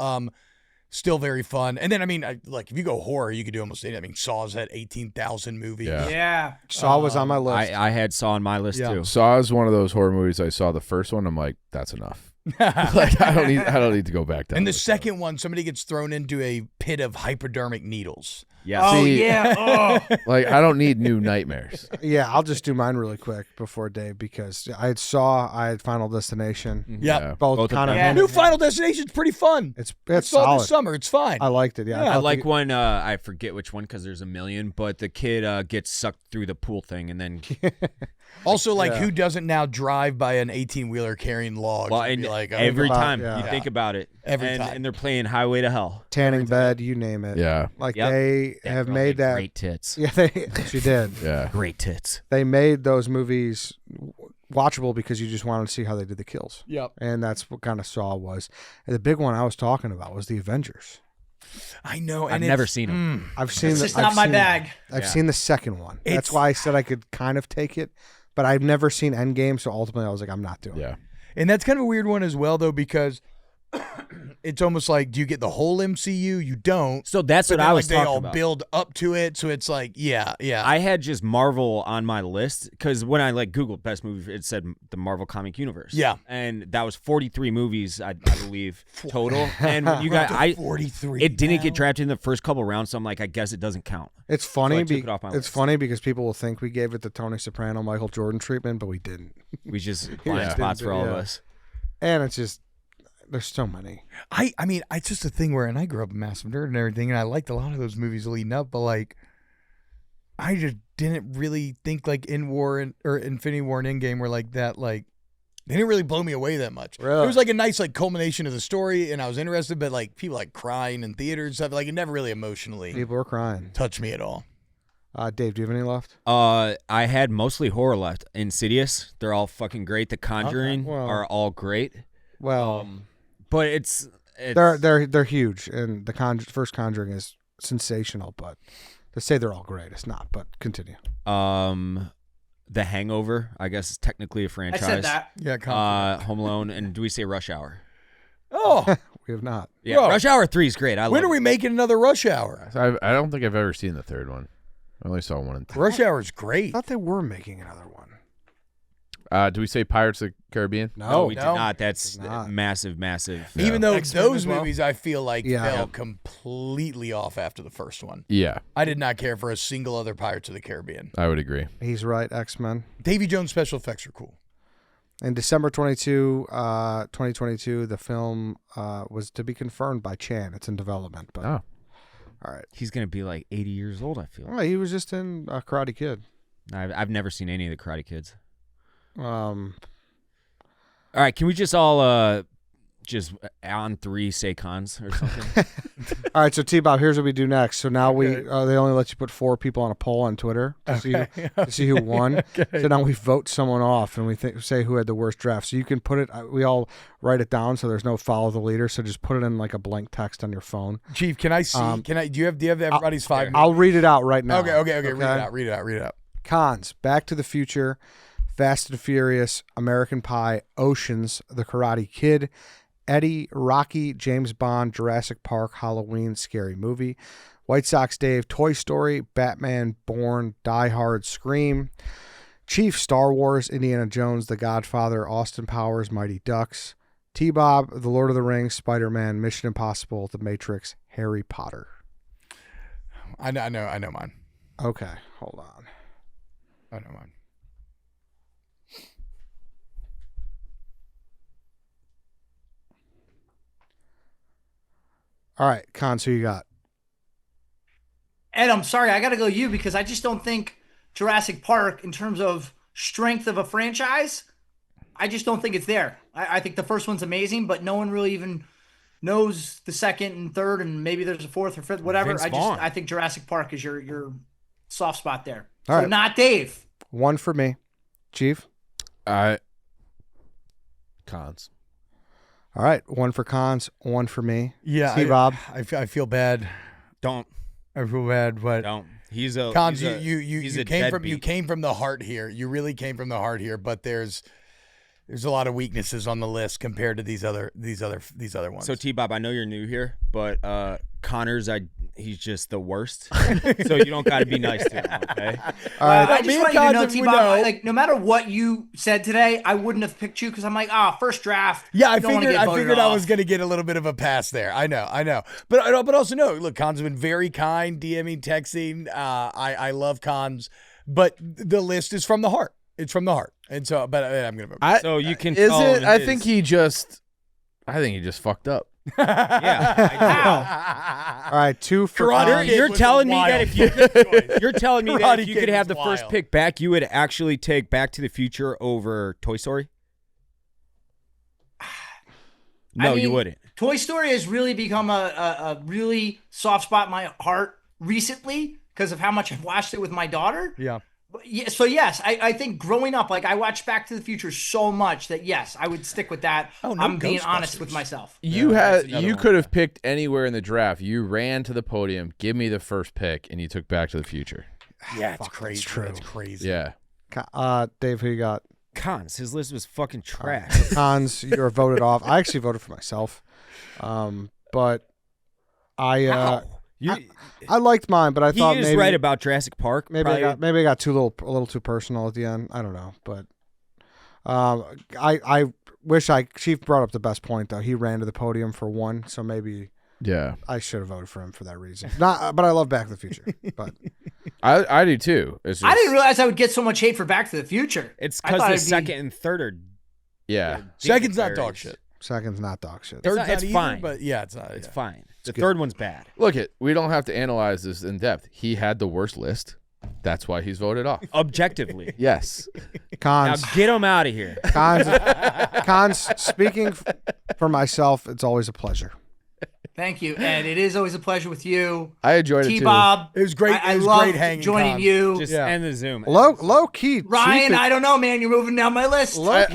very fun. And then, I mean, like if you go horror, you could do almost anything. I mean, Saw's had 18,000 movies. Yeah. Yeah. Saw was on my list. I had Saw on my list Yeah. too. Saw is one of those horror movies. I saw the first one. I'm like, that's enough. Like I don't need to go back down. And the this second one, somebody gets thrown into a pit of hypodermic needles. Yeah. Oh, See- yeah. Oh. Like I don't need new nightmares. Yeah, I'll just do mine really quick before Dave because I had Final Destination. Yeah. Both Both of kind of them. Yeah. New Final Destination's pretty fun. It's I saw it solid. this summer. It's fine. I liked it. Yeah, Yeah. I like when I forget which one because there's a million, but the kid gets sucked through the pool thing and then Also, like, who doesn't now drive by an 18-wheeler carrying logs? well, and and be like, oh, every about- time yeah. you think about it, Every time. and they're playing Highway to Hell. tanning bed, you name it. Yeah. Like Yep. they That have girl made had that. great tits. Yeah, she did. Yeah. Great tits. They made those movies watchable because you just wanted to see how they did the kills. Yep. And that's what kind of Saw was. And the big one I was talking about was the Avengers. I know. And I've never seen them. I've seen. It's the, just I've not my seen- bag. I've seen the second one. That's It's- why I said I could kind of take it, but I've never seen Endgame. So ultimately, I was like, I'm not doing it. Yeah. And that's kind of a weird one as well, though, because it's almost like, do you get the whole MCU? You don't. So that's But what then, I like, was they talking all about. build up to it, so it's like, yeah. I had just Marvel on my list because when I like Googled best movie, it said the Marvel comic universe. Yeah. and that was 43 movies, I believe, total. And when you got, 43. it didn't now. get drafted in the first couple rounds, so I'm like, I guess it doesn't count. It's So funny. I took it off my It's list. funny because people will think we gave it the Tony Soprano, Michael Jordan treatment, but we didn't. We just blind Yeah. spots for all of Yeah. us. And it's just there's so many. I mean, it's just a thing where, and I grew up a massive nerd and everything, and I liked a lot of those movies leading up, but like, I just didn't really think like or Infinity War and Endgame were like that. Like, they didn't really blow me away that much. Really? It was like a nice like culmination of the story, and I was interested, but like people like crying in theaters and stuff, like it never really emotionally People are crying. touched me at all. Dave, do you have any left? I had mostly horror left. Insidious, they're all fucking great. The Conjuring well. are all great. Well, But it's they're huge, and the first Conjuring is sensational. But to say they're all great, it's not. But continue. The Hangover, I guess, is technically a I franchise. said that. Yeah, Home Alone, and do we say Rush Hour? oh, We have not. Yeah, Whoa. Rush Hour 3 is great. I when love are we it. making another Rush Hour? So I don't think I've ever seen the third one. I only saw 1 and 2. Rush Hour is I great. thought they were making another one. Do we say Pirates of the Caribbean? No, we did no. not. That's Did not. massive. Even though X-Men those as well. movies I feel like Yeah. fell Yeah. completely off after the first one. Yeah, I did not care for a single other Pirates of the Caribbean. I would agree. He's right. X-Men. Davy Jones special effects are cool. In December 2022, the film was to be confirmed by Chan. It's in development. But Oh, all right. He's gonna be like 80 years old. I feel. Well, he was just in Karate Kid. I've never seen any of the Karate Kids. Um, All right, can we just all just on 3 say cons or something. All right, so T-Bob, here's what we do next. So now they only let you put 4 people on a poll on Twitter to see who won. Okay. So now we vote someone off and we say who had the worst draft. So you can put it. We all write it down so there's no follow the leader. So just put it in like a blank text on your phone. Chief, can I see? Do you have everybody's 5 minutes? I'll read it out right now. Okay. Read it out. Cons: Back to the Future, Fast and Furious, American Pie, Oceans, The Karate Kid, Eddie, Rocky, James Bond, Jurassic Park, Halloween, Scary Movie, White Sox Dave, Toy Story, Batman, Bourne, Die Hard, Scream, Chief, Star Wars, Indiana Jones, The Godfather, Austin Powers, Mighty Ducks, T-Bob, The Lord of the Rings, Spider-Man, Mission Impossible, The Matrix, Harry Potter. I know mine. Okay, hold on. I know mine. All right, Cons, who you got? Ed, I'm sorry, I got to go you because I just don't think Jurassic Park, in terms of strength of a franchise, I just don't think it's there. I think the first one's amazing, but no one really even knows the second and third, and maybe there's a fourth or fifth, whatever. I think Jurassic Park is your soft spot there. All right. Not Dave. 1 for me. Chief? Cons. All right, 1 for Cons, 1 for me. Yeah, T-Bob? I feel bad. Don't. I feel bad, but Don't. He's a Cons. You You came from the heart here. You really came from the heart here. But there's a lot of weaknesses on the list compared to these other ones. So T-Bob, I know you're new here, but Connor's he's just the worst. So you don't got to be nice to him, okay? All right. I just want you to know, T-Bob, like, no matter what you said today, I wouldn't have picked you because I'm like, first draft. Yeah, I figured I was going to get a little bit of a pass there. I know. But also, no, look, Cons have been very kind, DMing, texting. I love Cons, but the list is from the heart. It's from the heart. And so, but I'm going to. So you can. Is it? I think he just fucked up. Yeah. All right, 2 for Cons. You're telling me that if you could have the first pick back, you would actually take Back to the Future over Toy Story? No, you wouldn't. Toy Story has really become a really soft spot in my heart recently because of how much I've watched it with my daughter. Yeah. So yes, I think growing up, like I watched Back to the Future so much that yes, I would stick with that. I'm being honest with myself. You could have picked anywhere in the draft. You ran to the podium, give me the first pick, and you took Back to the Future. Yeah, it's crazy. It's crazy. Yeah. Dave, who you got? Cons. His list was fucking trash. Cons, you're voted off. I actually voted for myself, but I liked mine, but I thought maybe right about Jurassic Park. Maybe I got a little too personal at the end. I don't know, but I wish Chief brought up the best point though. He ran to the podium for 1, so maybe I should have voted for him for that reason. But I love Back to the Future. But I do too. I didn't realize I would get so much hate for Back to the Future. It's because the second and third are second's not dog shit. Second's not dog shit. It's fine, but yeah, it's not. It's fine. The third one's bad. Look, we don't have to analyze this in depth. He had the worst list. That's why he's voted off. Objectively. Yes. Cons. Now get him out of here. Cons. Speaking for myself, it's always a pleasure. Thank you, Ed. It is always a pleasure with you. I enjoyed it too. T-Bob. It was great. I love joining Cons. you. Just end the Zoom. Low key. Ryan, I don't know, man. You're moving down my list. I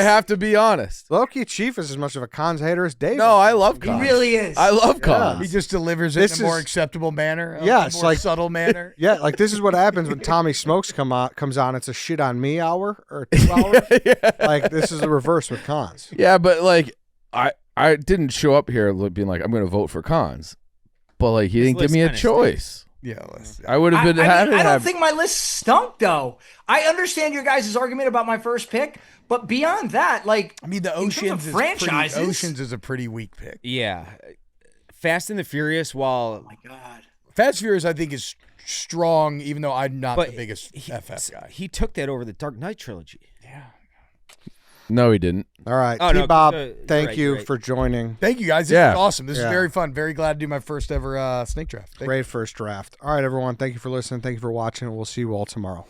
have to be honest. Low key Chief is as much of a Cons hater as Dave. No, I love Cons. He really is. I love Cons. He just delivers it in a more acceptable manner. Yes, a more subtle manner. Yeah, like this is what happens when Tommy Smokes comes on. It's a shit on me hour or 2 hours. Like this is the reverse with Cons. Yeah, but like I didn't show up here being like I'm going to vote for Cons, but like he didn't give me a choice. Yeah, I would have been happy. I don't think my list stunk though. I understand your guys' argument about my first pick, but beyond that, like the Oceans Oceans is a pretty weak pick. Yeah, Fast and the Furious. While oh my god, Fast and Furious I think is strong, even though I'm not the biggest FF guy. He took that over the Dark Knight trilogy. Yeah. No, he didn't. All right. T-Bob, thank you for joining. Thank you, guys. This is awesome. This is very fun. Very glad to do my first ever snake draft. Great first draft. All right, everyone. Thank you for listening. Thank you for watching. We'll see you all tomorrow.